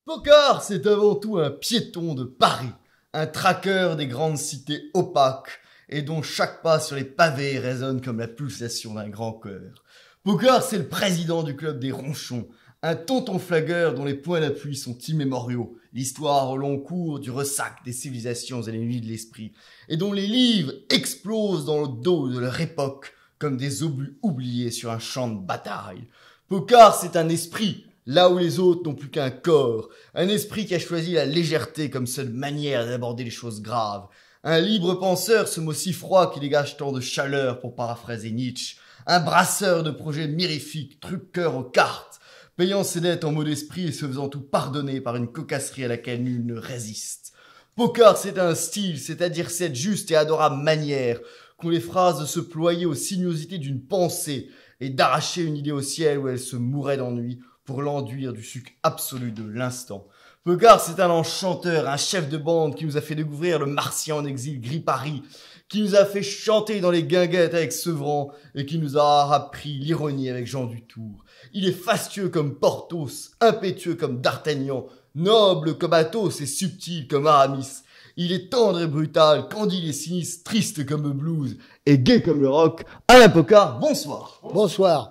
Pocard, c'est avant tout un piéton de Paris, un traqueur des grandes cités opaques et dont chaque pas sur les pavés résonne comme la pulsation d'un grand cœur. Pocard, c'est le président du club des Ronchons, un tonton flagueur dont les points d'appui sont immémoriaux, l'histoire au long cours du ressac des civilisations et les nuits de l'esprit, et dont les livres explosent dans le dos de leur époque comme des obus oubliés sur un champ de bataille. Pocard, c'est un esprit, là où les autres n'ont plus qu'un corps, un esprit qui a choisi la légèreté comme seule manière d'aborder les choses graves, un libre penseur, ce mot si froid qui dégage tant de chaleur pour paraphraser Nietzsche, un brasseur de projets mirifiques, truqueur aux cartes, payant ses dettes en mots d'esprit et se faisant tout pardonner par une cocasserie à laquelle nul ne résiste. Pocard, c'est un style, c'est-à-dire cette juste et adorable manière qu'ont les phrases de se ployer aux sinuosités d'une pensée et d'arracher une idée au ciel où elle se mourait d'ennui pour l'enduire du sucre absolu de l'instant. Pocard, c'est un enchanteur, un chef de bande qui nous a fait découvrir le Martien en exil gris Paris, qui nous a fait chanter dans les guinguettes avec Sevran et qui nous a appris l'ironie avec Jean Dutour. Il est fastueux comme Porthos, impétueux comme D'Artagnan, noble comme Athos et subtil comme Aramis. Il est tendre et brutal, candide et sinistre, triste comme le blues et gai comme le rock. Alain Pocard, bonsoir. Bonsoir.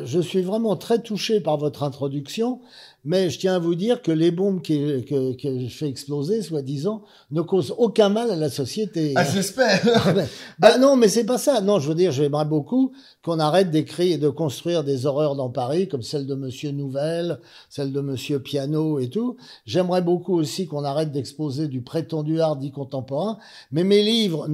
Je suis vraiment très touché par votre introduction, mais je tiens à vous dire que les bombes que je fais exploser, soi-disant, ne causent aucun mal à la société. Ah, j'espère. Non, mais c'est pas ça. Non, je veux dire, j'aimerais beaucoup qu'on arrête d'écrire et de construire des horreurs dans Paris, comme celle de Monsieur Nouvelle, celle de Monsieur Piano et tout. J'aimerais beaucoup aussi qu'on arrête d'exposer du prétendu art dit contemporain, mais mes livres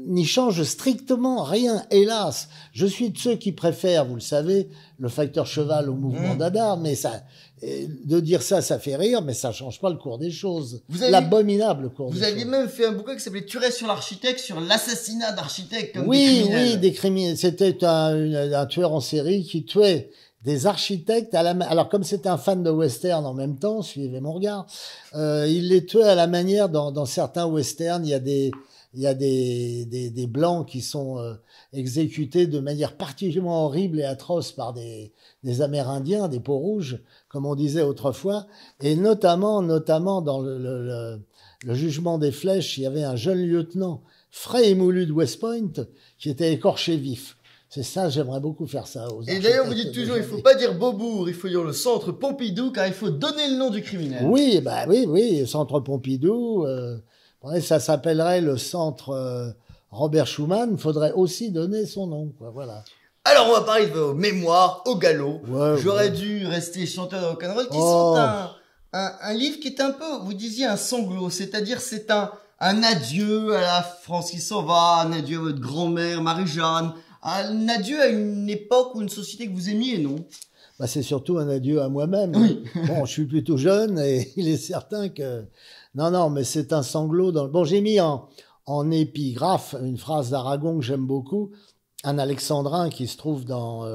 n'y change strictement rien, hélas. Je suis de ceux qui préfèrent, vous le savez, le facteur cheval au mouvement Dada, mais ça, de dire ça, ça fait rire, mais ça change pas le cours des choses. L'abominable cours des choses. Vous aviez même fait un bouquin qui s'appelait Tuer sur l'architecte, sur l'assassinat d'architectes comme des Oui, criminels. oui, des criminels. C'était un tueur en série qui tuait des architectes alors comme c'était un fan de western en même temps, suivez mon regard, il les tuait à la manière dans certains westerns, il y a des blancs qui sont exécutés de manière particulièrement horrible et atroce par des Amérindiens, des peaux rouges, comme on disait autrefois, et notamment dans le jugement des flèches, il y avait un jeune lieutenant frais et moulu de West Point qui était écorché vif. C'est ça, j'aimerais beaucoup faire ça aux Et d'ailleurs, vous dites toujours, il faut pas dire Beaubourg, il faut dire le centre Pompidou, car il faut donner le nom du criminel. Oui, bah oui, centre Pompidou, ça s'appellerait le centre Robert Schuman. Il faudrait aussi donner son nom, quoi. Voilà. Alors, on va parler de vos mémoires au galop. Ouais, J'aurais dû rester chanteur de rock'n'roll, qui sont un livre qui est un peu, vous disiez, un sanglot. C'est-à-dire, c'est un adieu à la France qui s'en va, un adieu à votre grand-mère, Marie-Jeanne, un adieu à une époque ou une société que vous aimiez, non? Bah, c'est surtout un adieu à moi-même. Oui. Bon, je suis plutôt jeune et il est certain que... Non, mais c'est un sanglot dans... Bon, j'ai mis en épigraphe une phrase d'Aragon que j'aime beaucoup, un alexandrin qui se trouve dans...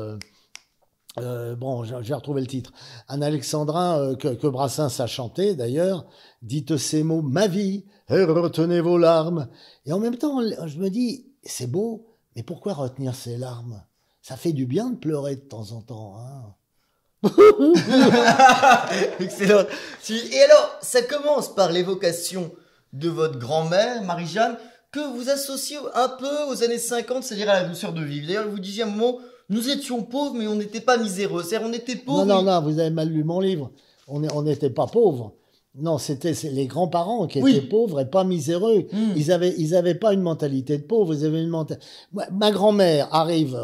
bon, j'ai retrouvé le titre. Un alexandrin que Brassens a chanté, d'ailleurs. « Dites ces mots, ma vie, et retenez vos larmes. » Et en même temps, je me dis, c'est beau, mais pourquoi retenir ces larmes? Ça fait du bien de pleurer de temps en temps, hein. Excellent. Et alors, ça commence par l'évocation de votre grand-mère, Marie-Jeanne, que vous associez un peu aux années 50, c'est-à-dire à la douceur de vivre. D'ailleurs, vous disiez à un moment, nous étions pauvres, mais on n'était pas miséreux. C'est-à-dire, on était pauvres. Non, vous avez mal lu mon livre. On n'était pas pauvres. Non, c'était les grands-parents qui étaient pauvres et pas miséreux. Ils avaient pas une mentalité de pauvre. Ils avaient ma grand-mère arrive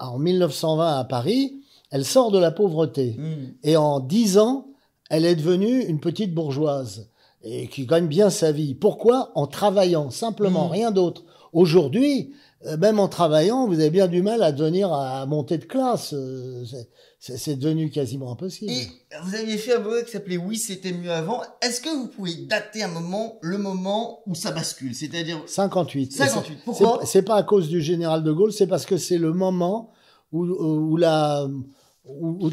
en 1920 à Paris. Elle sort de la pauvreté. Et en 10 ans, elle est devenue une petite bourgeoise et qui gagne bien sa vie. Pourquoi? En travaillant, simplement, rien d'autre. Aujourd'hui, même en travaillant, vous avez bien du mal à monter de classe. C'est devenu quasiment impossible. Et vous aviez fait un bouquin qui s'appelait Oui, c'était mieux avant. Est-ce que vous pouvez dater le moment où ça bascule? C'est-à-dire 58. 58. Pourquoi? C'est pas à cause du général de Gaulle, c'est parce que c'est le moment où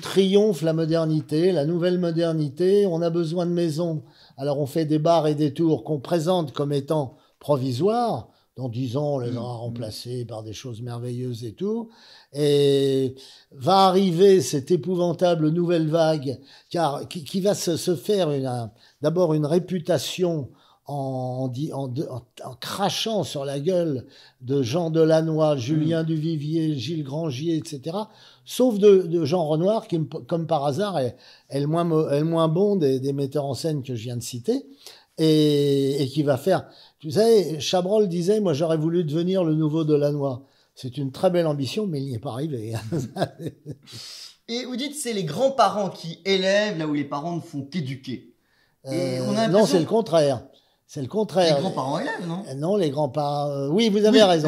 triomphe la modernité, la nouvelle modernité. On a besoin de maisons. Alors on fait des bars et des tours qu'on présente comme étant provisoires. dans 10 ans, on les aura remplacés par des choses merveilleuses et tout. Et va arriver cette épouvantable nouvelle vague qui va se faire d'abord une réputation en crachant sur la gueule de Jean Delannoy, Julien Duvivier, Gilles Grangier, etc. Sauf de Jean Renoir, qui, comme par hasard, est le moins bon des metteurs en scène que je viens de citer, et qui va faire... Tu sais, Chabrol disait, moi j'aurais voulu devenir le nouveau Delannoy. C'est une très belle ambition, mais il n'y est pas arrivé. Et vous dites, c'est les grands-parents qui élèvent là où les parents ne font qu'éduquer. Non, c'est le contraire. C'est le contraire. Les grands-parents élèvent, non? Non, les grands-parents... oui, vous avez raison.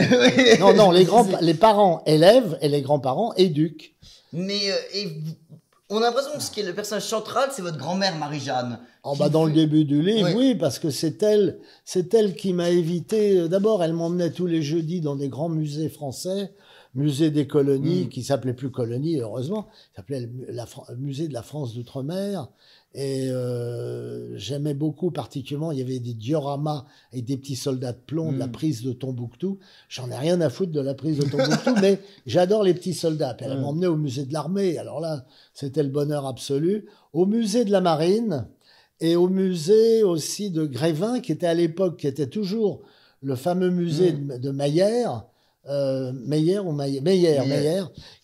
Non, les parents élèvent et les grands-parents éduquent. Mais on a l'impression que ce qui est le personnage central, c'est votre grand-mère Marie-Jeanne. Dans le début du livre, oui, parce que c'est elle qui m'a évité. D'abord, elle m'emmenait tous les jeudis dans des grands musées français, musée des colonies, qui s'appelait plus colonie, heureusement, s'appelait musée de la France d'outre-mer. Et j'aimais beaucoup, particulièrement, il y avait des dioramas avec des petits soldats de plomb de la prise de Tombouctou. J'en ai rien à foutre de la prise de Tombouctou, mais j'adore les petits soldats. Puis elle m'emmenait au musée de l'armée. Alors là, c'était le bonheur absolu. Au musée de la marine et au musée aussi de Grévin, qui était à l'époque, qui était toujours le fameux musée de Maillère. Meyer,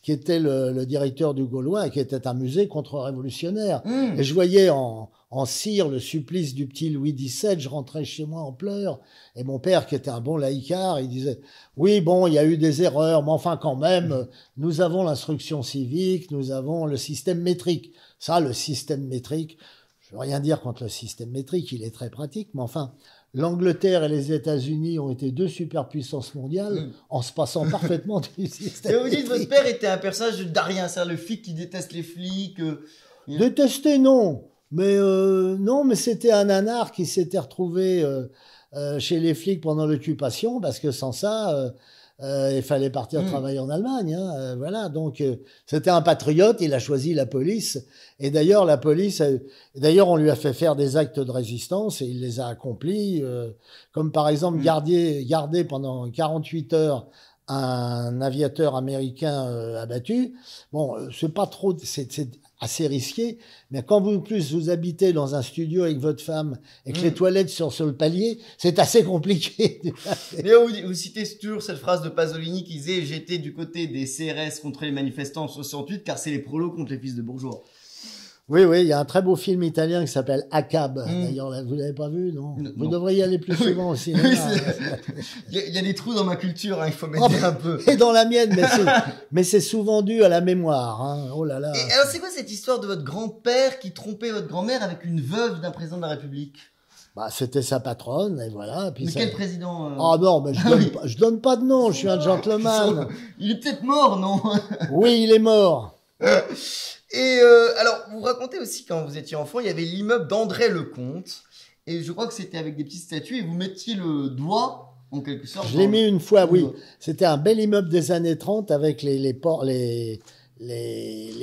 qui était le directeur du Gaulois, et qui était un musée contre-révolutionnaire. Et je voyais en cire le supplice du petit Louis XVII, je rentrais chez moi en pleurs, et mon père, qui était un bon laïcard, il disait « Oui, bon, il y a eu des erreurs, mais enfin quand même, nous avons l'instruction civique, nous avons le système métrique. » Ça, le système métrique, je veux rien dire contre le système métrique, il est très pratique, mais enfin... L'Angleterre et les États-Unis ont été deux superpuissances mondiales en se passant parfaitement du système. Et vous dites votre père était un personnage d'Arien, c'est-à-dire le flic qui déteste les flics. Détester, non. Mais c'était un nanar qui s'était retrouvé chez les flics pendant l'occupation, parce que sans ça, il fallait partir travailler en Allemagne. Voilà, donc c'était un patriote, il a choisi la police. Et d'ailleurs, la police, on lui a fait faire des actes de résistance et il les a accomplis. Comme par exemple garder pendant 48 heures un aviateur américain abattu. Bon, c'est pas trop, c'est assez risqué, mais quand vous habitez dans un studio avec votre femme et que les toilettes sont sur le palier, c'est assez compliqué. Mais vous citez toujours cette phrase de Pasolini qui disait « J'étais du côté des CRS contre les manifestants en 68 car c'est les prolos contre les fils de bourgeois ». Oui, il y a un très beau film italien qui s'appelle ACAB. D'ailleurs, vous l'avez pas vu, non? Vous devriez y aller plus souvent au cinéma. Il y a des trous dans ma culture, il faut m'aider un peu. Et dans la mienne, mais c'est souvent dû à la mémoire. Oh là là. Et alors, c'est quoi cette histoire de votre grand-père qui trompait votre grand-mère avec une veuve d'un président de la République? C'était sa patronne, et voilà. Puis quel président Ah non, mais je donne pas de nom, je suis un gentleman. Il est peut-être mort, non? Oui, il est mort. Et alors, vous racontez aussi quand vous étiez enfant, il y avait l'immeuble d'André Lecomte, et je crois que c'était avec des petites statues, et vous mettiez le doigt, en quelque sorte. Je l'ai mis une fois, oui. C'était un bel immeuble des années 30 avec les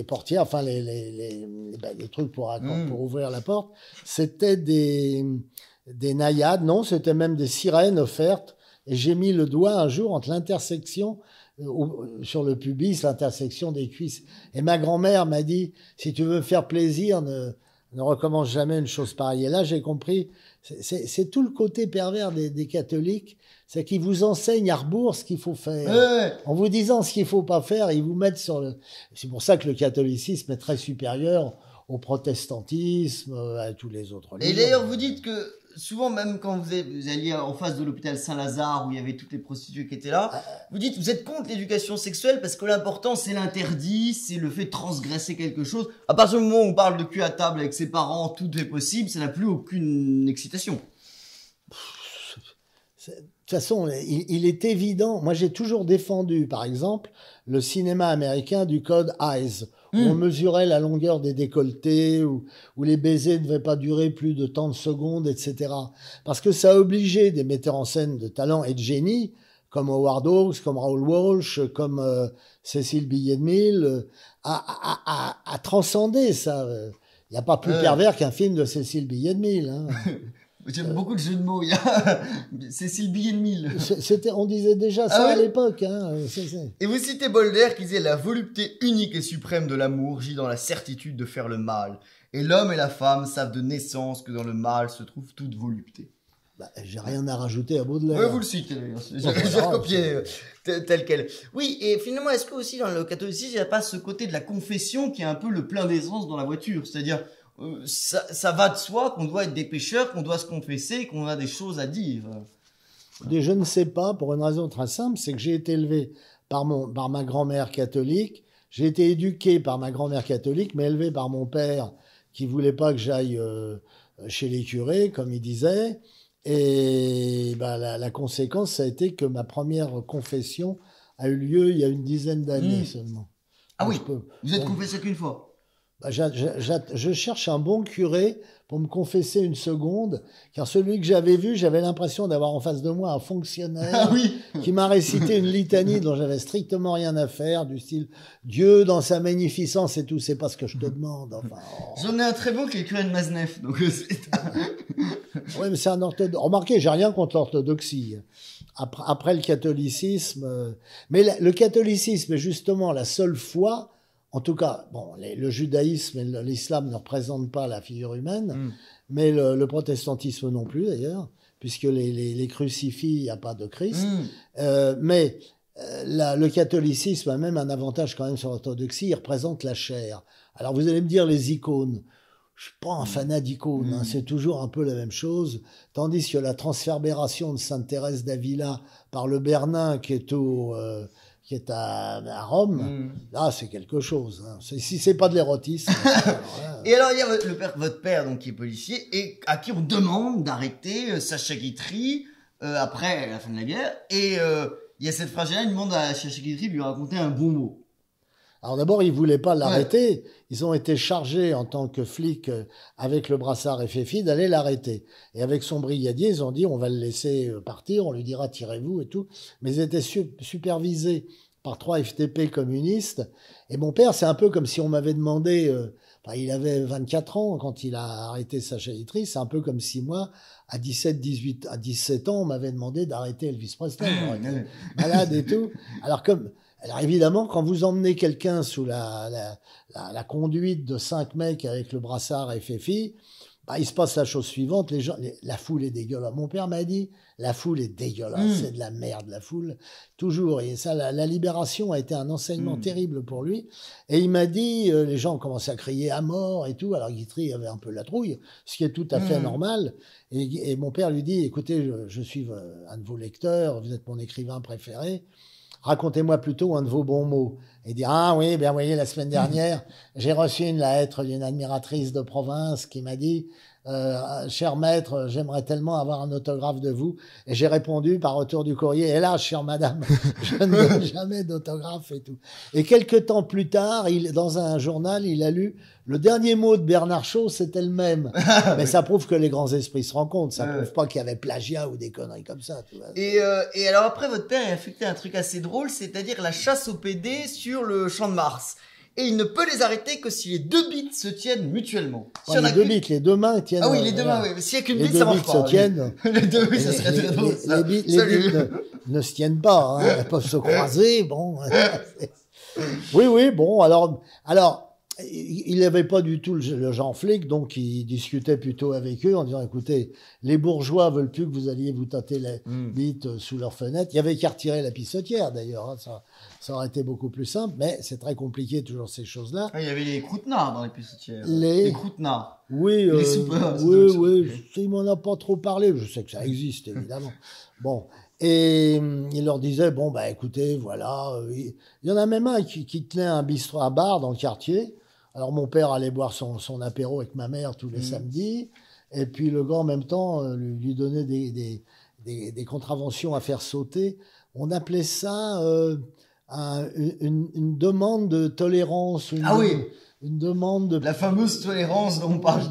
portières, enfin les trucs pour ouvrir la porte. C'était des naïades, non, c'était même des sirènes offertes, et j'ai mis le doigt un jour entre l'intersection sur le pubis, l'intersection des cuisses. Et ma grand-mère m'a dit, si tu veux faire plaisir, ne recommence jamais une chose pareille. Et là, j'ai compris, c'est tout le côté pervers des catholiques, c'est qu'ils vous enseignent à rebours ce qu'il faut faire. En vous disant ce qu'il faut pas faire, ils vous mettent sur le... C'est pour ça que le catholicisme est très supérieur au protestantisme, à tous les autres religions. Et d'ailleurs, vous dites que souvent, même quand vous alliez en face de l'hôpital Saint-Lazare, où il y avait toutes les prostituées qui étaient là, vous dites vous êtes contre l'éducation sexuelle parce que l'important, c'est l'interdit, c'est le fait de transgresser quelque chose. À partir du moment où on parle de cul à table avec ses parents, tout est possible, ça n'a plus aucune excitation. De toute façon, il est évident. Moi, j'ai toujours défendu, par exemple, le cinéma américain du code Hays. On mesurait la longueur des décolletés, où les baisers ne devaient pas durer plus de tant de secondes, etc. Parce que ça obligeait des metteurs en scène de talent et de génie, comme Howard Hawks, comme Raoul Walsh, comme Cécile Billet-de-Mille, à transcender ça. Il n'y a pas plus pervers qu'un film de Cécile Billet-de-Mille. J'aime beaucoup le jeu de mots. Il y a Cécile Bienmille. On disait déjà ça à l'époque. Hein. Et vous citez Baudelaire qui disait « La volupté unique et suprême de l'amour gît dans la certitude de faire le mal. Et l'homme et la femme savent de naissance que dans le mal se trouve toute volupté. » Bah, j'ai rien à rajouter à Baudelaire. Oui, vous le citez d'ailleurs. J'ai recopié tel quel. Oui, et finalement, est-ce que aussi dans le catholicisme, il n'y a pas ce côté de la confession qui est un peu le plein d'essence dans la voiture? C'est-à-dire, ça va de soi qu'on doit être des pécheurs, qu'on doit se confesser, qu'on a des choses à dire. Je ne sais pas, pour une raison très simple, c'est que j'ai été élevé par ma grand-mère catholique, j'ai été éduqué par ma grand-mère catholique, mais élevé par mon père qui voulait pas que j'aille chez les curés, comme il disait. Et bah, la conséquence, ça a été que ma première confession a eu lieu il y a une dizaine d'années seulement. Ah donc oui, vous êtes confessé qu'une fois? Bah, je cherche un bon curé pour me confesser une seconde, car celui que j'avais vu, j'avais l'impression d'avoir en face de moi un fonctionnaire qui m'a récité une litanie dont j'avais strictement rien à faire, du style « Dieu dans sa magnificence et tout, c'est pas ce que je te demande. » Enfin, J'en ai un très bon qui est le curé de Maznef, donc oui, mais c'est un orthodoxe. Remarquez, j'ai rien contre l'orthodoxie. Après le catholicisme, mais le catholicisme est justement la seule foi. En tout cas, bon, le judaïsme et l'islam ne représentent pas la figure humaine, mais le protestantisme non plus d'ailleurs, puisque les crucifix, il n'y a pas de Christ. Mais le catholicisme a même un avantage quand même sur l'orthodoxie, il représente la chair. Alors vous allez me dire les icônes. Je suis pas un fanat d'icônes, hein, c'est toujours un peu la même chose. Tandis que la transverbération de Sainte Thérèse d'Avila par le Bernin qui est à Rome, là c'est quelque chose. Hein. Si c'est pas de l'érotisme. Et alors il y a votre père donc qui est policier et à qui on demande d'arrêter Sacha Guitry après la fin de la guerre. Et il y a cette phrase-là, il demande à Sacha Guitry de lui raconter un bon mot. Alors d'abord, ils voulaient pas l'arrêter. Ouais. Ils ont été chargés en tant que flics avec le brassard FFI d'aller l'arrêter. Et avec son brigadier, ils ont dit on va le laisser partir, on lui dira tirez-vous et tout. Mais ils étaient supervisés par 3 FTP communistes. Et mon père, c'est un peu comme si on m'avait demandé, il avait 24 ans quand il a arrêté Sacha Guitry, c'est un peu comme si moi, à 17 ans, on m'avait demandé d'arrêter Elvis Presley. Malade et tout. Alors évidemment, quand vous emmenez quelqu'un sous la conduite de 5 mecs avec le brassard FFI, il se passe la chose suivante, la foule est dégueulasse. Mon père m'a dit, la foule est dégueulasse, c'est de la merde, la foule, toujours. Et ça, la libération a été un enseignement terrible pour lui. Et il m'a dit, les gens ont commencé à crier à mort et tout, alors Guitry avait un peu la trouille, ce qui est tout à fait normal. Et mon père lui dit, écoutez, je suis un de vos lecteurs, vous êtes mon écrivain préféré. Racontez-moi plutôt un de vos bons mots. Et dire, ah oui, bien, vous voyez, la semaine dernière, j'ai reçu une lettre d'une admiratrice de province qui m'a dit, cher maître, j'aimerais tellement avoir un autographe de vous. Et j'ai répondu par retour du courrier, hélas, chère madame, je ne donne jamais d'autographe et tout. Et quelques temps plus tard, dans un journal, il a lu le dernier mot de Bernard Shaw, c'était le même. Mais ça prouve que les grands esprits se rencontrent. Ça prouve pas qu'il y avait plagiat ou des conneries comme ça. Tu vois. Et alors après, votre père a affecté un truc assez drôle, c'est-à-dire la chasse aux PD sur le champ de Mars. Et il ne peut les arrêter que si les 2 bits se tiennent mutuellement. Si les 2 bits, les 2 mains tiennent. Ah oui, les 2 mains, oui. Mais s'il y a qu'une bite, ça marche pas. Les 2 bits se tiennent. Les 2, oui, ça serait très drôle. Les bits ne se tiennent pas. Hein. Elles peuvent se croiser. Bon. Oui, bon. Alors, il n'avait pas du tout le genre flic, donc il discutait plutôt avec eux en disant, écoutez, les bourgeois veulent plus que vous alliez vous tâter les bites sous leurs fenêtres. Il y avait qu'à retirer la pissotière, d'ailleurs. Hein, ça aurait été beaucoup plus simple, mais c'est très compliqué, toujours ces choses-là. Ah, il y avait les croûtenards dans les pissotières. Les croûtenards. Oui, les soupeurs. Oui, il m'en a pas trop parlé. Je sais que ça existe, évidemment. Bon. Et il leur disait, bon, écoutez, voilà. Il y en a même un qui tenait un bistrot à bar dans le quartier. Alors mon père allait boire son apéro avec ma mère tous les samedis, et puis le gars en même temps lui donnait des contraventions à faire sauter. On appelait ça une demande de tolérance. Une demande de... La fameuse tolérance dont on parle.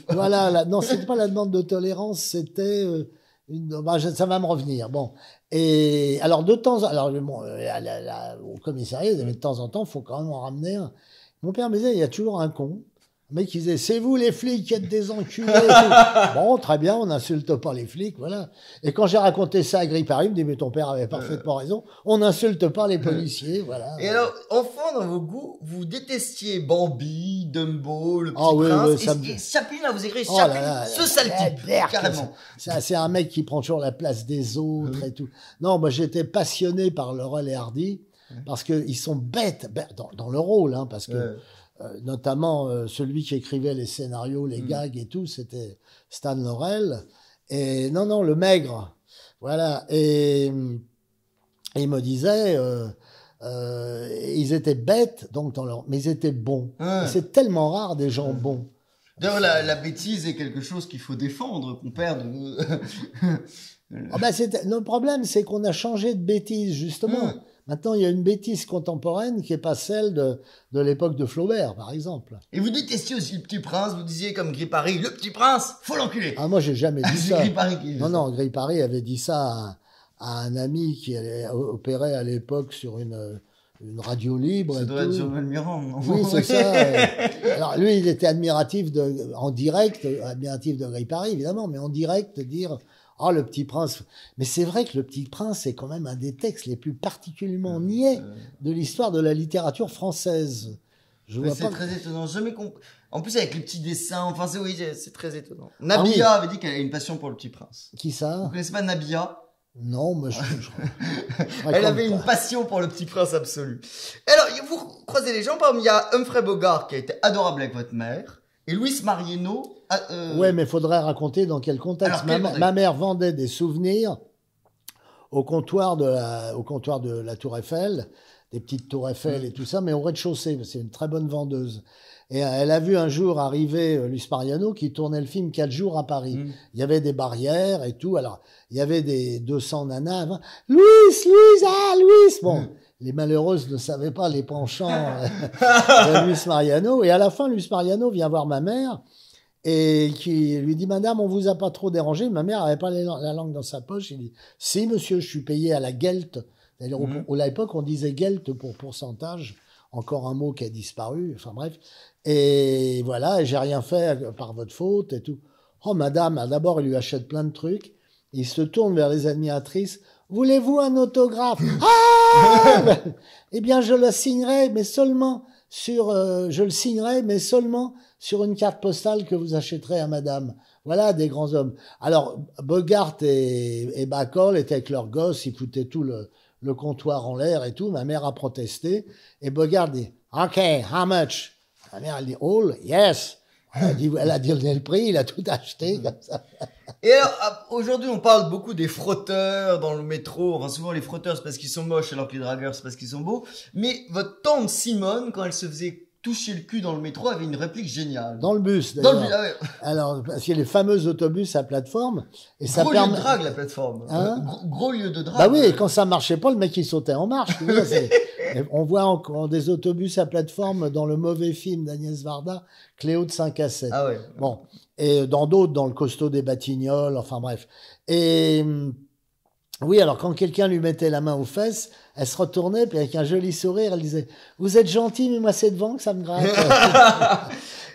Voilà, non, c'était pas la demande de tolérance, c'était ça va me revenir. Bon. Et alors au commissariat, de temps en temps, il faut quand même en ramener un. Mon père me disait, il y a toujours un con, Le mec, il disait, c'est vous les flics qui êtes des enculés. Et tout. Bon, très bien, on n'insulte pas les flics, voilà. Et quand j'ai raconté ça à Gripari, il me dit, mais ton père avait parfaitement raison, on n'insulte pas les policiers, voilà. Et alors, enfant, dans vos goûts, vous détestiez Bambi, Dumbo, le Petit Ah oui, Prince, oui, ça me- et Chaplin, là, vous écrivez Oh Chaplin, là là, ce sale type, merde, carrément. C'est un mec qui prend toujours la place des autres et tout. Non, moi j'étais passionné par Laurel et Hardy parce qu'ils sont bêtes dans le rôle, hein, parce que Ouais. notamment celui qui écrivait les scénarios, les gags et tout, c'était Stan Laurel. Et non, le maigre, voilà. Et il me disait, ils étaient bêtes, donc mais ils étaait bons. Ouais. Et c'est tellement rare des gens bons. D'ailleurs, la bêtise est quelque chose qu'il faut défendre, qu'on perd de... Ah ben, le problème, c'est qu'on a changé de bêtise, justement. Maintenant, il y a une bêtise contemporaine qui n'est pas celle de l'époque de Flaubert, par exemple. Et vous détestiez aussi le Petit Prince, vous disiez comme Gripari, le Petit Prince, faut l'enculer. Ah, moi, j'ai jamais dit C'est ça. Gripari qui dit ça. Non, Gripari avait dit ça à un ami qui opérait à l'époque sur une radio libre. Ça et doit être tout. Jean-Noël Mirand, non? Oui, c'est ça. Alors, lui, il était admiratif en direct, admiratif de Gripari, évidemment, mais en direct, dire, oh, le Petit Prince. Mais c'est vrai que le Petit Prince est quand même un des textes les plus particulièrement niais de l'histoire de la littérature française. Je Mais vois c'est pas. très étonnant, jamais compris. En plus, avec les petits dessins, enfin, oui, c'est très étonnant. Nabila avait dit qu'elle avait une passion pour le Petit Prince. Qui ça? Vous connaissez pas Nabila? Non, mais Elle avait une passion pour le Petit Prince absolu. Alors, vous croisez les gens, par exemple, il y a Humphrey Bogart qui a été adorable avec votre mère, et Luis Mariano. Ouais, mais faudrait raconter dans quel contexte. Alors, quel contexte? Ma mère vendait des souvenirs au comptoir de la Tour Eiffel, des petites tours Eiffel et tout ça, mais au rez-de-chaussée, c'est une très bonne vendeuse. Et elle a vu un jour arriver Luis Mariano qui tournait le film 4 jours à Paris. Il y avait des barrières et tout. Alors, il y avait des 200 nanas. Luis, bon. Les malheureuses ne savaient pas les penchants de Luis Mariano. Et à la fin, Luis Mariano vient voir ma mère et qui lui dit, Madame, on vous a pas trop dérangé. Ma mère avait pas la langue dans sa poche. Il dit, si, monsieur, je suis payé à la gelt. C'est-à-dire, à l'époque, on disait gelt pour pourcentage. Encore un mot qui a disparu. Enfin, bref. Et voilà, j'ai rien fait par votre faute et tout. Oh, madame, d'abord, il lui achète plein de trucs. Il se tourne vers les admiratrices. Voulez-vous un autographe? Ah! Eh bien, je le signerai, mais seulement sur une carte postale que vous achèterez à madame. Voilà, des grands hommes. Alors, Bogart et Bacall étaient avec leurs gosses, ils foutaient tout le comptoir en l'air et tout. Ma mère a protesté. Et Bogart dit, OK, how much? Ma mère, elle dit, all, yes. Elle a donné le prix, il a tout acheté, comme ça. Et alors, aujourd'hui, on parle beaucoup des frotteurs dans le métro. Enfin, souvent, les frotteurs, c'est parce qu'ils sont moches, alors que les dragueurs, c'est parce qu'ils sont beaux. Mais votre tante Simone, quand elle se faisait toucher le cul dans le métro, avait une réplique géniale. Dans le bus, Dans d'ailleurs. le bus, ah ouais. Alors, parce qu'il y a les fameux autobus à plateforme. Et ça Gros lieu permet... de drague, la plateforme. Hein? Gros lieu de drague. Bah oui, et quand ça marchait pas, le mec, il sautait en marche. Tu vois, on voit encore des autobus à plateforme dans le mauvais film d'Agnès Varda, Cléo de 5 à 7. Ah ouais. Bon. Et dans d'autres, dans le costaud des Batignolles, enfin bref. Et oui, alors quand quelqu'un lui mettait la main aux fesses, elle se retournait, puis avec un joli sourire, elle disait « Vous êtes gentil, mais moi c'est devant que ça me gratte. »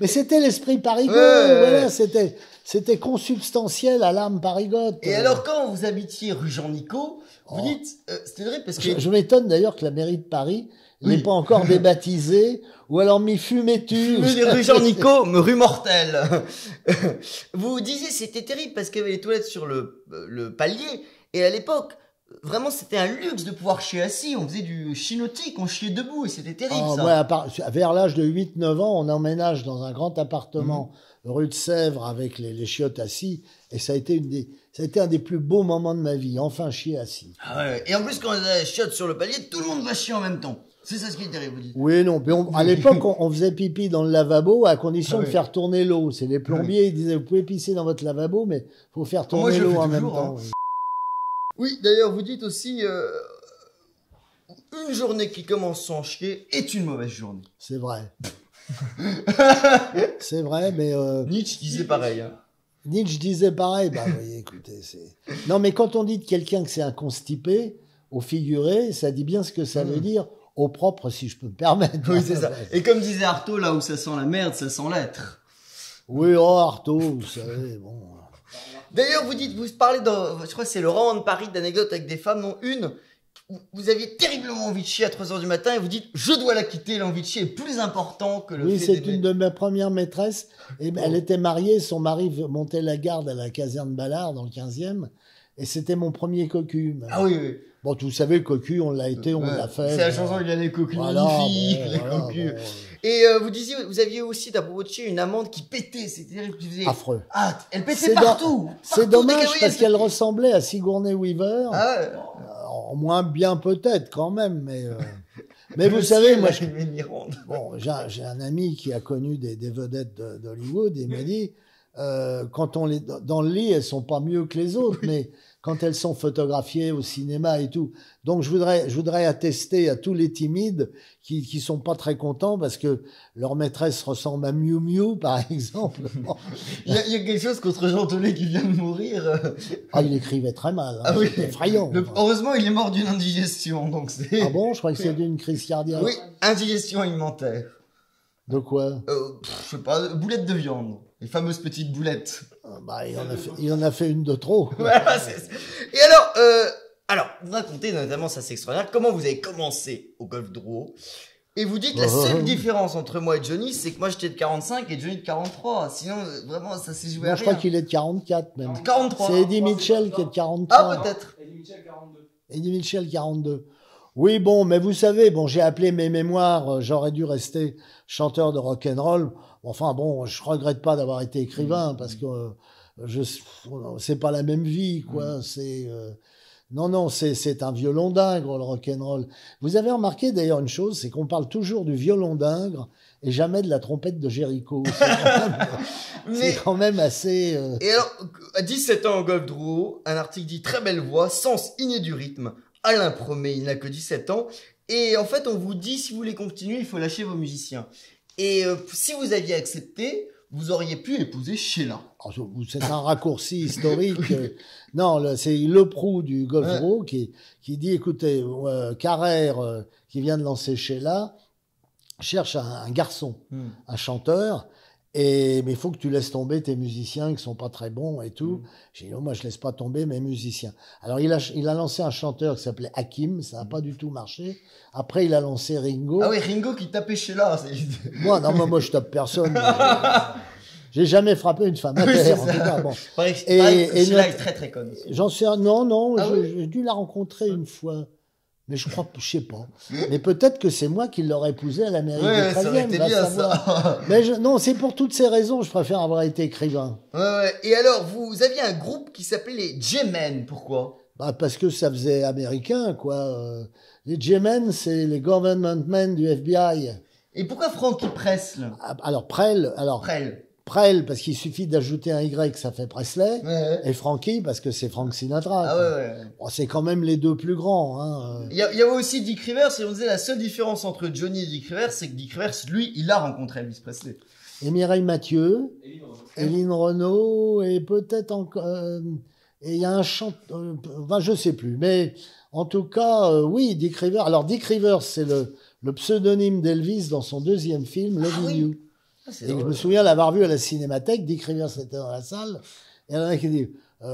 Mais c'était l'esprit parigot, voilà, c'était consubstantiel à l'âme parigote. Et alors, quand vous habitiez rue Jean-Nicot, vous dites, c'était vrai parce que... Je m'étonne d'ailleurs que la mairie de Paris n'ait pas encore débaptisé, ou alors mis Fumetu. Rue Jean-Nicot, rue Mortelle. Vous disiez, c'était terrible parce qu'il y avait les toilettes sur le palier, et à l'époque, vraiment, c'était un luxe de pouvoir chier assis. On faisait du chi nautique, on chiait debout, et c'était terrible, ça. Ouais, vers l'âge de 8-9 ans, on emménage dans un grand appartement rue de Sèvres avec les chiottes assis, et ça a été un des plus beaux moments de ma vie, enfin chier assis. Ah ouais. Et en plus, quand on a la chiotte sur le palier, tout le monde va chier en même temps. C'est ça ce qui est terrible, vous dites. Oui, non, mais à l'époque, on faisait pipi dans le lavabo à condition de faire tourner l'eau. C'est les plombiers, ils disaient, vous pouvez pisser dans votre lavabo, mais faut faire tourner l'eau en même temps. Hein. Oui, d'ailleurs, vous dites aussi, une journée qui commence sans chier est une mauvaise journée. C'est vrai. C'est vrai, mais... Nietzsche disait pareil. Hein. Nietzsche disait pareil. Bah oui, écoutez, Non, mais quand on dit de quelqu'un que c'est un constipé, au figuré, ça dit bien ce que ça veut dire au propre, si je peux me permettre. Oui, c'est ça. Et comme disait Artaud, là où ça sent la merde, ça sent l'être. Oui, oh, Artaud, vous savez, bon. D'ailleurs, vous parlez je crois que c'est le roman de Paris d'anecdotes avec des femmes, non une. Vous aviez terriblement envie de chier à 3h du matin et vous dites, je dois la quitter, l'envie de chier est plus important que le Oui, fait c'est d'aimer. une de mes premières maîtresses. Et elle était mariée, son mari montait la garde à la caserne Ballard dans le 15e. Et c'était mon premier cocu. Ah oui, oui. Bon, vous savez, le cocu, on l'a été, on l'a fait. C'est la chanson, il y a les cocus Voilà, magnifiques, bon, les voilà, cocus. bon. Et vous disiez, vous aviez aussi, à propos de chier, une amande qui pétait, c'était Affreux. Ah, elle pétait C'est partout. C'est Partout, dès dommage qu'elle voyait, parce qu'elle ressemblait à Sigourney Weaver. Ah ouais. En moins bien peut-être quand même, mais vous savez, moi, bon, j'ai un ami qui a connu des vedettes d'Hollywood, et il m'a dit, quand on dans le lit, elles sont pas mieux que les autres, mais quand elles sont photographiées au cinéma et tout. Donc je voudrais attester à tous les timides qui sont pas très contents parce que leur maîtresse ressemble à Miu Miu, par exemple. Il y a quelque chose contre Jean Tollet qui vient de mourir. Ah, il écrivait très mal, hein, Ah oui. c'était effrayant. Heureusement, il est mort d'une indigestion, donc c'est... Ah bon, je crois que c'est d'une crise cardiaque. Oui, indigestion alimentaire. De quoi? Je sais pas, boulettes de viande. Les fameuses petites boulettes. Bah, il en a fait une de trop. Voilà, et alors, vous racontez notamment, ça c'est extraordinaire, comment vous avez commencé au golf Drouot. Et vous dites, la seule différence entre moi et Johnny, c'est que moi j'étais de 45 et Johnny de 43. Sinon, vraiment, ça s'est joué à Je rien. crois qu'il est de 44 même. 43. C'est Eddie Mitchell qui est de 43. Ah, peut-être. Eddie Mitchell 42. Eddie Mitchell 42. Oui, bon, mais vous savez, bon, j'ai appelé mes mémoires, j'aurais dû rester chanteur de rock'n'roll. Enfin bon, je regrette pas d'avoir été écrivain parce que c'est pas la même vie, quoi. Non, c'est un violon d'ingre, le rock'n'roll. Vous avez remarqué d'ailleurs une chose, c'est qu'on parle toujours du violon d'ingre et jamais de la trompette de Jéricho. C'est quand même assez... Et alors, à 17 ans au golf Drouot, un article dit très belle voix, sens inné du rythme. Alain promet, il n'a que 17 ans. Et en fait, on vous dit, si vous voulez continuer, il faut lâcher vos musiciens. Et si vous aviez accepté, vous auriez pu épouser Sheila. C'est un raccourci historique. Non, c'est Le Proulx du Golf Drouot qui dit, écoutez, Carrère, qui vient de lancer Sheila, cherche un garçon, un chanteur, mais il faut que tu laisses tomber tes musiciens qui sont pas très bons et tout. J'ai dit, oh, moi, je laisse pas tomber mes musiciens. Alors, il a lancé un chanteur qui s'appelait Hakim, ça n'a pas du tout marché. Après, il a lancé Ringo. Ah oui, Ringo qui tapait Sheila. Moi, non, moi, je tape personne. J'ai jamais frappé une femme à terre, en tout cas. Bon. Et Sheila est très très conne. J'en sais, non, j'ai dû la rencontrer une fois. Mais je crois, je sais pas. Mais peut-être que c'est moi qui l'aurais épousée à la mairie du 13e. Ça aurait été bien, ça. Mais non, c'est pour toutes ces raisons, je préfère avoir été écrivain. Ouais. Et alors, vous aviez un groupe qui s'appelait les J-Men, pourquoi? Bah, parce que ça faisait américain, quoi. Les J-Men, c'est les government men du FBI. Et pourquoi Frankie Presle? Alors, Prell, parce qu'il suffit d'ajouter un Y, ça fait Presley. Ouais. Et Frankie, parce que c'est Frank Sinatra. Ah ouais. Bon, c'est quand même les deux plus grands. Hein. Il y avait aussi Dick Rivers, et on disait la seule différence entre Johnny et Dick Rivers, c'est que Dick Rivers, lui, il a rencontré Elvis Presley. Et Mireille Mathieu, Éline Renaud, et peut-être encore... et il y a un chanteur... enfin, je sais plus. Mais en tout cas, oui, Dick Rivers. Alors, Dick Rivers, c'est le pseudonyme d'Elvis dans son deuxième film, Loving You. Et je me souviens l'avoir vu à la Cinémathèque. Dick Rivers était dans la salle. Et il y en a qui dit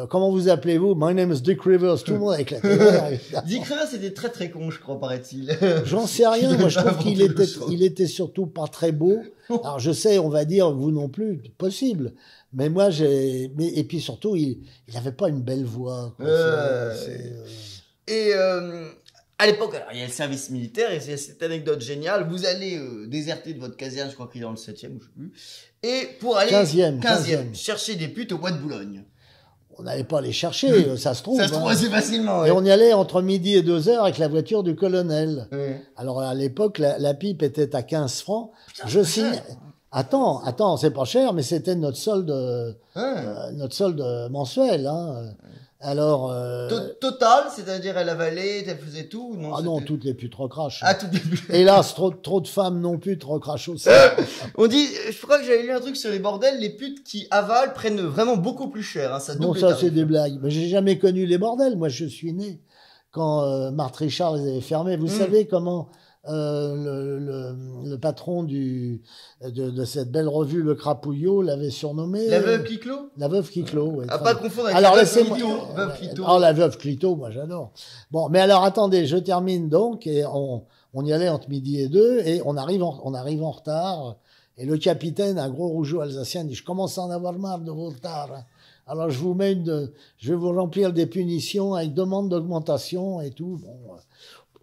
comment vous appelez-vous? My name is Dick Rivers. Tout le monde avec la télé. Dick Rivers était très très con, je crois, paraît-il. J'en sais rien. Moi, je trouve qu'il était surtout pas très beau. Alors, je sais, on va dire, vous non plus, possible. Mais moi, et puis surtout, il avait pas une belle voix. Quoi. Et à l'époque, alors, il y a le service militaire, et c'est cette anecdote géniale. Vous allez déserter de votre caserne, je crois qu'il est dans le 7e, je sais plus. Et pour aller... 15e. Chercher des putes au bois de Boulogne. On n'allait pas les chercher, ça se trouve. Ça se trouve assez facilement, ouais. Et on y allait entre midi et 2 heures avec la voiture du colonel. Ouais. Alors, à l'époque, la pipe était à 15 francs. Putain, je signe... Attends, c'est pas cher, mais c'était notre solde mensuel, hein. Alors, total, c'est-à-dire elle avalait, elle faisait tout, non? Ah non, toutes les putes recrachent. Ah, toutes les putes. Hélas, trop de femmes non putes recrachent aussi. On dit, je crois que j'avais lu un truc sur les bordels, les putes qui avalent prennent vraiment beaucoup plus cher, hein, ça double. Non, ça c'est des blagues. Mais j'ai jamais connu les bordels. Moi, je suis né quand Marthe Richard les avait fermés. Vous savez comment le patron de cette belle revue, Le Crapouillot, l'avait surnommé... La veuve Clicquot? La veuve Clicquot, oui. À pas confondre avec Alors, la laissez-moi... veuve Clicquot. Oh, la veuve Clicquot, moi j'adore. Bon, mais alors attendez, je termine donc, et on y allait entre midi et 2, et on arrive en retard, et le capitaine, un gros rougeau alsacien, dit « Je commence à en avoir marre de vos retards. Hein. Alors je vais vous remplir des punitions avec demande d'augmentation et tout. » Bon,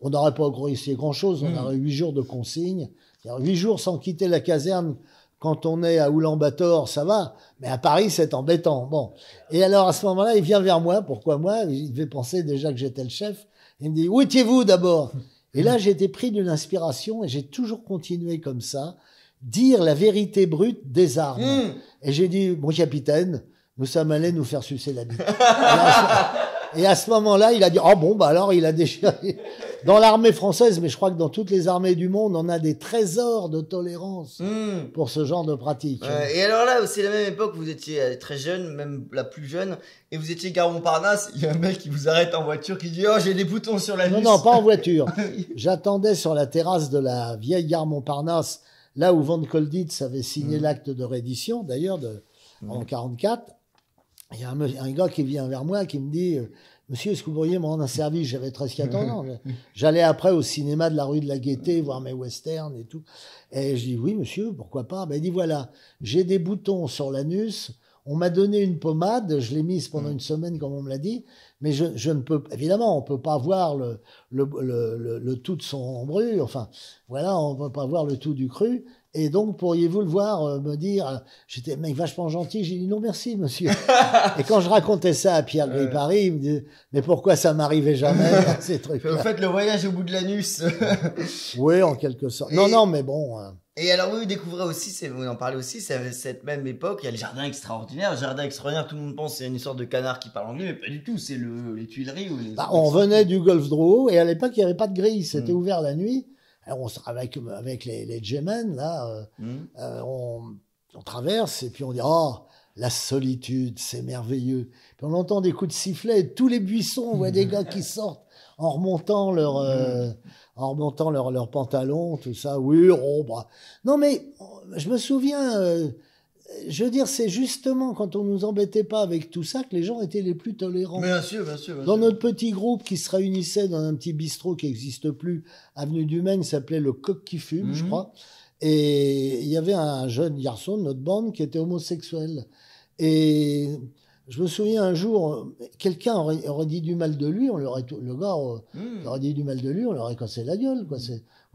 on n'aurait pas essayé grand-chose, on aurait 8 jours de consigne. 8 jours sans quitter la caserne, quand on est à Oulan-Bator, ça va, mais à Paris, c'est embêtant. Bon. Et alors, à ce moment-là, il vient vers moi. Pourquoi moi? Il devait penser déjà que j'étais le chef. Il me dit « Où étiez-vous d'abord ?» Et là, j'ai été pris d'une inspiration et j'ai toujours continué comme ça, dire la vérité brute des armes. Et j'ai dit « Mon capitaine, nous sommes allés nous faire sucer la bite. » Et à ce moment-là, il a dit « Oh bon, bah alors, il a déjà... » Dans l'armée française, mais je crois que dans toutes les armées du monde, on a des trésors de tolérance pour ce genre de pratique. Et alors là, c'est la même époque, vous étiez très jeune, même la plus jeune, et vous étiez gare Montparnasse, il y a un mec qui vous arrête en voiture qui dit « Oh, j'ai des boutons sur la nuque !» Non, pas en voiture. J'attendais sur la terrasse de la vieille gare Montparnasse, là où Van Colditz avait signé l'acte de reddition, d'ailleurs, en 44. Il y a un gars qui vient vers moi, qui me dit... Monsieur, est-ce que vous pourriez me rendre un service? J'avais 13-14 ans. J'allais après au cinéma de la rue de la Gaîté, voir mes westerns et tout. Et je dis, oui, monsieur, pourquoi pas? Ben, il dit, voilà, j'ai des boutons sur l'anus. On m'a donné une pommade. Je l'ai mise pendant une semaine, comme on me l'a dit. Mais je ne peux, évidemment, on peut pas voir le tout de son bru. Enfin, voilà, on peut pas voir le tout du cru. Et donc, pourriez-vous le voir me dire, j'étais mec vachement gentil, j'ai dit non merci monsieur. Et quand je racontais ça à Pierre Gris-Paris, il me dit mais pourquoi ça m'arrivait jamais ces trucs-là. Vous faites le voyage au bout de l'anus. Oui, en quelque sorte. Non, mais bon. Et alors oui, vous découvrez aussi, vous en parlez aussi, c'est à cette même époque, il y a le jardin extraordinaire. Le jardin extraordinaire, tout le monde pense c'est une sorte de canard qui parle anglais, mais pas du tout, c'est les Tuileries. On venait du Golfe Drouot et à l'époque il n'y avait pas de grille, c'était ouvert la nuit. Alors avec les G-Men, là, on traverse et puis on dit « Oh, la solitude, c'est merveilleux ». Puis on entend des coups de sifflet et tous les buissons, on voit des gars qui sortent en remontant leurs pantalons, tout ça. Oui, oh, bah. Non, mais je me souviens... je veux dire, c'est justement quand on nous embêtait pas avec tout ça que les gens étaient les plus tolérants. Bien sûr. Dans notre petit groupe qui se réunissait dans un petit bistrot qui n'existe plus, avenue du Maine, s'appelait le Coq qui fume, je crois. Et il y avait un jeune garçon de notre bande qui était homosexuel. Et je me souviens un jour, quelqu'un aurait dit du mal de lui, le gars aurait dit du mal de lui, on lui aurait cassé la gueule, quoi.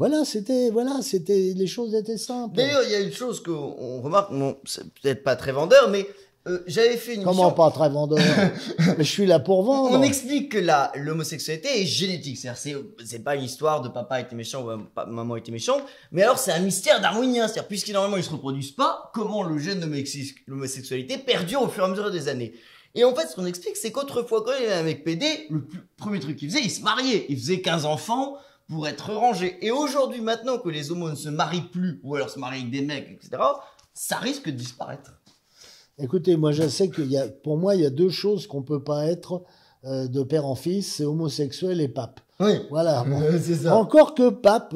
Les choses étaient simples. D'ailleurs, il y a une chose qu'on remarque, bon, c'est peut-être pas très vendeur, mais j'avais fait une Comment émission... pas très vendeur? Mais je suis là pour vendre. On explique que l'homosexualité est génétique, c'est pas une histoire de papa était méchant ou maman était méchant, mais alors c'est un mystère darwinien, c'est-à-dire puisqu'énormément ils se reproduisent pas, comment le gène de l'homosexualité perdure au fur et à mesure des années. Et en fait, ce qu'on explique, c'est qu'autrefois, quand il y avait un mec pédé, premier truc qu'il faisait, il se mariait, il faisait 15 enfants, pour être rangé. Et aujourd'hui, maintenant que les homos ne se marient plus, ou alors se marient avec des mecs, etc., ça risque de disparaître. Écoutez, moi je sais pour moi, il y a deux choses qu'on peut pas être de père en fils, c'est homosexuel et pape. Oui. Voilà. Bon. C'est ça. Encore que pape,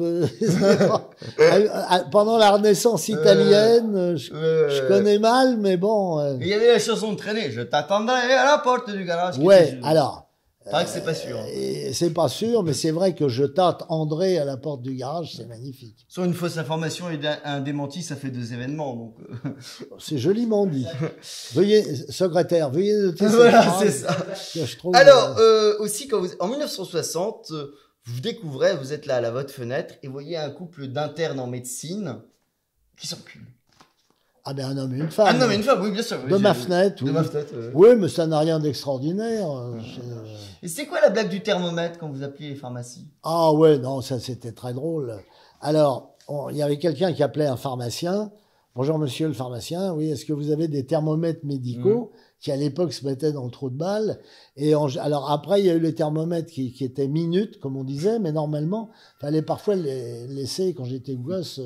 pendant la Renaissance italienne, je connais mal, mais bon. Il y avait la chanson de traîner, je t'attendrai à la porte du garage. Ouais, alors. Paraît que c'est pas sûr. C'est pas sûr, mais c'est vrai que je tâte André à la porte du garage, c'est magnifique. Sur une fausse information et un démenti, ça fait 2 événements, donc. C'est joliment dit. Secrétaire, veuillez noter ça. Voilà, c'est ça. Je trouve, alors, aussi, en 1960, vous découvrez, vous êtes là à votre fenêtre et vous voyez un couple d'internes en médecine qui s'enculent. Ah ben un homme et une femme. Un homme et une femme, oui, bien sûr. De ma fenêtre, oui. De ma fenêtre, oui, mais ça n'a rien d'extraordinaire. Et c'est quoi la blague du thermomètre quand vous appeliez les pharmacies? Ah ouais, non, ça c'était très drôle. Alors, il y avait quelqu'un qui appelait un pharmacien. Bonjour monsieur le pharmacien, oui, est-ce que vous avez des thermomètres médicaux qui à l'époque se mettaient dans le trou de balle? Et alors après, il y a eu les thermomètres qui étaient minutes, comme on disait, mais normalement, il fallait parfois les laisser, quand j'étais gosse...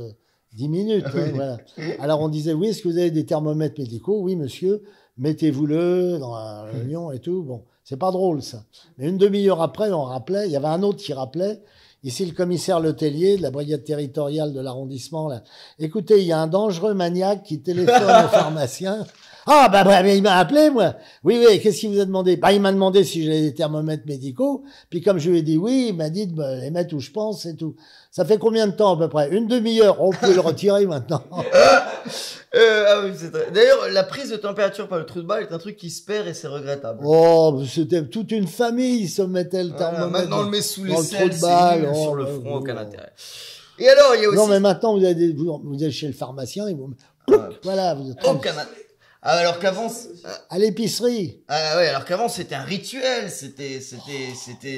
10 minutes, oui. Voilà. Alors on disait, oui, est-ce que vous avez des thermomètres médicaux? Oui, monsieur, mettez-vous-le dans la réunion et tout. Bon, c'est pas drôle ça. Mais une demi-heure après, on rappelait, il y avait un autre qui rappelait, ici le commissaire Letellier de la brigade territoriale de l'arrondissement. Là. Écoutez, il y a un dangereux maniaque qui téléphone au pharmacien. Ah mais il m'a appelé moi. Oui, qu'est-ce qu'il vous a demandé? Il m'a demandé si j'ai des thermomètres médicaux. Puis comme je lui ai dit oui, il m'a dit de les mettre où je pense et tout. Ça fait combien de temps à peu près? Une demi-heure. On peut le retirer maintenant. Ah oui, D'ailleurs, la prise de température par le trou de balle est un truc qui se perd et c'est regrettable. Oh, c'était toute une famille se mettait le thermomètre. Maintenant, on le met sous les selles, sur le front, aucun intérêt. Et alors, il y a aussi... Non, mais maintenant, vous allez chez le pharamacien, ils vous... Voilà, vous êtes... Aucun intérêt. Ah, alors qu'avant... À l'épicerie. Ah ouais, alors qu'avant, c'était un rituel, c'était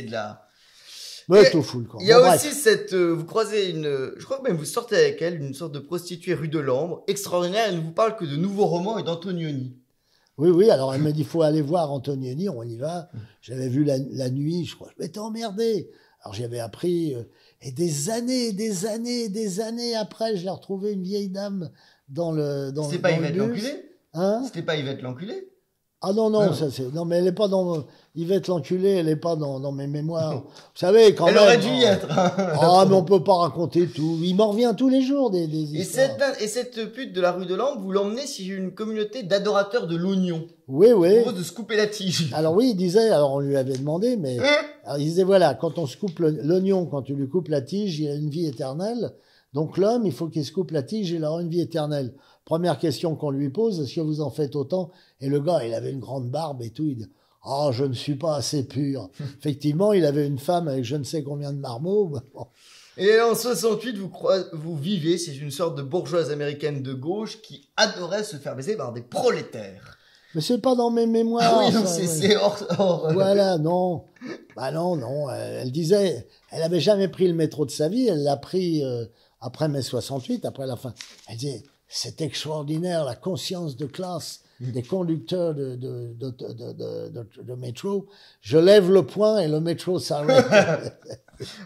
de la... Ouais, tout fou, quoi. Il y a aussi cette, vous croisez je crois que même vous sortez avec elle, une sorte de prostituée rue de Lambre, extraordinaire, elle ne vous parle que de nouveaux romans et d'Antonioni. Oui, alors elle me dit, faut aller voir Antonioni, on y va. J'avais vu la nuit, je crois, je m'étais emmerdé. Alors j'avais appris, et des années après, j'ai retrouvé une vieille dame dans le C'était pas Yvette l'enculée? Hein? C'était pas Yvette l'enculée? Ah non, non, mais elle est pas dans Yvette l'enculée, elle est pas dans mes mémoires. Vous savez, quand elle même. Elle aurait dû y être. Ah, mais on peut pas raconter tout. Il m'en revient tous les jours des histoires. Et cette pute de la rue de Lambre, vous l'emmenez si une communauté d'adorateurs de l'oignon. Oui. Il propose de se couper la tige. Alors oui, il disait, alors on lui avait demandé, mais alors, il disait voilà, quand on se coupe l'oignon, quand tu lui coupes la tige, il a une vie éternelle. Donc l'homme, il faut qu'il se coupe la tige, il aura une vie éternelle. Première question qu'on lui pose, est-ce que vous en faites autant? Et le gars, il avait une grande barbe et tout, il dit « Ah, je ne suis pas assez pur. » Effectivement, il avait une femme avec je ne sais combien de marmots. Bon. Et en 68, vous vivez, c'est une sorte de bourgeoise américaine de gauche qui adorait se faire baiser par des prolétaires. Mais c'est pas dans mes mémoires. Ah oui, non, c'est hors... Voilà, non. Bah non, elle disait, elle avait jamais pris le métro de sa vie, elle l'a pris après mai 68, après la fin. Elle disait, c'est extraordinaire, la conscience de classe des conducteurs de métro. Je lève le poing et le métro s'arrête.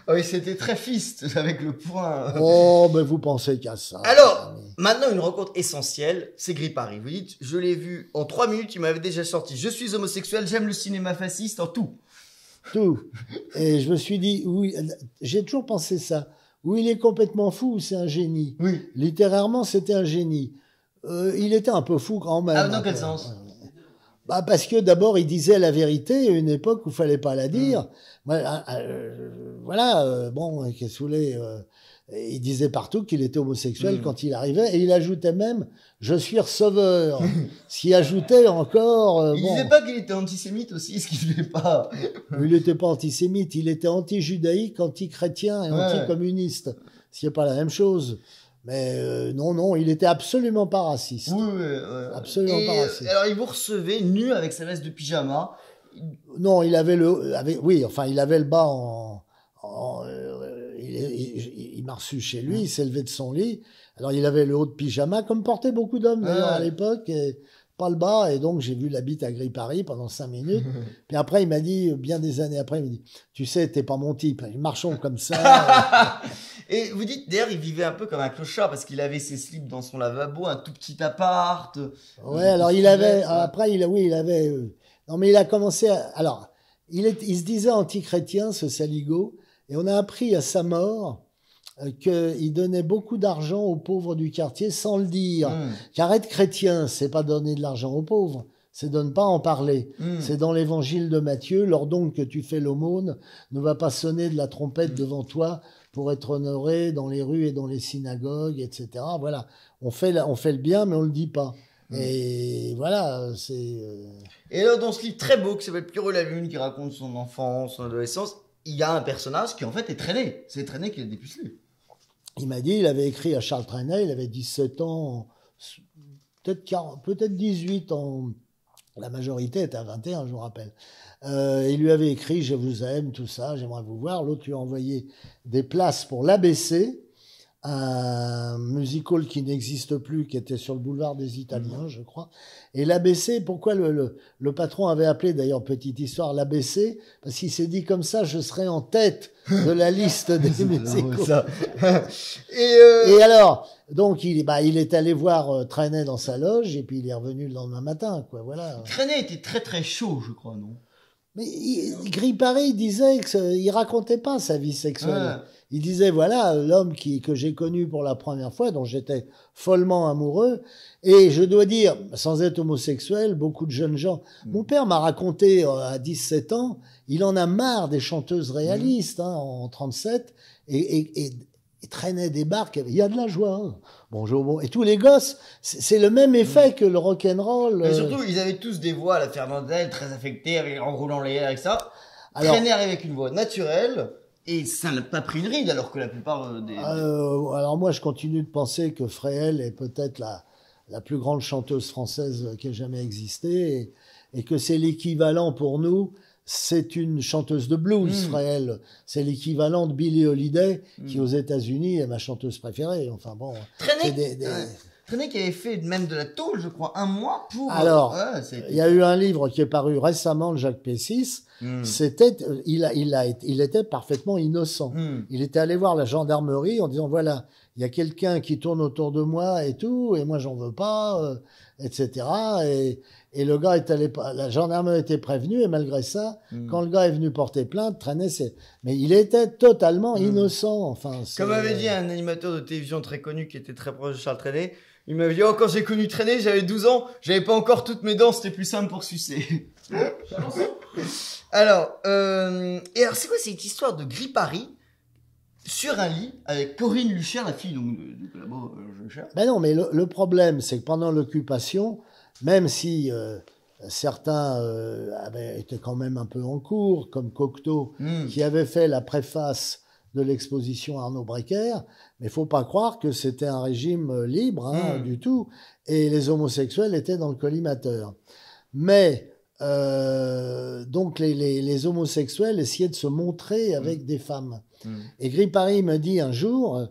Oui, c'était très fiste avec le poing. Oh, mais vous pensez qu'à ça. Alors, maintenant, une rencontre essentielle, c'est Gris Paris. Vous dites, je l'ai vu en 3 minutes, il m'avait déjà sorti. Je suis homosexuel, j'aime le cinéma fasciste, en tout. Tout. Et je me suis dit, oui, j'ai toujours pensé ça. Ou il est complètement fou, ou c'est un génie. Oui. Littérairement, c'était un génie. Il était un peu fou quand même. Ah, dans quel sens? Bah parce que d'abord, il disait la vérité à une époque où il fallait pas la dire. Voilà, bon, qu'est-ce que vous voulez, il disait partout qu'il était homosexuel quand il arrivait, et il ajoutait même « je suis receveur ». S'il ajoutait encore... il disait pas qu'il était antisémite aussi, ce qu'il ne disait pas. Il n'était pas antisémite, il était anti-judaïque, anti-chrétien et anti-communiste. Ce qui n'est pas la même chose. Mais non, il était absolument pas raciste. Oui. Absolument pas raciste. Alors, il vous recevait nu avec sa veste de pyjama. Non, il avait il avait le bas il m'a reçu chez lui, il s'est levé de son lit. Alors, il avait le haut de pyjama, comme portaient beaucoup d'hommes d'ailleurs à l'époque, et pas le bas. Et donc, j'ai vu la bite à Gris Paris pendant 5 minutes. Puis après, il m'a dit, bien des années après, il m'a dit, tu sais, t'es pas mon type. Marchons comme ça. Et vous dites, d'ailleurs, il vivait un peu comme un clochard parce qu'il avait ses slips dans son lavabo, un tout petit appart. Ouais, alors il avait, après, il avait, non, mais il a commencé alors, il se disait anti-chrétien, ce Saligo, et on a appris à sa mort qu'il donnait beaucoup d'argent aux pauvres du quartier sans le dire. Car être chrétien, c'est pas donner de l'argent aux pauvres. C'est de ne pas en parler. C'est dans l'évangile de Matthieu, lors donc que tu fais l'aumône, ne va pas sonner de la trompette devant toi pour être honoré dans les rues et dans les synagogues, etc. Voilà. On fait le bien, mais on le dit pas. Et voilà, c'est... Et là, dans ce livre très beau qui s'appelle Pierrot la Lune, qui raconte son enfance, son adolescence, il y a un personnage qui en fait est Trenet. C'est Trenet qui l'a dépucelé. Il m'a dit, il avait écrit à Charles Trenet, il avait 17 ans, peut-être 18 ans. La majorité était à 21, je me rappelle. Il lui avait écrit « Je vous aime », tout ça, « J'aimerais vous voir ». L'autre lui a envoyé des places pour l'ABC, un musical qui n'existe plus, qui était sur le boulevard des Italiens, je crois. Et l'ABC, pourquoi le patron avait appelé, d'ailleurs, petite histoire, l'ABC? Parce qu'il s'est dit comme ça, je serai en tête de la liste des musicals. Et alors, donc, il est allé voir Trenet dans sa loge, et puis il est revenu le lendemain matin, quoi, voilà. Trenet était très très chaud, je crois, non? Mais Gripari, il disait il racontait pas sa vie sexuelle. Ouais. Il disait, voilà, l'homme que j'ai connu pour la première fois, dont j'étais follement amoureux. Et je dois dire, sans être homosexuel, beaucoup de jeunes gens... Mon père m'a raconté à 17 ans, il en a marre des chanteuses réalistes, hein, en 37, et traînait des barques. Il y a de la joie. Hein. Bonjour, bon. Et tous les gosses, c'est le même effet que le rock'n'roll. Mais surtout, ils avaient tous des voix à la Fernandel, très affectées, en roulant les airs avec ça. Alors, Traîner avec une voix naturelle. Et ça n'a pas pris une ride, alors que la plupart des... alors moi, je continue de penser que Fréhel est peut-être la plus grande chanteuse française qui ait jamais existé, et que c'est l'équivalent pour nous. C'est une chanteuse de blues, Fréhel. C'est l'équivalent de Billie Holiday, qui aux États-Unis est ma chanteuse préférée. Enfin bon, Trenet qui avait fait même de la tôle, je crois, un mois pour... Alors, il y a eu un livre qui est paru récemment de Jacques Pessis. C'était, il était parfaitement innocent. Il était allé voir la gendarmerie en disant, voilà, il y a quelqu'un qui tourne autour de moi et tout, et moi j'en veux pas, etc. Et le gars est allé, la gendarmerie était prévenue, et malgré ça, quand le gars est venu porter plainte, Trenet, mais il était totalement innocent. Enfin, comme avait dit un animateur de télévision très connu qui était très proche de Charles Trenet, il m'avait dit, oh, quand j'ai connu Trenet, j'avais 12 ans, j'avais pas encore toutes mes dents, c'était plus simple pour sucer. Alors, et alors c'est quoi cette histoire de Gripari sur un lit avec Corinne Lucher, la fille donc là-bas, Lucher. Ben non, mais le problème, c'est que pendant l'occupation, même si certains étaient quand même un peu en cours, comme Cocteau, qui avait fait la préface de l'exposition Arnaud Brecker, mais il faut pas croire que c'était un régime libre, hein, du tout, et les homosexuels étaient dans le collimateur. Mais donc les homosexuels essayaient de se montrer avec des femmes. Et Gripari me dit un jour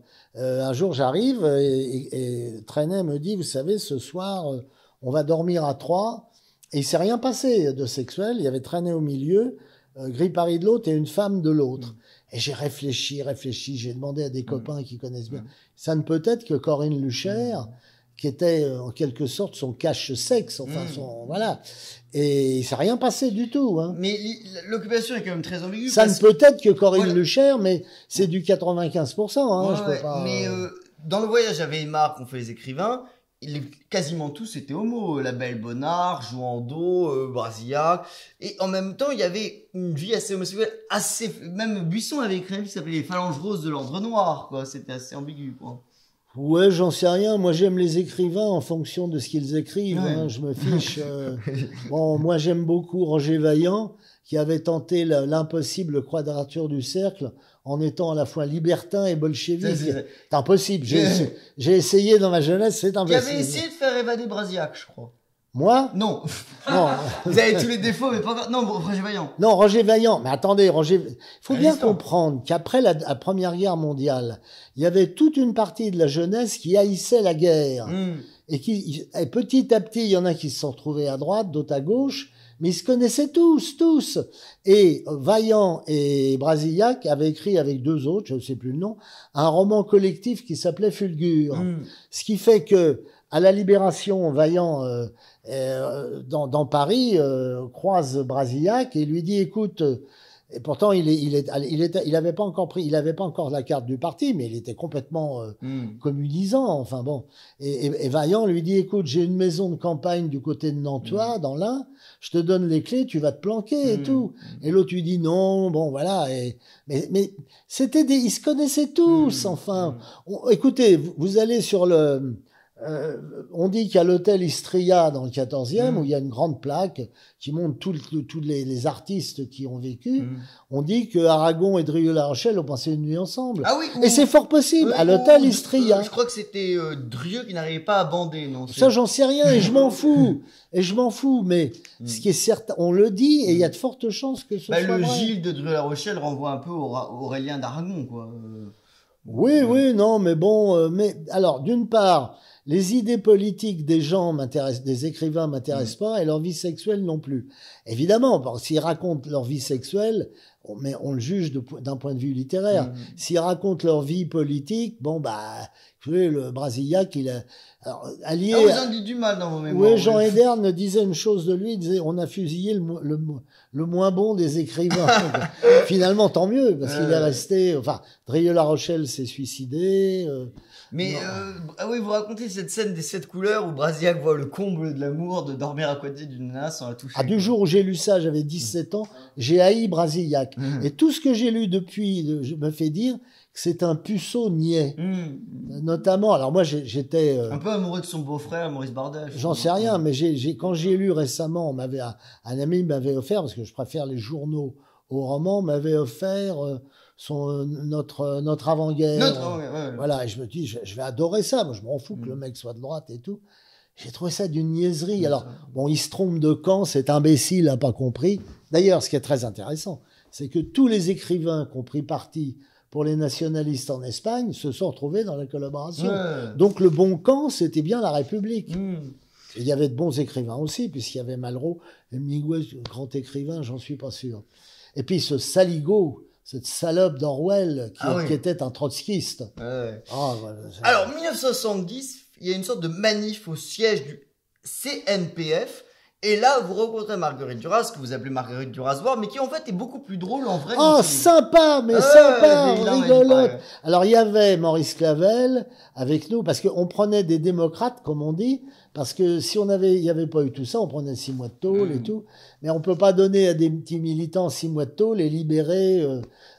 j'arrive et Trenet me dit, vous savez, ce soir on va dormir à 3, et il s'est rien passé de sexuel. Il y avait Trenet au milieu, Gripari de l'autre et une femme de l'autre. Et j'ai réfléchi, j'ai demandé à des copains qui connaissent bien. Ça ne peut être que Corinne Lucher, qui était en quelque sorte son cache-sexe, enfin voilà. Et il s'est rien passé du tout. Hein. Mais l'occupation est quand même très ambiguë. Ça ne peut être que Corinne Lucher, mais c'est du 95%. Hein, je peux pas... Mais dans le voyage à Weimar qu'ont fait les écrivains, quasiment tous étaient homo. La Belle Bonnard, Jouandeau, Brasillac. Et en même temps, il y avait une vie assez homosexuelle, même Buisson avait écrit un livre qui s'appelait Les Phalanges Roses de l'Ordre Noir, quoi. C'était assez ambigu, quoi. Ouais, j'en sais rien. Moi, j'aime les écrivains en fonction de ce qu'ils écrivent. Ouais. Hein. Je me fiche. Bon, moi, j'aime beaucoup Roger Vaillant, qui avait tenté l'impossible quadrature du cercle en étant à la fois libertin et bolchevique. C'est impossible. J'ai essayé dans ma jeunesse, c'est impossible. Qui avait essayé de faire évader Brasillac, je crois. Moi? Non. Vous avez tous les défauts, mais pas encore. Non, Roger Vaillant. Non, Roger Vaillant. Mais attendez, il faut bien comprendre qu'après la Première Guerre mondiale, il y avait toute une partie de la jeunesse qui haïssait la guerre. Et petit à petit, il y en a qui se sont retrouvés à droite, d'autres à gauche, mais ils se connaissaient tous. Et Vaillant et Brasillac avaient écrit avec deux autres, je ne sais plus le nom, un roman collectif qui s'appelait Fulgure. Ce qui fait que, à la Libération, Vaillant, dans Paris, croise Brasillac et lui dit, écoute, et pourtant il avait pas encore la carte du parti, mais il était complètement communisant, enfin bon. Et Vaillant lui dit, écoute, j'ai une maison de campagne du côté de Nantua, dans l'Ain, je te donne les clés, tu vas te planquer et tout. Et l'autre lui dit non, bon voilà. Mais c'était ils se connaissaient tous, enfin. Écoutez, vous allez sur on dit qu'à l'hôtel Istria dans le 14e, où il y a une grande plaque qui montre tous les artistes qui ont vécu, on dit que Aragon et Drieux-La Rochelle ont passé une nuit ensemble. Ah oui, et c'est fort possible, à l'hôtel Istria. Je crois que c'était Drieux qui n'arrivait pas à bander, non? Ça, j'en sais rien, et je m'en fous. Mais ce qui est certain, on le dit, et il y a de fortes chances que ce soit le vrai. Gilles de Drieux-La Rochelle renvoie un peu au Aurélien d'Aragon, quoi. Oui, non, mais bon, alors, d'une part, les idées politiques des gens des écrivains m'intéressent pas, et leur vie sexuelle non plus. Évidemment, s'ils racontent leur vie sexuelle, mais on le juge d'un point de vue littéraire. S'ils racontent leur vie politique, bon, bah, vous savez, le Brasillac, il a... Alors, allié... Ah, vous en dites du mal dans vos mémoires. Oui, Jean Hederne disait une chose de lui, il disait, on a fusillé le moins bon des écrivains. Finalement, tant mieux, parce qu'il est resté... Enfin, Drieux-La Rochelle s'est suicidé... Mais ah oui, vous racontez cette scène des 7 couleurs où Brasillac voit le comble de l'amour de dormir à côté d'une nana sans la toucher. Ah, du jour où j'ai lu ça, j'avais 17 ans, j'ai haï Brasillac. Et tout ce que j'ai lu depuis me fait dire que c'est un puceau niais. Notamment, alors moi j'étais... un peu amoureux de son beau-frère, Maurice Bardache. J'en sais rien, mais quand j'ai lu récemment, un ami m'avait offert, parce que je préfère les journaux aux romans, m'avait offert... notre avant-guerre. Ouais. Voilà, et je me dis, je vais adorer ça. Moi, je m'en fous que le mec soit de droite et tout. J'ai trouvé ça d'une niaiserie. Alors, bon, il se trompe de camp, cet imbécile n'a pas compris. D'ailleurs, ce qui est très intéressant, c'est que tous les écrivains qui ont pris parti pour les nationalistes en Espagne se sont retrouvés dans la collaboration. Donc, le bon camp, c'était bien la République. Il y avait de bons écrivains aussi, puisqu'il y avait Malraux, Hemingway, grand écrivain, j'en suis pas sûr. Et puis, ce Saligaud, cette salope d'Orwell qui était un trotskiste. Alors, 1970, il y a une sorte de manif au siège du CNPF. Et là, vous rencontrez Marguerite Duras, que vous appelez Marguerite Duras-Voir, mais qui en fait est beaucoup plus drôle en vrai. Oh, sympa, mais sympa, rigolote. Alors, il y avait Maurice Clavel avec nous, parce qu'on prenait des démocrates, comme on dit, parce que si il y avait pas eu tout ça, on prenait 6 mois de tôle et tout. Mais on peut pas donner à des petits militants 6 mois de tôle et libérer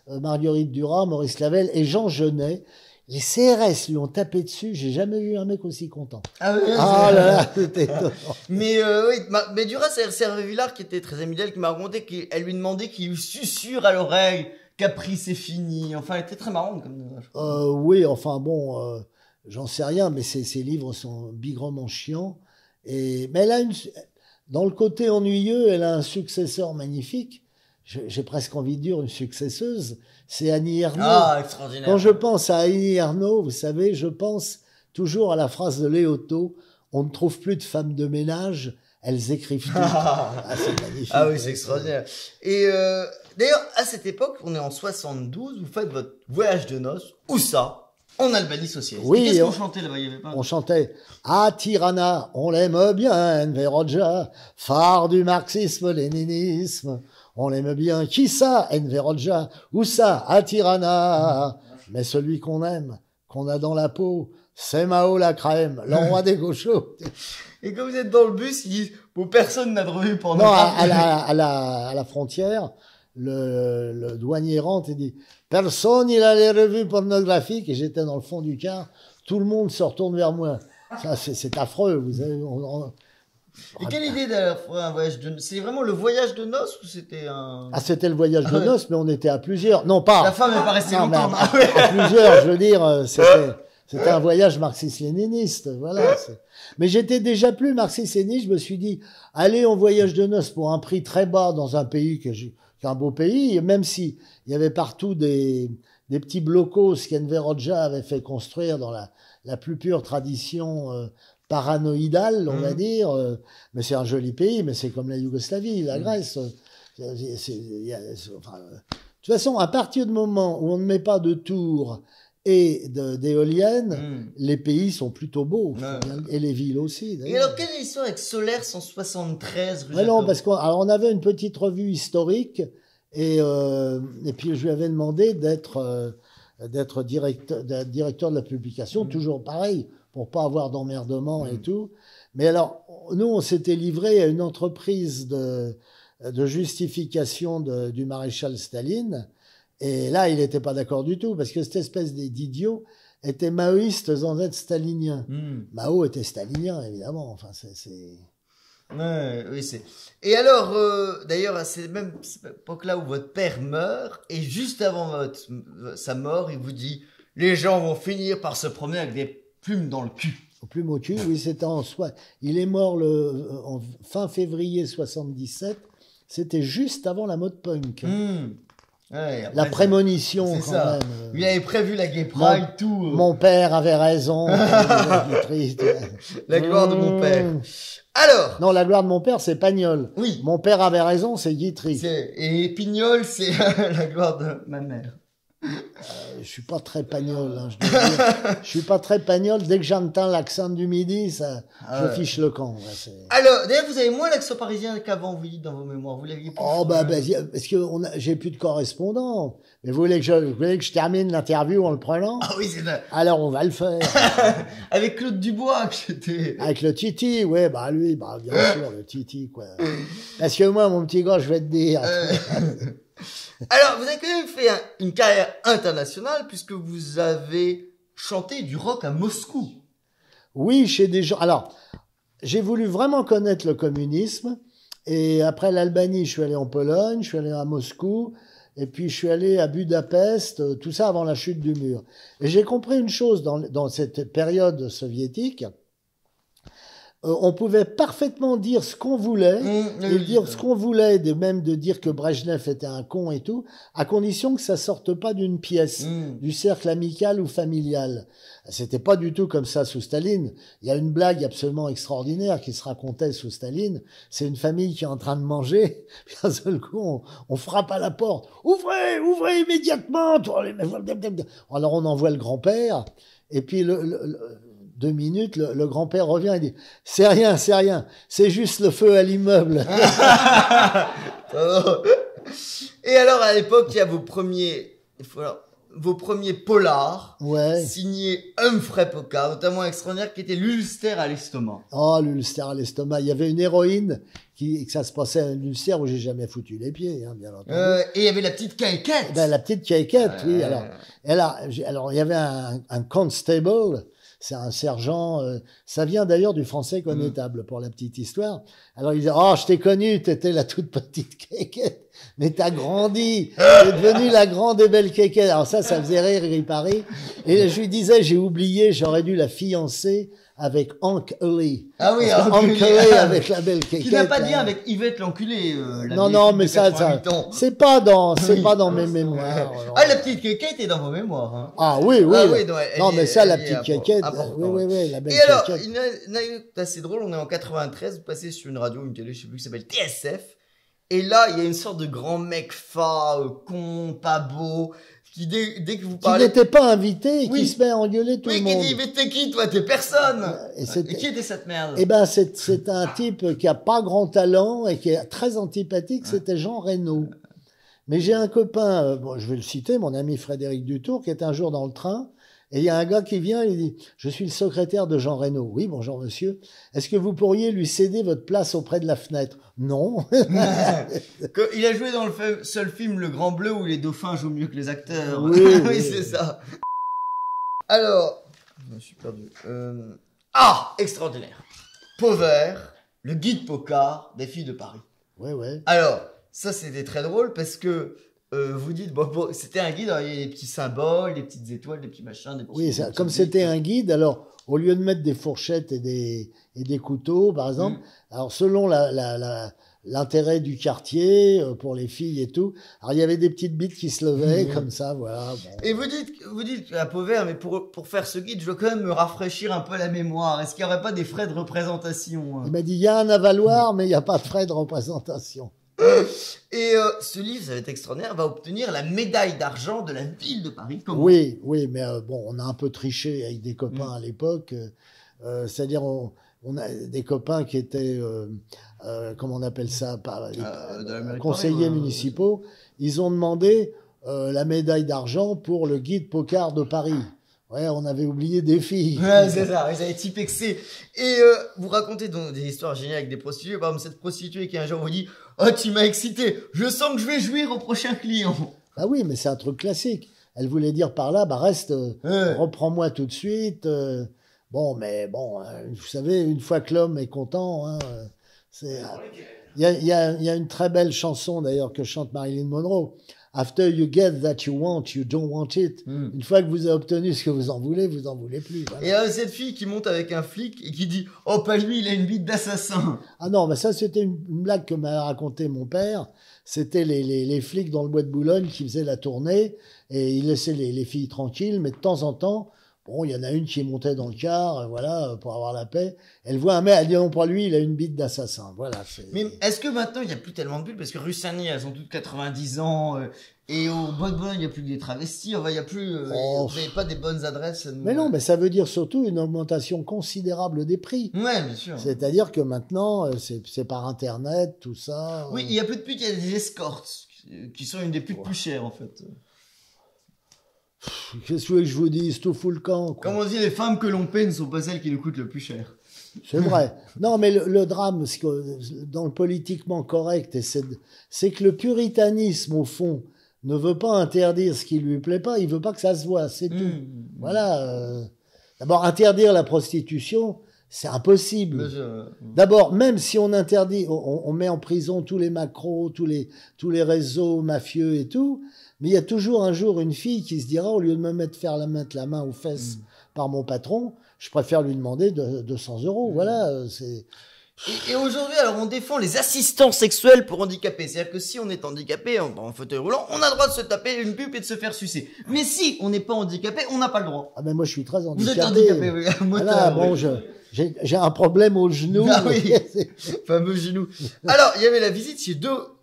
Marguerite Duras, Maurice Clavel et Jean Genet. Les CRS lui ont tapé dessus. J'ai jamais vu un mec aussi content. Ah oui. Ah là là, c'était étonnant. Mais mais Duras, c'est Hervé Villard qui était très ami d'elle, qui m'a raconté qu'elle lui demandait qu'il lui susurre à l'oreille qu'après c'est fini. Enfin, elle était très marrante comme. Oui, enfin bon, j'en sais rien, mais ses livres sont bigrement chiants. Mais elle a dans le côté ennuyeux, elle a un successeur magnifique. J'ai presque envie de dire une successeuse, c'est Annie Ernaux. Ah, extraordinaire. Quand je pense à Annie Ernaux, vous savez, je pense toujours à la phrase de Léoto, on ne trouve plus de femmes de ménage, elles écrivent tout. C'est magnifique. Ah oui, c'est extraordinaire. Et d'ailleurs, à cette époque, on est en 72, vous faites votre voyage de noces. Où ça? En Albanie socialiste. Oui. Qu'est-ce qu'on chantait là-bas? Il y avait pas. On chantait à Tirana, on l'aime bien, Enver Hoxha, phare du marxisme-léninisme. On l'aime bien. Qui ça? Enver Hoxha. Où ça? À Tirana. Mais celui qu'on aime, qu'on a dans la peau, c'est Mao la crème, le roi des gauchos. Et quand vous êtes dans le bus, ils disent, bon, personne n'a de revue pour nous. Non, à la frontière, le douanier rentre et dit, personne, il a les revues pornographiques. Et j'étais dans le fond du car. Tout le monde se retourne vers moi. Ça, c'est affreux. Vous savez, Et quelle idée d'ailleurs un voyage de noces? C'est vraiment le voyage de noces ou c'était un... Ah, c'était le voyage de noces, mais on était à plusieurs. Non, pas. La femme est pas restée longtemps. À plusieurs, je veux dire, c'était un voyage marxiste-léniniste, voilà. Mais j'étais déjà plus marxiste-léniniste, je me suis dit, allez en voyage de noces pour un prix très bas dans un pays qui est un beau pays, et même si il y avait partout des petits blocos qu'Enver Hoxha avait fait construire dans la plus pure tradition paranoïdale, on va dire, mais c'est un joli pays, mais c'est comme la Yougoslavie, la Grèce. De toute façon, à partir du moment où on ne met pas de tours et d'éoliennes, les pays sont plutôt beaux, et les villes aussi. Et alors, quelle est l'histoire avec Solaire 173 rue Non, parce qu'on avait une petite revue historique, et puis je lui avais demandé d'être directeur de la publication, toujours pareil, pour pas avoir d'emmerdement et tout. Mais alors, nous, on s'était livré à une entreprise de justification du maréchal Staline. Et là, il n'était pas d'accord du tout, parce que cette espèce d'idiot était maoïste sans être stalinien. Mao était stalinien, évidemment. Enfin, oui, c'est. Et alors, d'ailleurs, c'est même cette époque-là où votre père meurt, et juste avant sa mort, il vous dit, les gens vont finir par se promener avec des plumes dans le cul. Plumes au cul, oui, c'était il est mort en fin février 77. C'était juste avant la mode punk. Ouais, après, la prémonition, c'est quand ça. même. Il avait prévu la Gay Pride, tout. Mon père avait raison. La gloire de mon père. Alors, Non, la gloire de mon père, c'est Pagnol. oui, Mon père avait raison, c'est Guitry. et Pignol, c'est la gloire de ma mère. Je suis pas très Pagnol, hein, je dois dire. Je suis pas très Pagnol. Dès que j'entends l'accent du midi, ça, Ah ouais. je fiche le camp. Ouais, Alors, d'ailleurs, vous avez moins l'accent parisien qu'avant, vous dites dans vos mémoires. Vous l'aviez plus. Oh parce que j'ai plus de correspondant. Mais vous voulez que je termine l'interview en le prenant? Ah oui, c'est ça. Alors on va le faire. Avec Claude Dubois, que j'étais. Avec le Titi, ouais, lui, bien sûr, le Titi, quoi. Parce que moi, mon petit gars, je vais te dire. Alors, vous avez quand même fait une carrière internationale puisque vous avez chanté du rock à Moscou. Oui, chez des gens. Alors, j'ai voulu vraiment connaître le communisme. Et après l'Albanie, je suis allé en Pologne, je suis allé à Moscou. Et puis, je suis allé à Budapest, tout ça avant la chute du mur. Et j'ai compris une chose dans cette période soviétique. On pouvait parfaitement dire ce qu'on voulait, et dire ce qu'on voulait, même de dire que Brejnev était un con et tout, à condition que ça sorte pas d'une pièce, du cercle amical ou familial. C'était pas du tout comme ça sous Staline. Il y a une blague absolument extraordinaire qui se racontait sous Staline. C'est une famille qui est en train de manger, puis d'un seul coup, on frappe à la porte. Ouvrez, ouvrez immédiatement! Alors on envoie le grand-père, et puis 2 minutes, le grand-père revient et dit « C'est rien, c'est juste le feu à l'immeuble. » Et alors, à l'époque, il y a vos premiers polars, Ouais. signés Humphrey Pocard, notamment extraordinaire, qui était l'ulcère à l'estomac. Oh, l'ulcère à l'estomac. Il y avait une héroïne que ça se passait à un ulcère où j'ai jamais foutu les pieds, hein, bien entendu. Et il y avait la petite caquette. La petite caquette, oui. Alors, il y avait un constable. C'est un sergent, ça vient d'ailleurs du français connétable, pour la petite histoire. Alors il disait, oh, je t'ai connu, t'étais la toute petite kékette, mais t'as grandi, t'es devenue la grande et belle kékette. Alors ça faisait rire Paris. Et je lui disais, j'ai oublié, j'aurais dû la fiancer avec Hank Lee. Ah oui, Hank Lee avec la belle kékette. Qui n'a pas de lien avec Yvette l'enculée. Non, mais ça, c'est pas dans mes mémoires. Ah, la petite kékette est dans vos mémoires, hein. Ah oui. Ah oui, non, mais ça, la petite kékette. Important. Oui, la belle Et alors, kékette. une anecdote assez drôle, on est en 93, vous passez sur une radio, une télé, je sais plus, qui s'appelle TSF. Et là, il y a une sorte de grand mec con, pas beau, qui dès que vous Qui parlez... n'était pas invité et Oui. qui se met à engueuler tout le monde. Oui, qui dit, mais t'es qui, toi? T'es personne! Et Et qui était cette merde? Eh ben, c'est un type qui a pas grand talent et qui est très antipathique, c'était Jean Reno. Mais j'ai un copain, bon, je vais le citer, mon ami Frédéric Dutour, qui est un jour dans le train, et il y a un gars qui vient, il dit, je suis le secrétaire de Jean Reno. Oui, bonjour monsieur. Est-ce que vous pourriez lui céder votre place auprès de la fenêtre? Non. Il a joué dans le seul film Le Grand Bleu où les dauphins jouent mieux que les acteurs. Oui, Oui, oui. c'est ça. Alors, je me suis perdu. Extraordinaire. Pauvert, le guide Pocard des filles de Paris. Ouais. Alors, ça c'était très drôle parce que vous dites, bon, c'était un guide, alors, il y a des petits symboles, des petites étoiles, des petits machins, des petits... Oui, des comme petits c'était bics. un guide, alors, au lieu de mettre des fourchettes et des couteaux, par exemple, alors, selon l'intérêt du quartier, pour les filles et tout, alors, il y avait des petites bites qui se levaient, comme ça, voilà. Bon. Et vous dites à Pauvert, mais pour faire ce guide, je veux quand même me rafraîchir un peu la mémoire. Est-ce qu'il n'y aurait pas des frais de représentation, hein? Il m'a dit, il y a un avaloir, mais il n'y a pas de frais de représentation. Et ce livre, ça va être extraordinaire, va obtenir la médaille d'argent de la ville de Paris. Comment? Oui, mais bon, on a un peu triché avec des copains à l'époque. C'est-à-dire, on a des copains qui étaient, comment on appelle ça, de la mairie de conseillers Paris, municipaux. Ils ont demandé la médaille d'argent pour le guide Pocard de Paris. Ouais, on avait oublié des filles. Ouais, c'est ça, ils avaient typexé. Et vous racontez donc des histoires géniales avec des prostituées. Par exemple, cette prostituée qui un jour vous dit « Oh, tu m'as excité, je sens que je vais jouir au prochain client. » Ah oui, mais c'est un truc classique. Elle voulait dire par là, bah reste, reprends-moi tout de suite. Bon, vous savez, une fois que l'homme est content, hein, c'est. Il y a une très belle chanson d'ailleurs que chante Marilyn Monroe. After you get that you want, you don't want it. Une fois que vous avez obtenu ce que vous en voulez plus. Voilà. Et cette fille qui monte avec un flic et qui dit « Oh, pas lui, il a une bite d'assassin. » Ah non, mais ça c'était une blague que m'a raconté mon père. C'était les flics dans le bois de Boulogne qui faisaient la tournée et ils laissaient les filles tranquilles, mais de temps en temps, Bon, il y en a une qui est montée dans le car, voilà, pour avoir la paix. Elle voit un mec, elle dit non, pour lui, il a une bite d'assassin. Voilà. Mais est-ce que maintenant, il n'y a plus tellement de bulles? Parce que rue Saint-Denis, elles ont toutes 90 ans. Et au Bonne-Bonne, il n'y a plus que des travestis. Enfin, il n'y a plus... vous n'avez pas des bonnes adresses. Mais non, mais ça veut dire surtout une augmentation considérable des prix. Ouais, bien sûr. C'est-à-dire que maintenant, c'est par Internet, tout ça. Oui, il n'y a plus de putes, il y a des escortes. Qui sont une des putes plus chères, en fait. Qu'est-ce que vous voulez que je vous dise? Tout fout le camp, quoi. Comme on dit, les femmes que l'on paie ne sont pas celles qui nous coûtent le plus cher. C'est vrai. Non, mais le drame, dans le politiquement correct, c'est que le puritanisme, au fond, ne veut pas interdire ce qui lui plaît pas, il veut pas que ça se voit, c'est tout. Voilà. D'abord, interdire la prostitution, c'est impossible. D'abord, même si on interdit, on met en prison tous les macros, tous les réseaux mafieux et tout, mais il y a toujours un jour une fille qui se dira, au lieu de me mettre la main aux fesses par mon patron, je préfère lui demander 200 €. Voilà, c'est... Et aujourd'hui, alors, on défend les assistants sexuels pour handicapés. C'est-à-dire que si on est handicapé, en fauteuil roulant, on a le droit de se taper une pub et de se faire sucer. Mais si on n'est pas handicapé, on n'a pas le droit. Ah ben moi, je suis très handicapé. Vous êtes handicapé, oui. Voilà, bon, j'ai un problème au genou. Ah oui, fameux genou. Alors, il y avait la visite chez